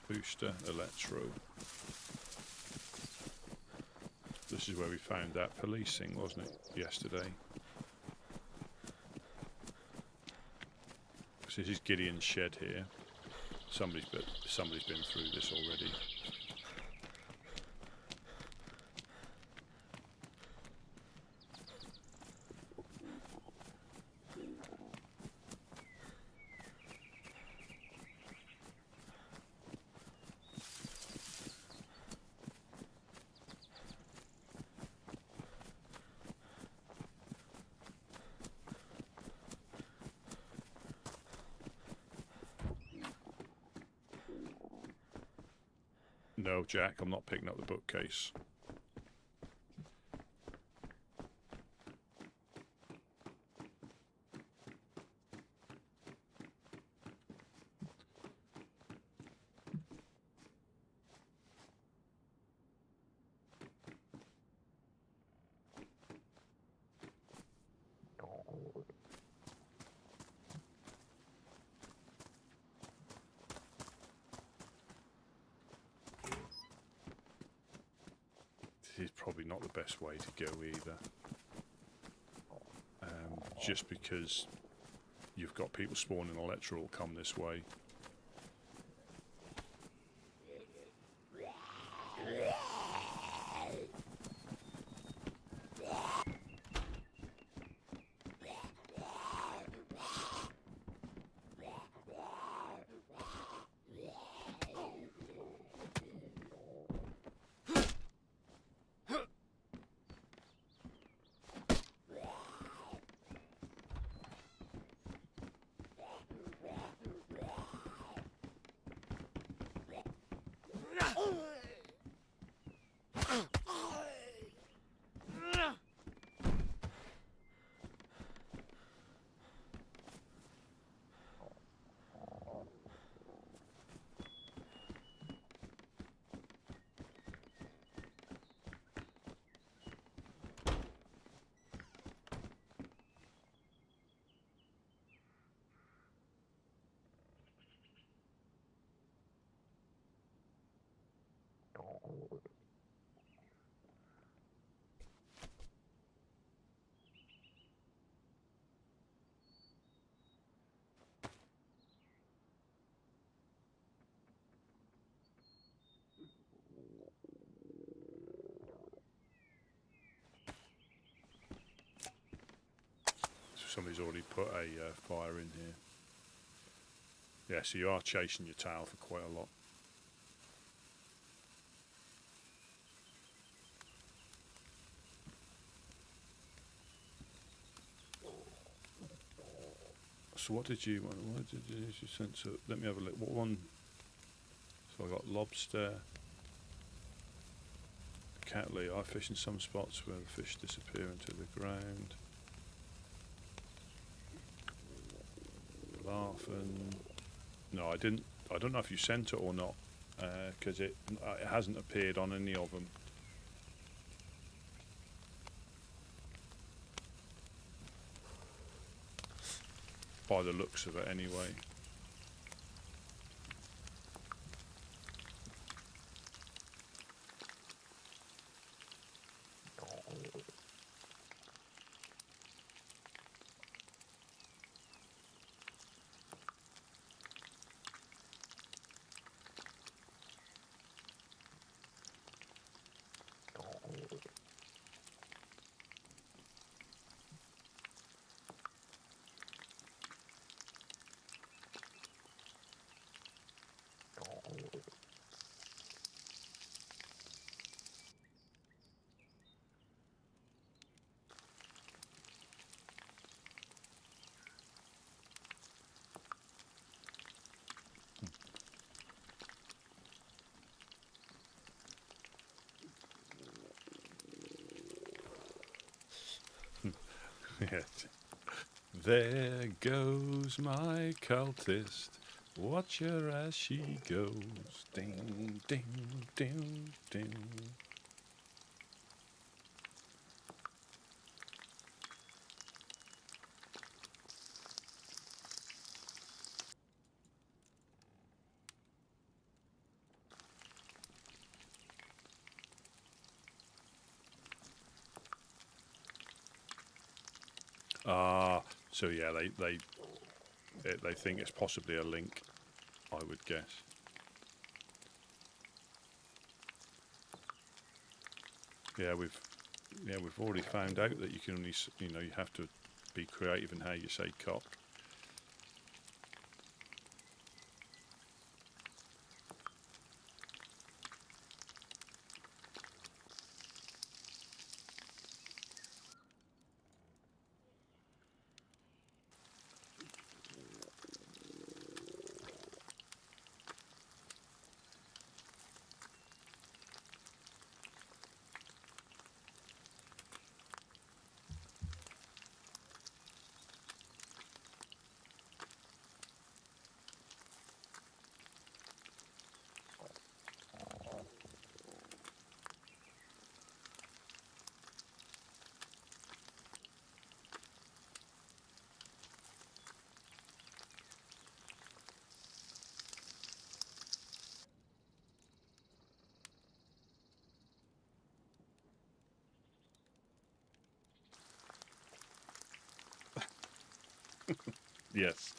Booster, electro. This is where we found that policing, wasn't it, yesterday? So this is Gideon's shed here. Somebody's been through this already. No, Jack, I'm not picking up the bookcase. This is probably not the best way to go either. Just because you've got people spawning electoral come this way. Somebody's already put a fire in here. Yeah, so you are chasing your tail for quite a lot. So what did you send to? Let me have a look. What one? So I got lobster, cattley. I fish in some spots where the fish disappear into the ground. Laughing. No, I didn't. I don't know if you sent it or not, because it hasn't appeared on any of them. By the looks of it, anyway. There goes my cultist. Watch her as she goes. Ding, ding, ding, ding. So yeah, they they think it's possibly a link, I would guess. Yeah, we've already found out that you can only, you know, you have to be creative in how you say cock. Yes.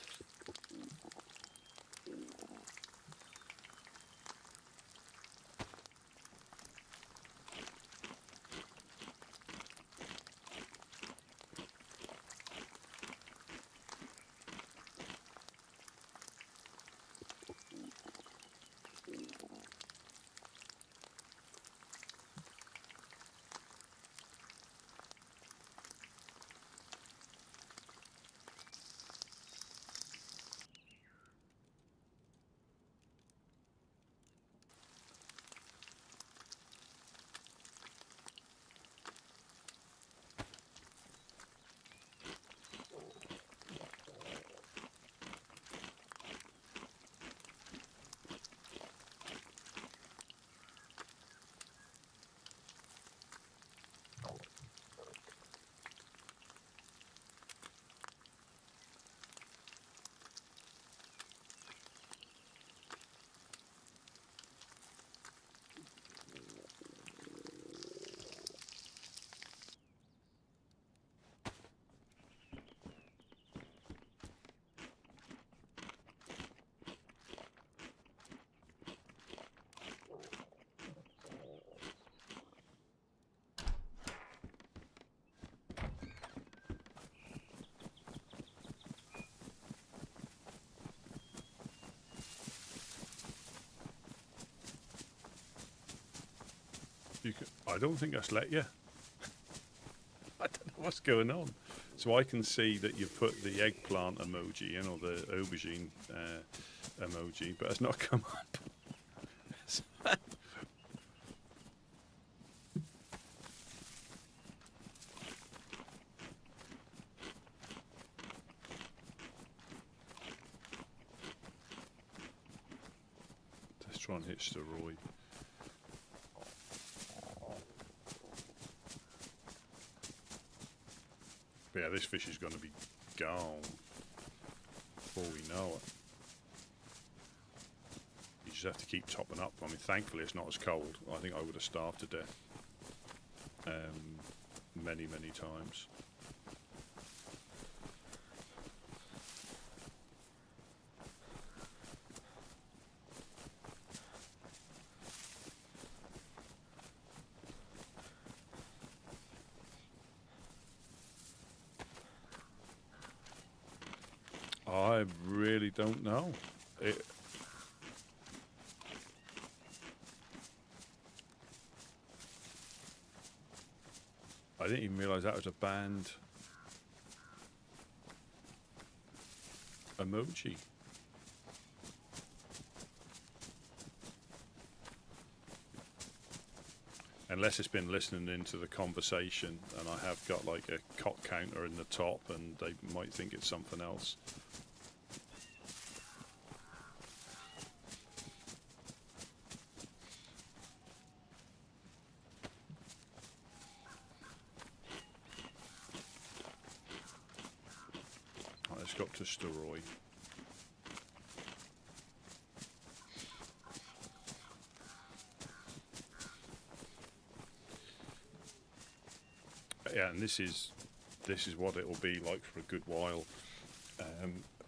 I don't think that's let you. I don't know what's going on. So I can see that you've put the eggplant emoji in, or the aubergine emoji, but it's not come up. Let's try and hit steroid. But yeah, this fish is going to be gone before we know it. You just have to keep topping up. I mean, thankfully it's not as cold. I think I would have starved to death many, many times. I really don't know. I didn't even realise that was a banned emoji. Unless it's been listening into the conversation and I have got like a cock counter in the top and they might think it's something else. Right, let's go up to steroid. Yeah, and this is what it will be like for a good while.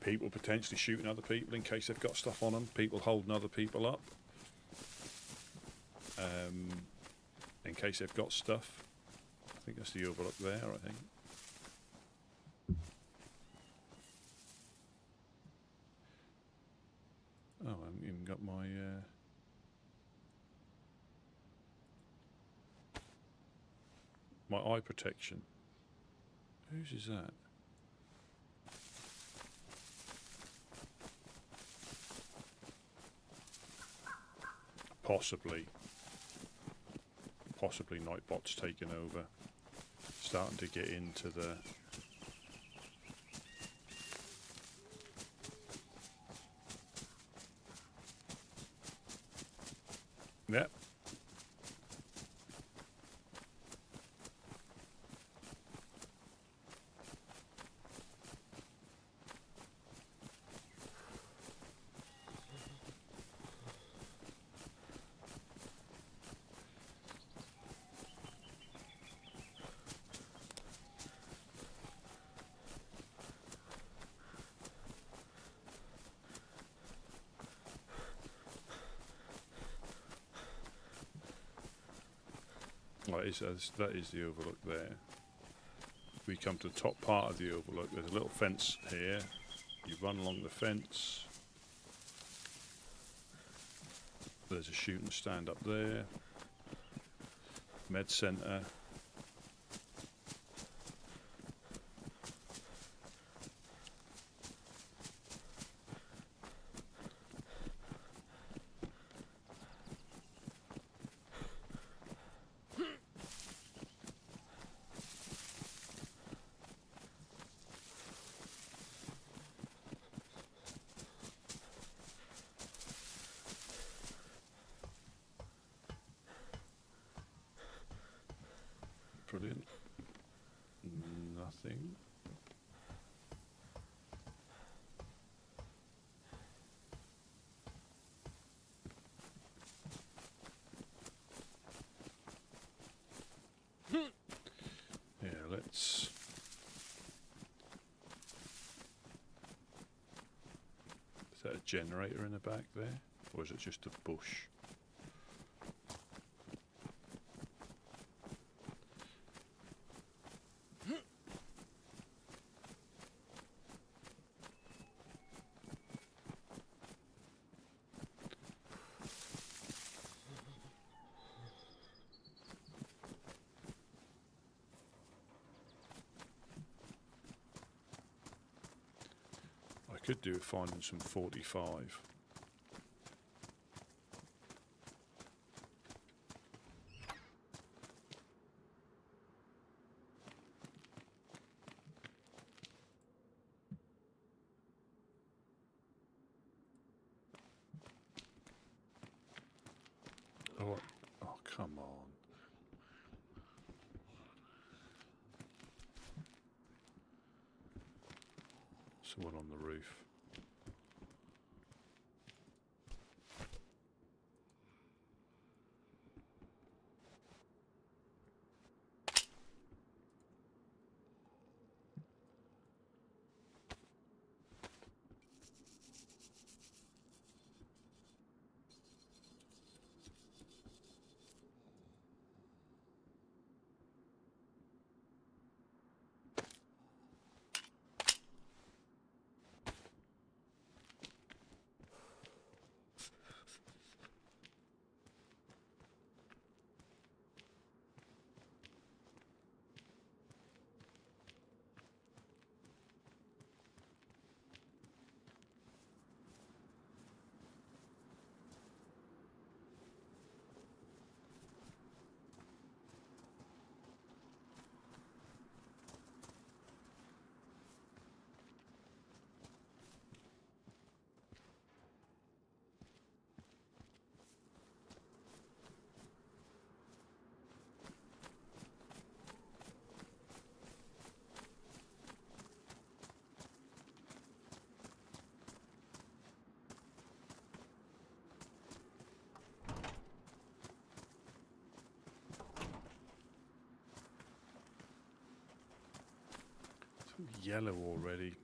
People potentially shooting other people in case they've got stuff on them. People holding other people up. In case they've got stuff. I think that's the overlook there, I think. Oh, I haven't even got my... my eye protection. Whose is that? Possibly Nightbot's taken over. Starting to get into the... Yep. That is the overlook there. We come to the top part of the overlook. There's a little fence here. You run along the fence. There's a shooting stand up there. Med centre. Brilliant. Nothing. Yeah, let's... Is that a generator in the back there? Or is it just a bush? Could do with finding some 45. Oh, come on. Someone on the roof. Yellow already.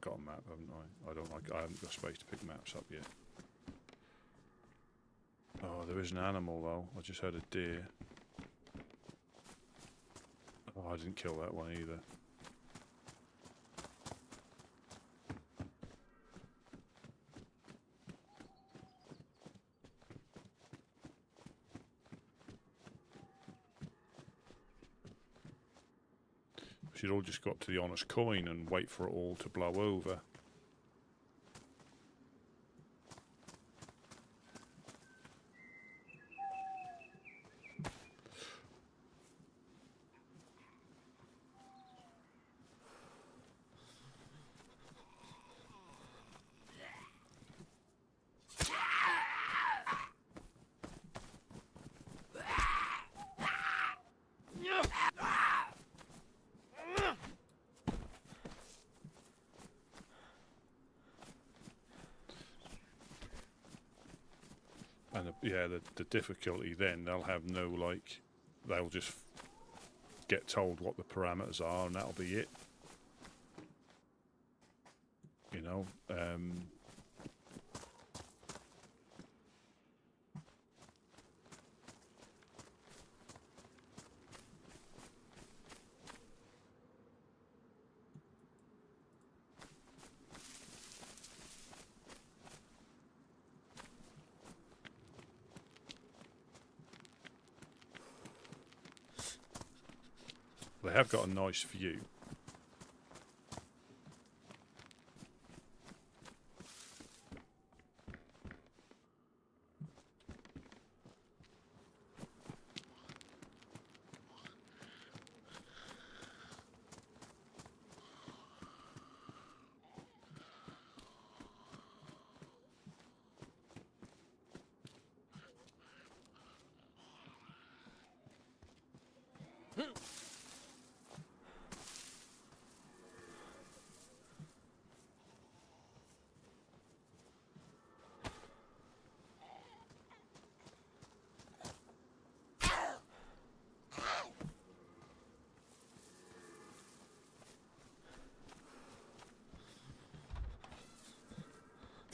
got a map, haven't I? I haven't got space to pick maps up yet. Oh, there is an animal though. I just heard a deer. Oh, I didn't kill that one either. We should all just go up to the honest coin and wait for it all to blow over. And the difficulty then, they'll have no, like, they'll just get told what the parameters are and that'll be it. You know, they have got a nice view.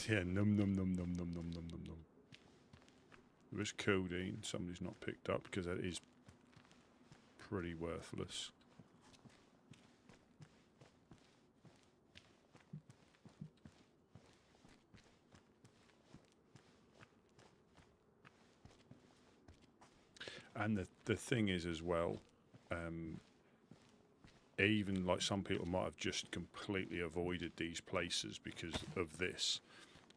Yeah, num num num num num num num num num. There is codeine somebody's not picked up because that is pretty worthless. And the thing is as well, even like some people might have just completely avoided these places because of this.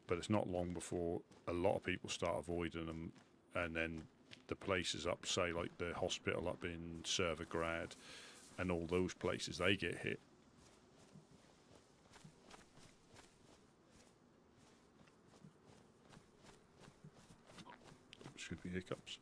But it's not long before a lot of people start avoiding them, and then the places up, say like the hospital up in Servergrad and all those places, they get hit. Should be hiccups.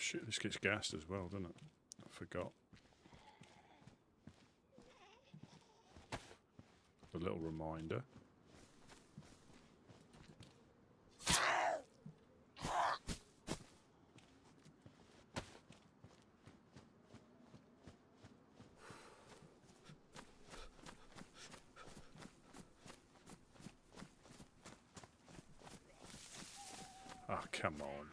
shit, this gets gassed as well, doesn't it? I forgot. A little reminder. Ah, come on.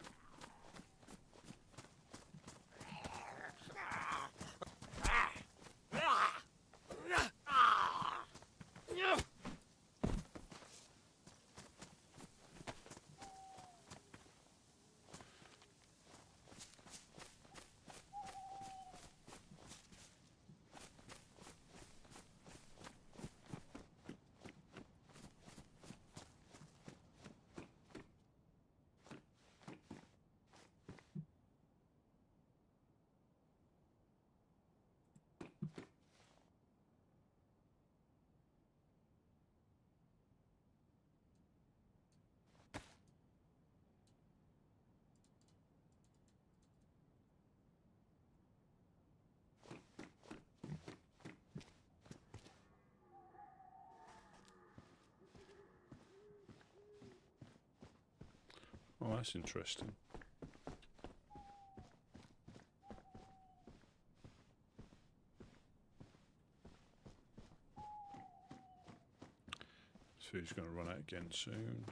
Oh, that's interesting. So he's going to run out again soon.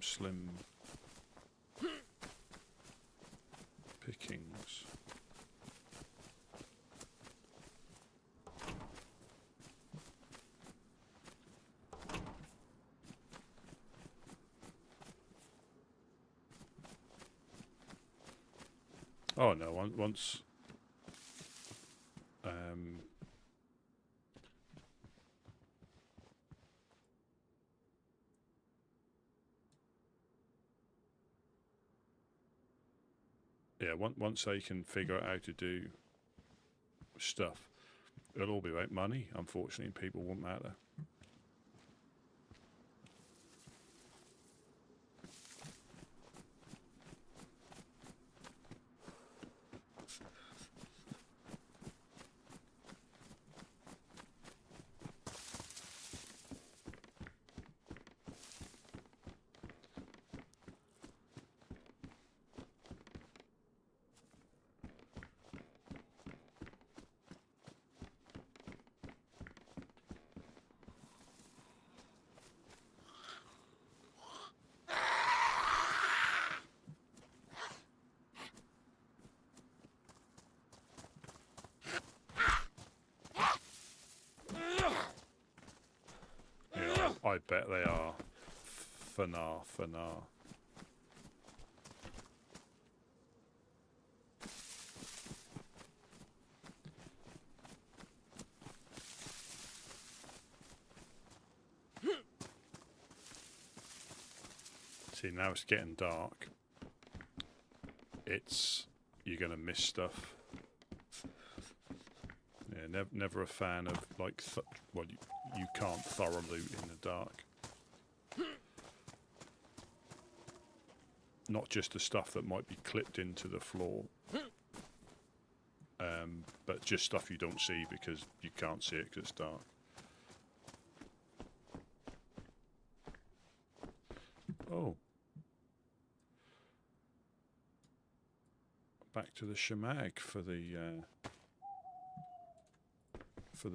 Slim pickings. Oh no! Once yeah, once they can figure out how to do stuff, it'll all be about money. Unfortunately, people won't matter. I bet they are fanar. See, now it's getting dark. You're gonna miss stuff. Yeah, never a fan of like you can't thorough loot in the dark. Not just the stuff that might be clipped into the floor. but just stuff you don't see because you can't see it because it's dark. Oh. Back to the shamag for the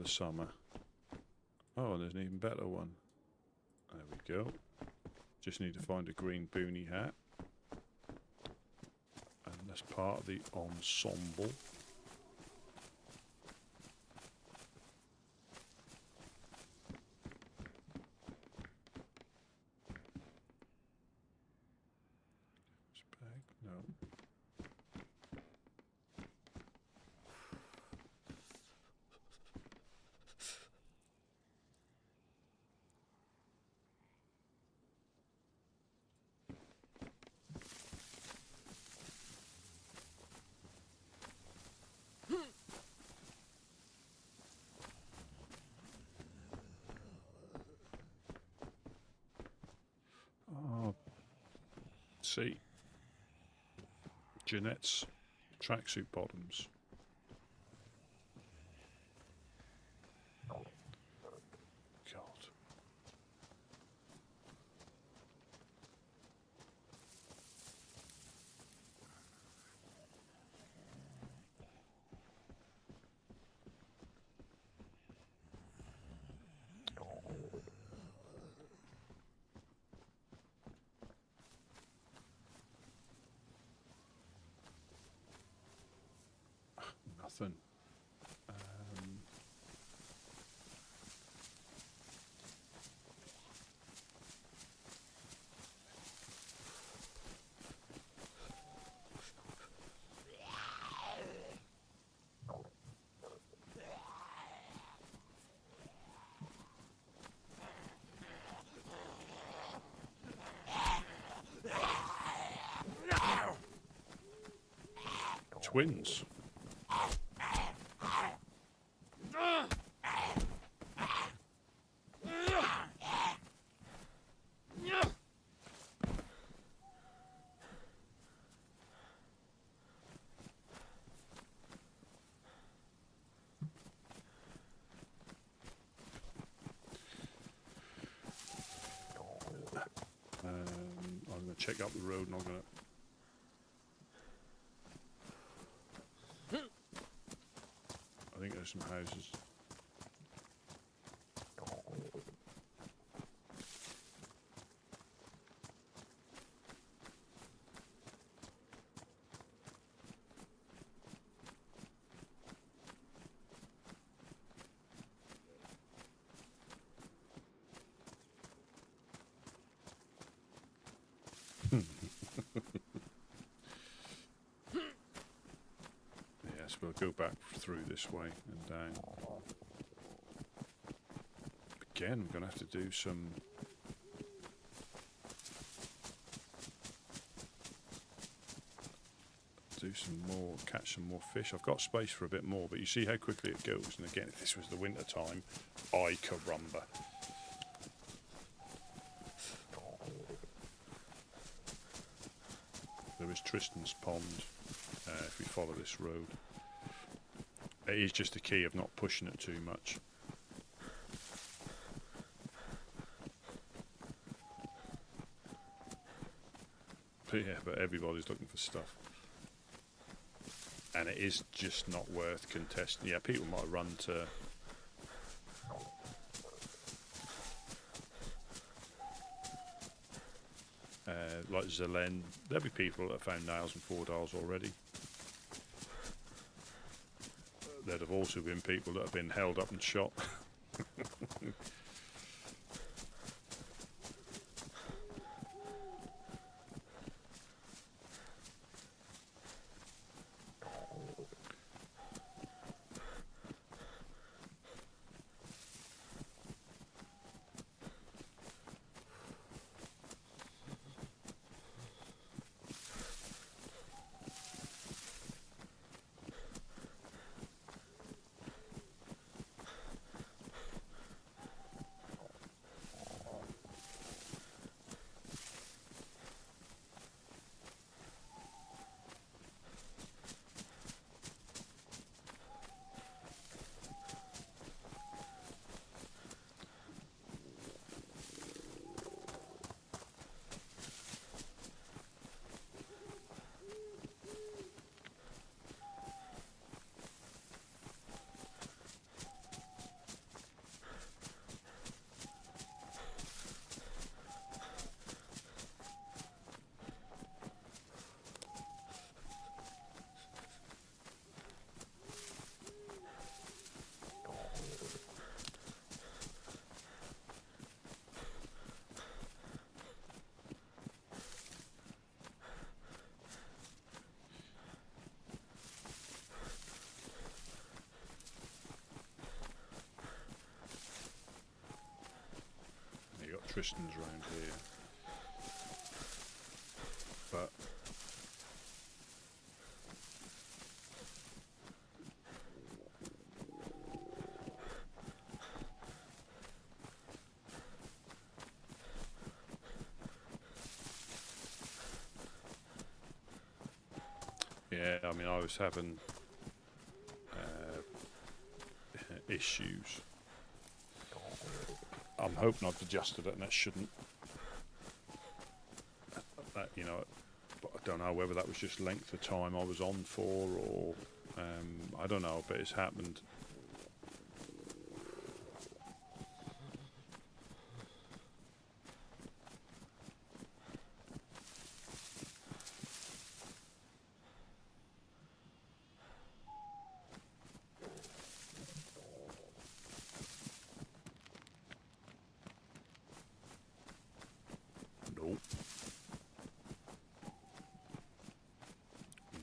summer. Oh, there's an even better one. There we go. Just need to find a green boonie hat. And that's part of the ensemble. Bag? No. Oh, see, Jeanette's tracksuit bottoms. God. Nothing. Twins. I'm going to check up the road and I'm going to... I think there's some houses. Yes, we'll go back through this way and down. Again, we're going to have to do some... catch some more fish. I've got space for a bit more, but you see how quickly it goes. And again, if this was the winter time, I carumba. There is Tristan's Pond, if we follow this road. It is just a key of not pushing it too much. But yeah, but everybody's looking for stuff. And it is just not worth contesting. Yeah, people might run to... like Zelen. There'll be people that have found nails and $4 already. There'd have also been people that have been held up and shot. Tristan's round here. But yeah, I mean, I was having issues. I'm hoping I've adjusted it, and it shouldn't. You know, but I don't know whether that was just length of time I was on for, or I don't know, but it's happened. Nope.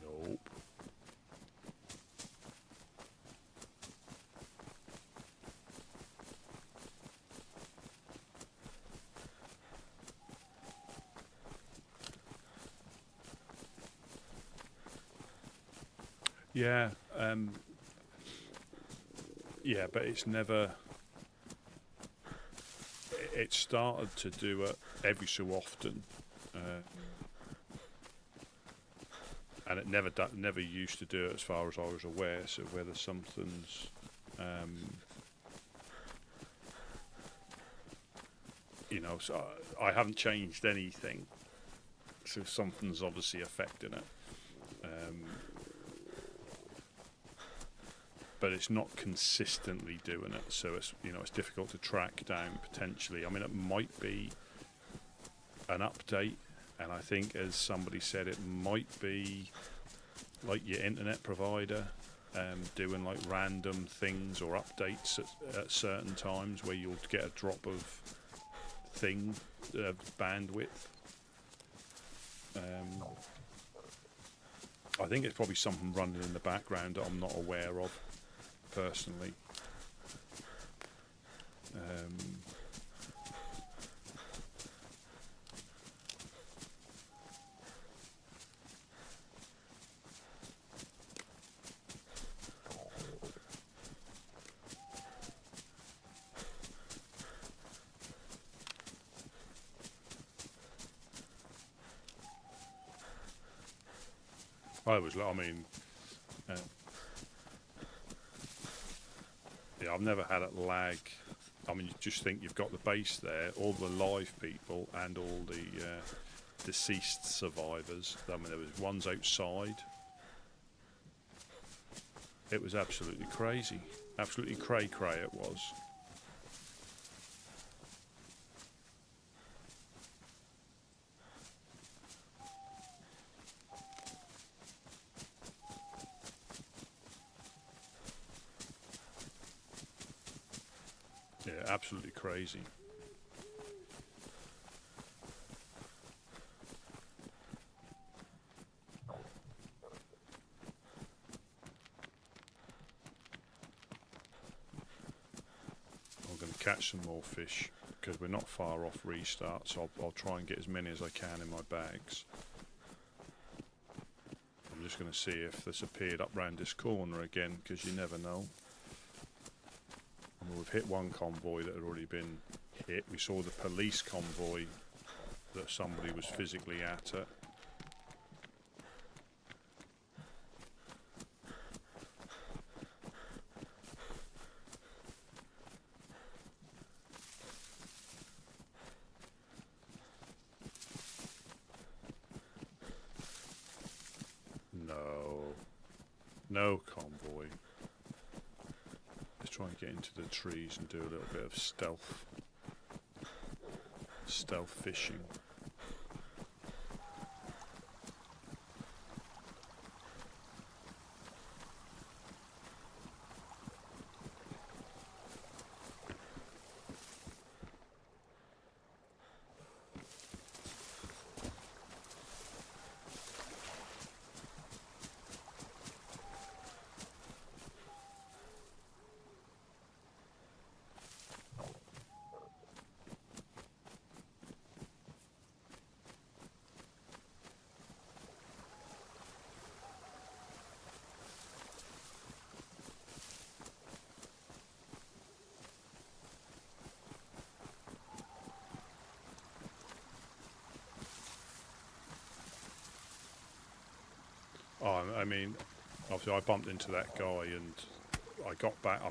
Nope. Yeah, yeah, but it's never. It started to do it every so often, and it never used to do it as far as I was aware. So whether something's, you know, so I haven't changed anything, so something's obviously affecting it. But it's not consistently doing it, so it's, you know, it's difficult to track down potentially. I mean, it might be an update, and I think, as somebody said, it might be like your internet provider doing like random things or updates at certain times where you'll get a drop of bandwidth. I think it's probably something running in the background that I'm not aware of personally. I mean, yeah, I've never had it lag. I mean, you just think you've got the base there, all the live people and all the deceased survivors. I mean, there was ones outside. It was absolutely crazy. Absolutely cray-cray it was. Yeah, absolutely crazy. I'm going to catch some more fish because we're not far off restart, so I'll try and get as many as I can in my bags. I'm just going to see if this appeared up round this corner again, because you never know. We've hit one convoy that had already been hit. We saw the police convoy that somebody was physically at it. No convoy. Let's try and get into the trees and do a little bit of stealth fishing. mean, obviously I bumped into that guy and I got back.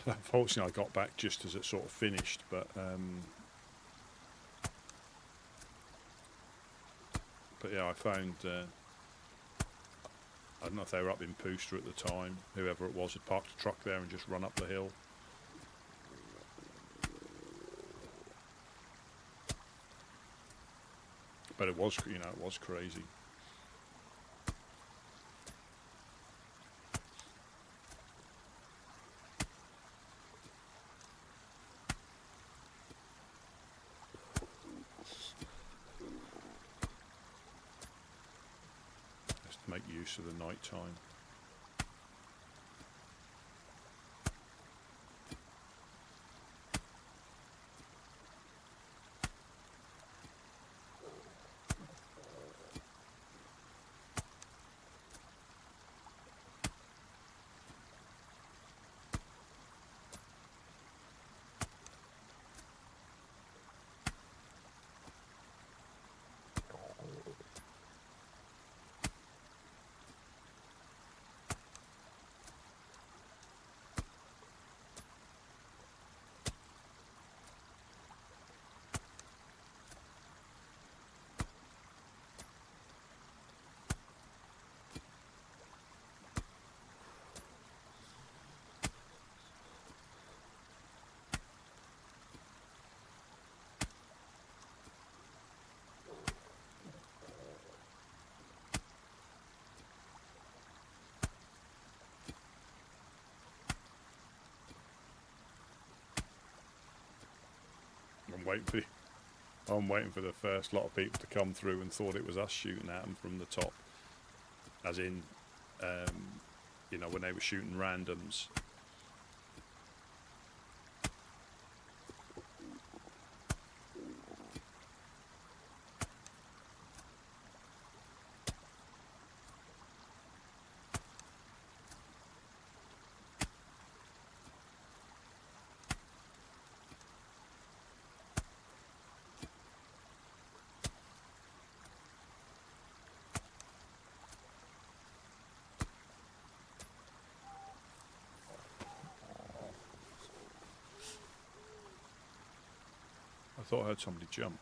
Unfortunately, I got back just as it sort of finished, but yeah, I found. I don't know if they were up in Pooster at the time. Whoever it was had parked a truck there and just run up the hill. But it was, you know, it was crazy. Just to make use of the night time. I'm waiting for the first lot of people to come through and thought it was us shooting at them from the top, as in, you know, when they were shooting randoms. I thought I heard somebody jump.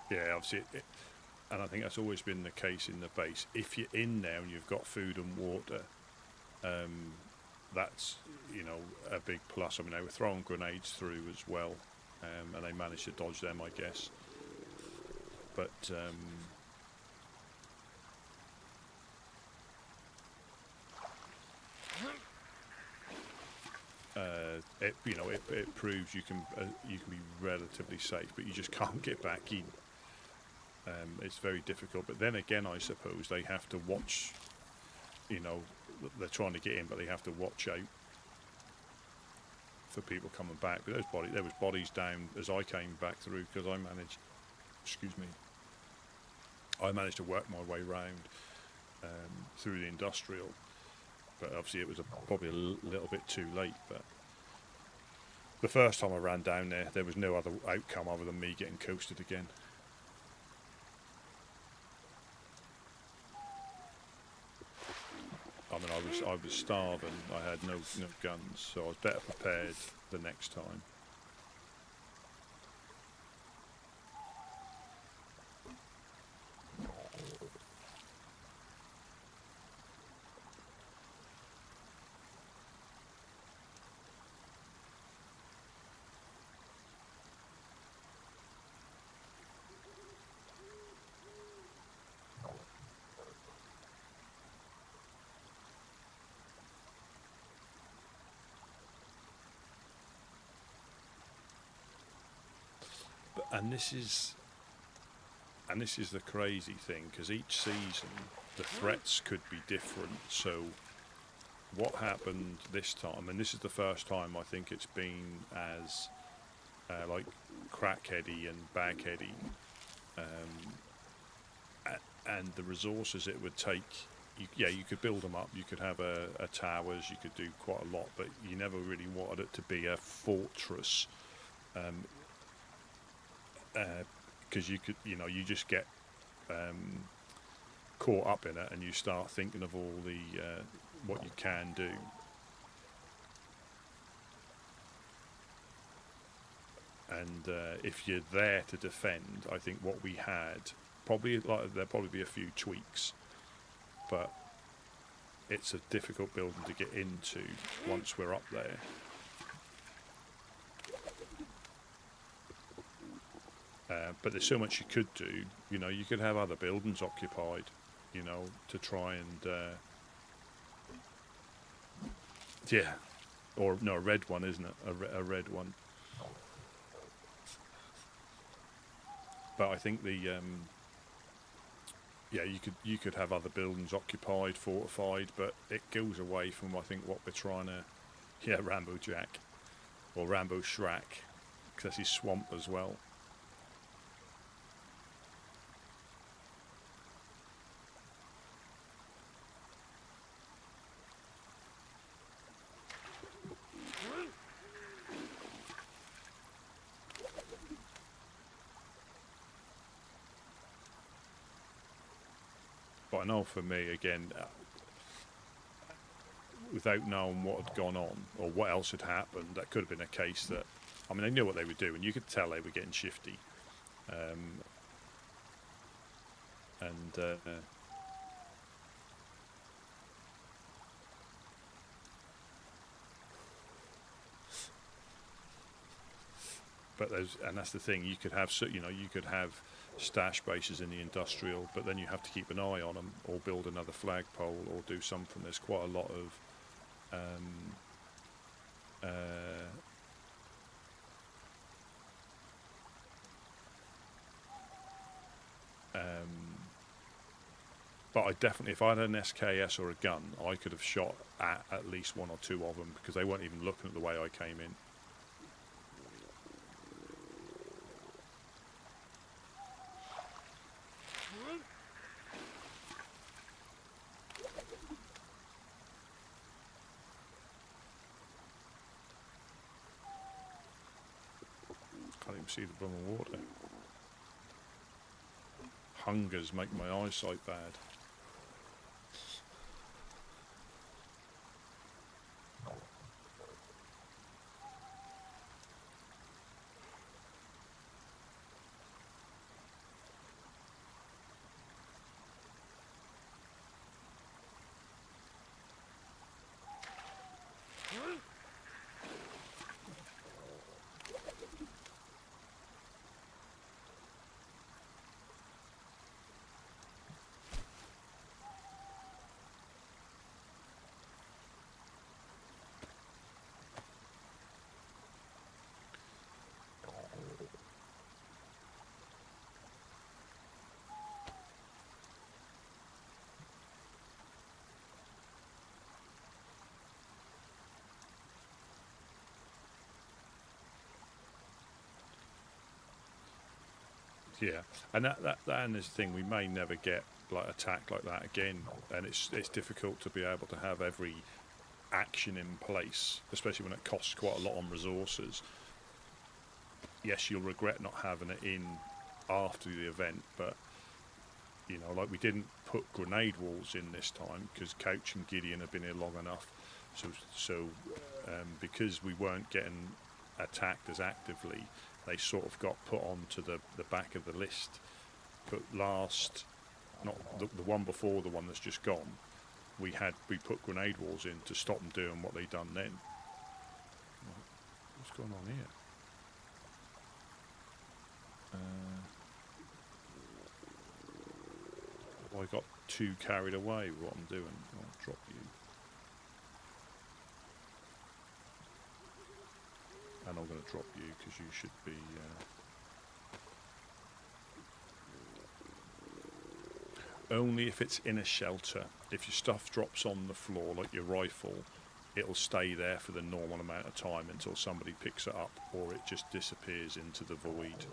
Yeah, obviously, and I think that's always been the case in the base. If you're in there and you've got food and water, that's, you know, a big plus. I mean, they were throwing grenades through as well, and they managed to dodge them, I guess. But it, you know, it proves you can be relatively safe, but you just can't get back in. It's very difficult. But then again, I suppose they have to watch. You know, they're trying to get in, but they have to watch out for people coming back. But there was bodies down as I came back through, because I managed. Excuse me. I managed to work my way round through the industrial. But obviously it was probably a little bit too late. But the first time I ran down there was no other outcome other than me getting coasted again. I mean, I was starving. I had no guns, so I was better prepared the next time. And this is the crazy thing, because each season the threats could be different. So what happened this time, and this is the first time I think it's been as like crackheady and bagheady, and the resources it would take. You could build them up, you could have a towers, you could do quite a lot, but you never really wanted it to be a fortress. Because you could, you just get caught up in it, and you start thinking of all the what you can do. And if you're there to defend, I think what we had there'll probably be a few tweaks, but it's a difficult building to get into once we're up there. But there's so much you could do. You could have other buildings occupied, to try and or no, a red one, isn't it? A red one. But I think you could have other buildings occupied, fortified, but it goes away from I think what we're trying to. Rambo Jack or Rambo Shrek, because that's his swamp as well. But I know for me, again, without knowing what had gone on or what else had happened, that could have been a case that, I mean, they knew what they were doing. You could tell they were getting shifty. But that's the thing. You could have, stash bases in the industrial, but then you have to keep an eye on them, or build another flagpole, or do something. There's quite a lot of but I definitely, if I had an SKS or a gun, I could have shot at least one or two of them, because they weren't even looking at the way I came in. Can't even see the bottom of water. Hungers make my eyesight bad. Yeah, and that is the thing. We may never get like attack like that again, and it's difficult to be able to have every action in place, especially when it costs quite a lot on resources. Yes, you'll regret not having it in after the event, but you know, like we didn't put grenade walls in this time because Couch and Gideon have been here long enough. So because we weren't getting attacked as actively, they sort of got put onto the back of the list. But last, not the one before the one that's just gone, we put grenade walls in to stop them doing what they done then. What's going on here? I got too carried away with what I'm doing. I'll drop you. And I'm going to drop you because you should be... Only if it's in a shelter. If your stuff drops on the floor, like your rifle, it'll stay there for the normal amount of time until somebody picks it up, or it just disappears into the void.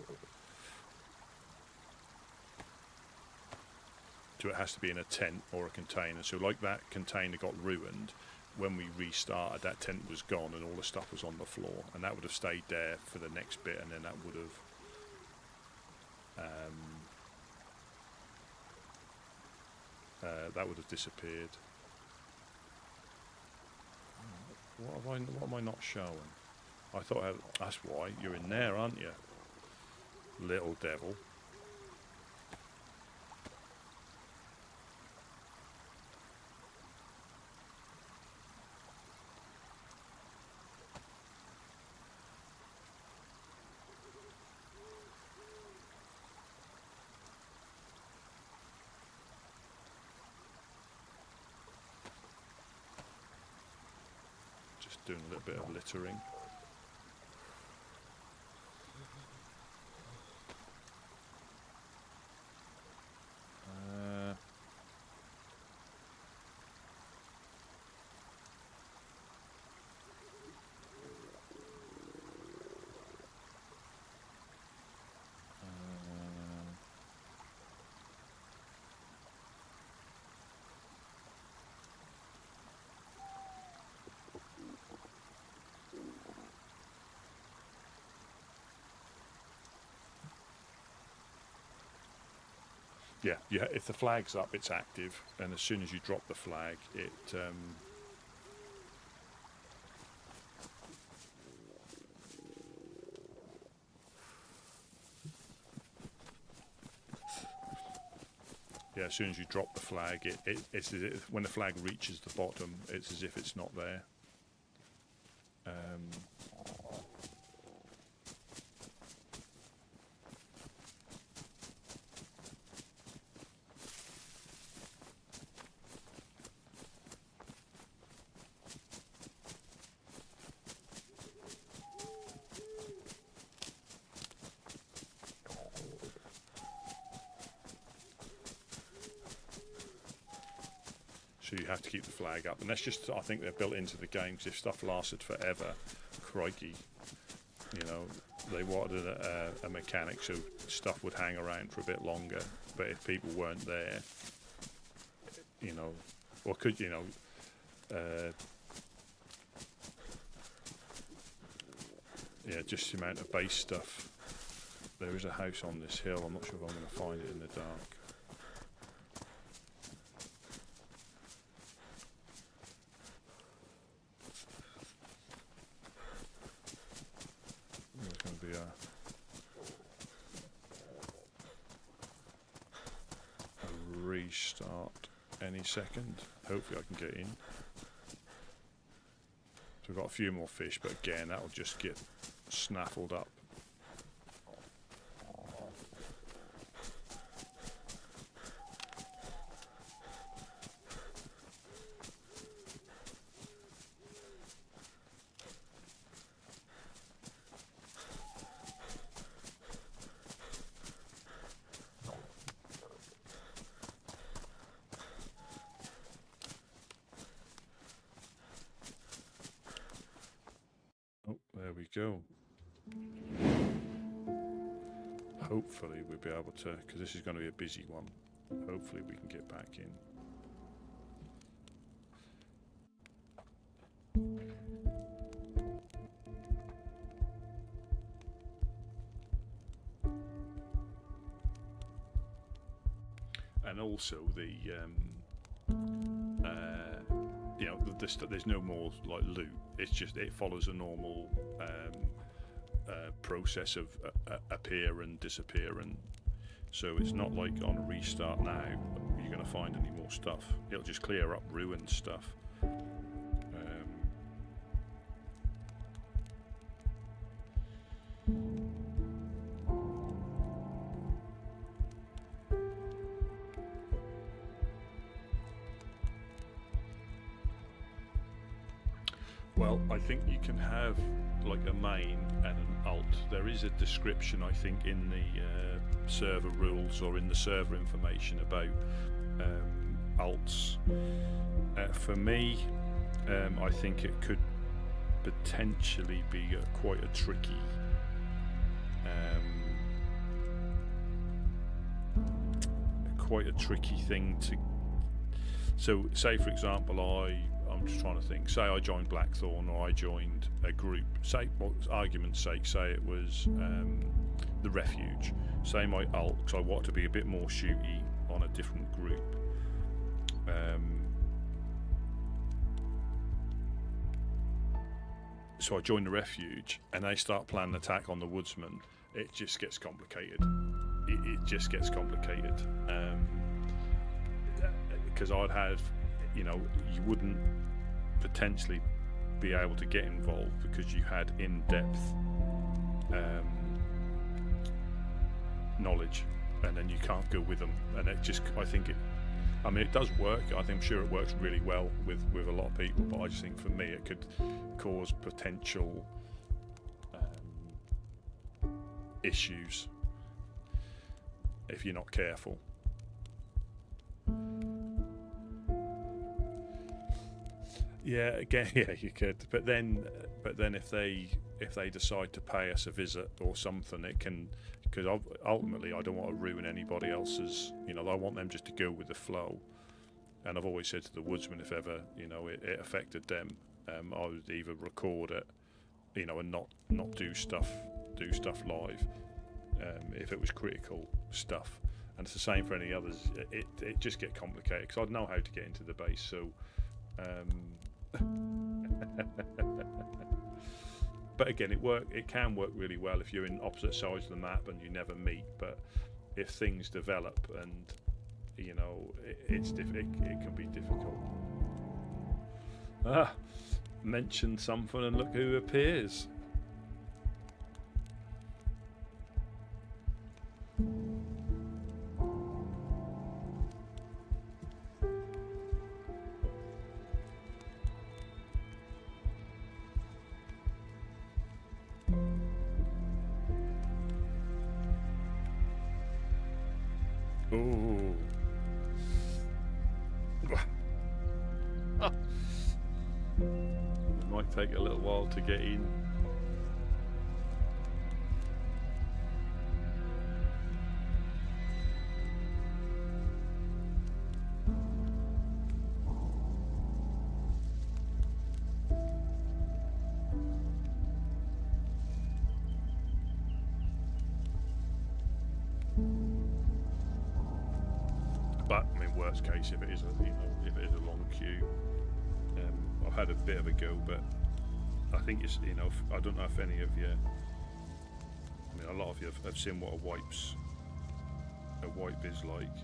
So it has to be in a tent or a container. So like that container got ruined, when we restarted, that tent was gone and all the stuff was on the floor, and that would have stayed there for the next bit, and then that would have disappeared. What am I not showing? I thought that's why you're in there, aren't you, little devil? Doing a little bit of littering. Yeah. If the flag's up, it's active, and as soon as you drop the flag, it as soon as you drop the flag, it's as if when the flag reaches the bottom, it's as if it's not there. So you have to keep the flag up, and that's just, I think they're built into the game, because if stuff lasted forever, crikey, you know, they wanted a mechanic so stuff would hang around for a bit longer. But if people weren't there, you know, or could, you know, yeah, just the amount of base stuff. There is a house on this hill. I'm not sure if I'm going to find it in the dark. There's going to be a restart any second. Hopefully I can get in. So we've got a few more fish, but again, that'll just get snaffled up. Oh, there we go. Hopefully we'll be able to, because this is going to be a busy one. hopefully we can get back in. And also the you know, there's no more like loot. It's just it follows a normal process of appear and disappear, and so it's not like on a restart now you're going to find any more stuff. It'll just clear up ruined stuff. Well, I think you can have like a main and an alt. There is a description, I think, in the server rules or in the server information about alts. For me, I think it could potentially be quite a tricky thing to. So, say for example, I'm just trying to think. Say I joined Blackthorn, or I joined a group. Say, for argument's sake, say it was the Refuge. Say my alt, because I want to be a bit more shooty on a different group. So I join the Refuge, and they start planning an attack on the Woodsmen. It just gets complicated. It just gets complicated. Because I'd have, you know, you wouldn't potentially be able to get involved because you had in-depth knowledge, and then you can't go with them. And it just, I think it, I mean, it does work. I'm sure it works really well with a lot of people, but I just think for me it could cause potential issues if you're not careful. Yeah, again, yeah, you could, but then if they decide to pay us a visit or something, it can, because ultimately I don't want to ruin anybody else's. You know, I want them just to go with the flow. And I've always said to the Woodsmen, if ever, you know, it affected them, I would either record it, you know, and not do stuff live, if it was critical stuff. And it's the same for any others. It just get complicated because I'd know how to get into the base, so. But again, it can work really well if you're in opposite sides of the map and you never meet. But if things develop and, you know, it can be difficult. Mention something and look who appears. Ooh. It might take a little while to get in. But I mean, worst case, if it is a long queue, I've had a bit of a go, but I think it's, you know, I don't know if any of you, I mean, a lot of you have seen what a wipe is like.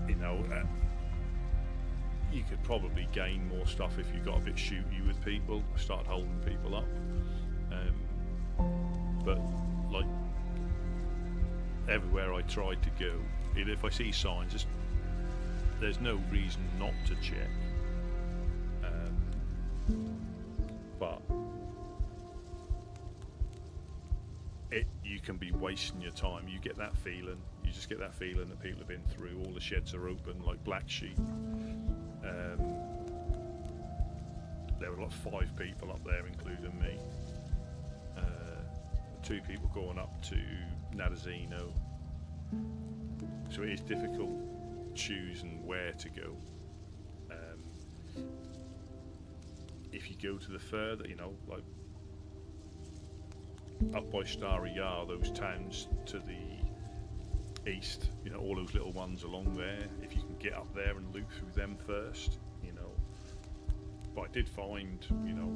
You know, you could probably gain more stuff if you got a bit shooty with people, start holding people up. But like, everywhere I tried to go, if I see signs, there's no reason not to check. But you can be wasting your time. You get that feeling. You just get that feeling that people have been through. All the sheds are open, like Black Sheep. There were like 5 people up there, including me. 2 people going up to Nadazino. So it is difficult choosing where to go. If you go to the further, you know, like up by Starry Yar, those towns to the east, you know, all those little ones along there, if you can get up there and loot through them first, you know. But I did find, you know,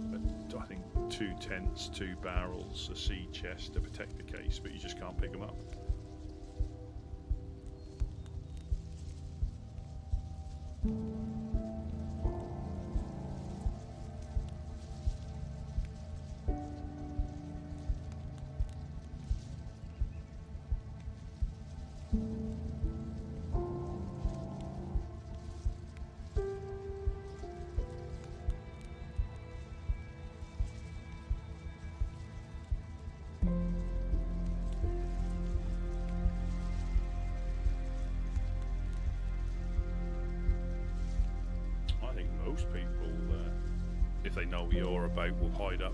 I think 2 tents, 2 barrels, a seed chest to protect the case, but you just can't pick them up. I think most people, if they know you're about, will hide up.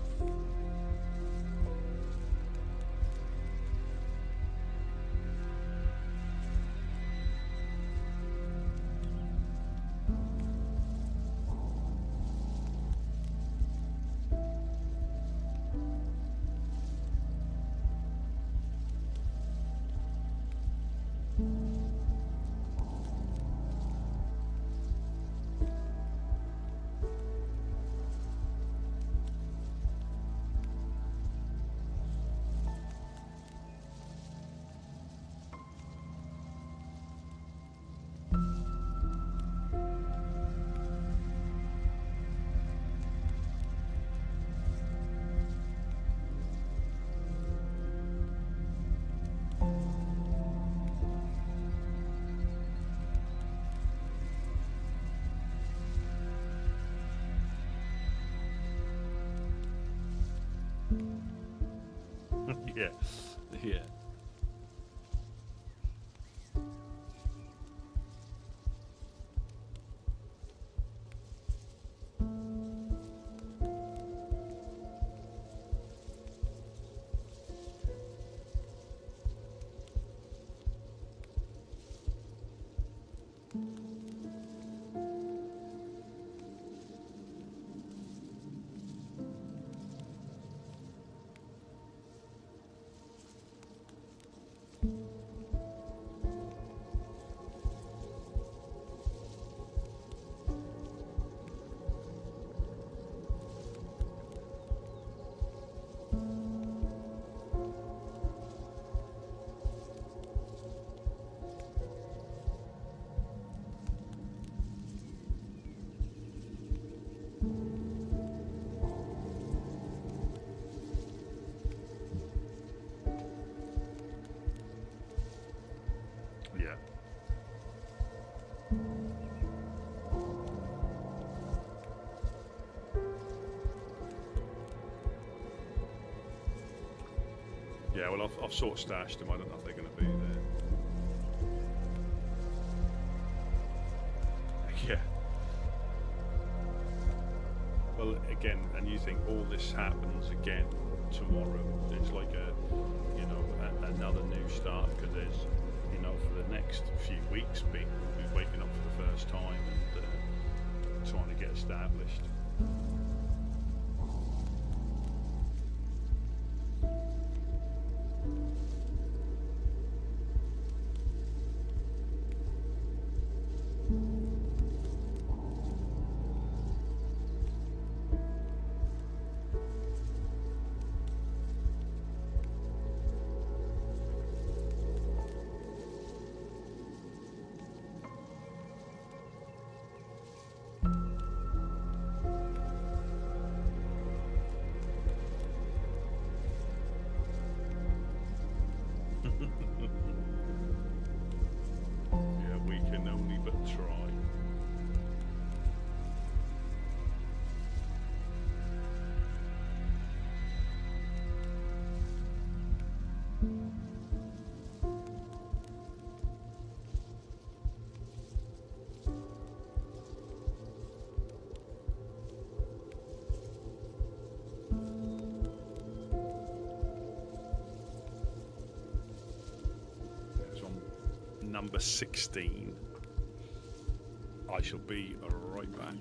Yeah, yeah. Yeah. Yeah, well, I've sort of stashed them. I don't know if they're going to be there. Yeah. Well, again, and you think all this happens again tomorrow. It's like another new start, because there's, you know, for the next few weeks, people will be waking up for the first time and trying to get established. number 16. I shall be right back.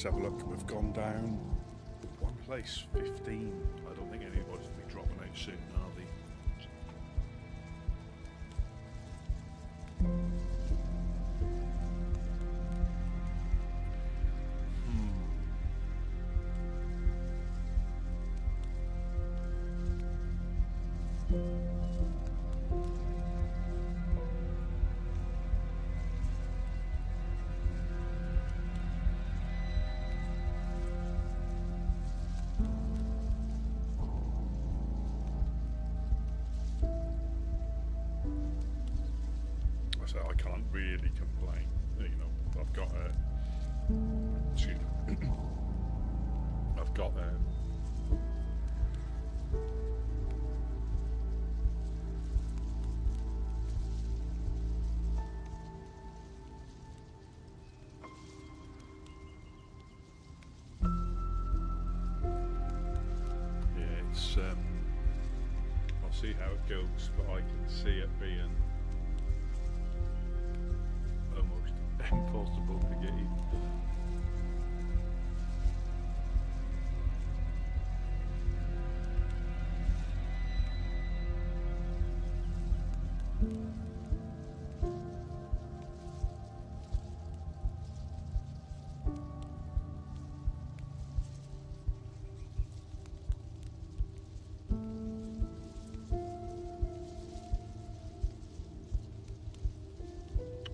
Let's have a look. We've gone down one place, 15. I don't think anybody's going to be dropping out soon, are they? So I can't really complain. You know, I've got a. Excuse me. I've got yeah, it's I'll see how it goes, but I can see it being almost impossible to get in.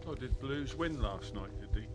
Oh, did Blues win last night, did he?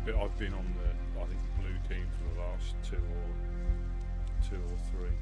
I've been on the, I think, blue team for the last two or three.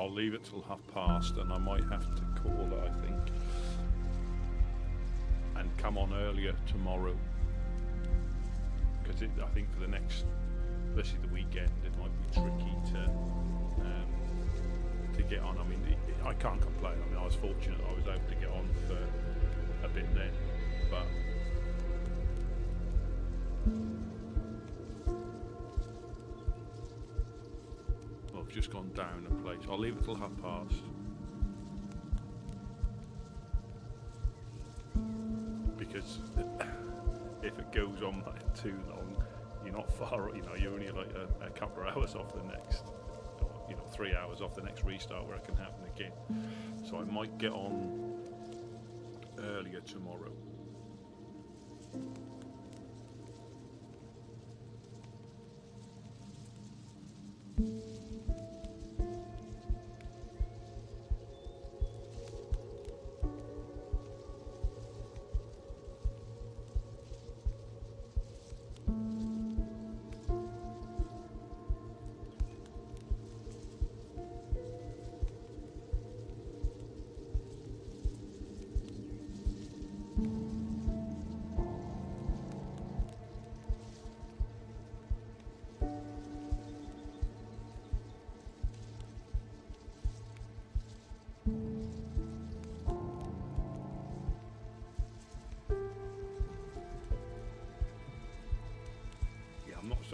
I'll leave it till past, and I might have to call it, I think, and come on earlier tomorrow, because I think for the next, especially the weekend, it might be tricky to get on. I mean, I can't complain. I mean, I was fortunate I was able to get on for a bit then, but well, I've just gone down a place. I'll leave it till past. Because if it goes on like too long, you're not far, you know, you're only like a couple of hours off the next, or, you know, 3 hours off the next restart where it can happen again. So I might get on earlier tomorrow.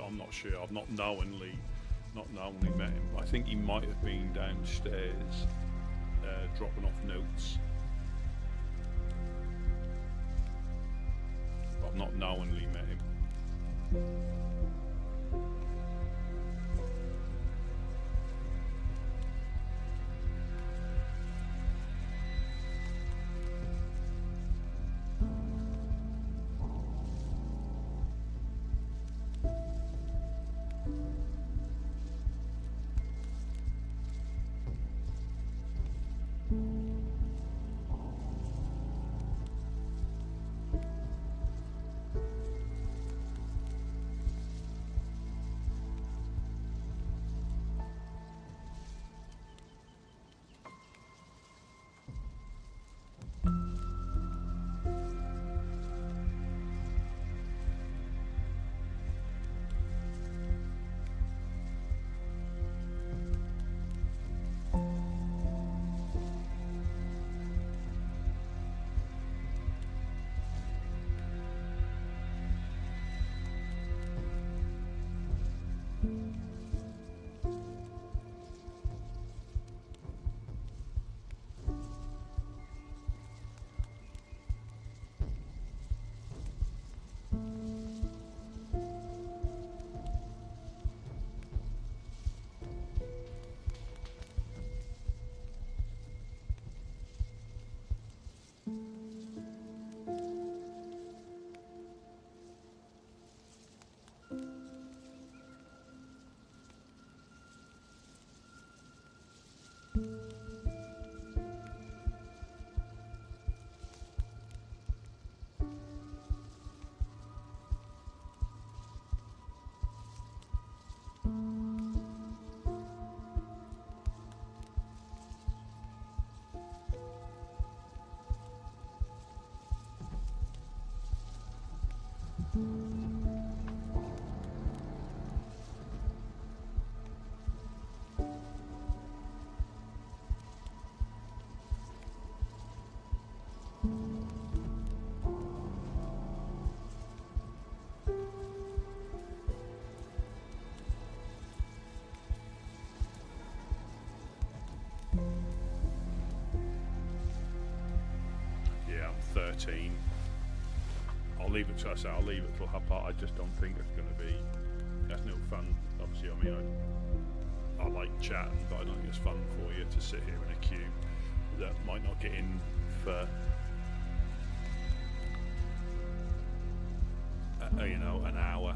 I'm not sure. I've not knowingly met him. I think he might have been downstairs dropping off notes. But I've not knowingly met him. Yeah, I'm 13. I'll leave it to us. I'll leave it till half part. I just don't think it's going to be. That's no fun. Obviously, I mean, I like chatting, but I don't think it's fun for you to sit here in a queue that might not get in for, you know, an hour.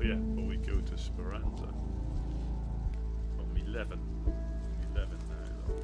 yeah, but we go to Speranza. Well, 11. 11 now, though.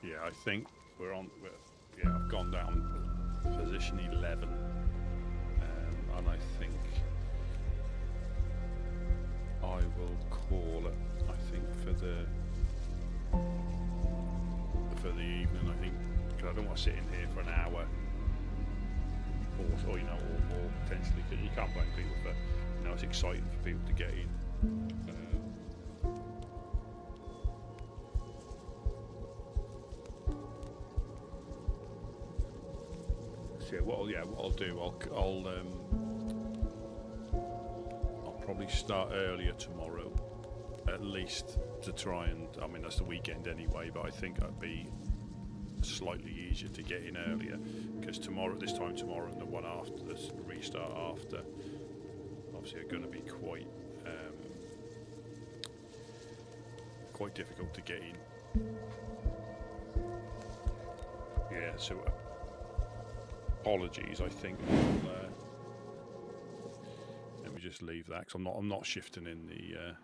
Yeah, I think we're on. Yeah, I've gone down position 11, and I think I will call it. I think for the evening. I think because I don't want to sit in here for an hour, or you know, or more potentially. Because you can't blame people for, you know, it's exciting for people to get in. So what I'll do, I'll probably start earlier tomorrow, at least to try and. I mean, that's the weekend anyway, but I think that'd be slightly easier to get in earlier because tomorrow, this time tomorrow, and the one after, this restart after, obviously are going to be quite difficult to get in. Yeah, so apologies. I think let me just leave that because I'm not shifting in the.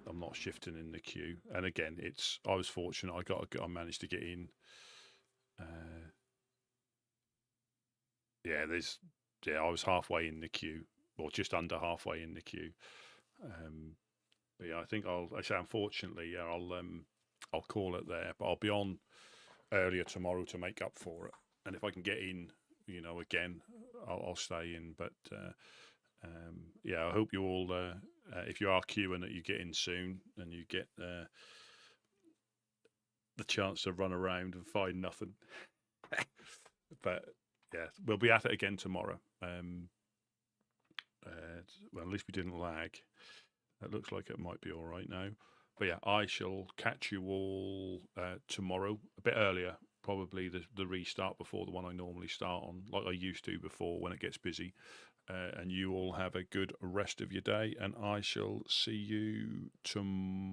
I'm not shifting in the queue, and again, I was fortunate. I managed to get in. I was halfway in the queue, or just under halfway in the queue. But yeah, I think unfortunately, yeah, I'll call it there, but I'll be on earlier tomorrow to make up for it. And if I can get in, you know, again, I'll stay in. But yeah, I hope you all, if you are queuing, that you get in soon and you get the chance to run around and find nothing. But yeah, we'll be at it again tomorrow. Well, at least we didn't lag. It looks like it might be all right now. But yeah, I shall catch you all tomorrow, a bit earlier, probably the restart before the one I normally start on, like I used to before when it gets busy. And you all have a good rest of your day, and I shall see you tomorrow.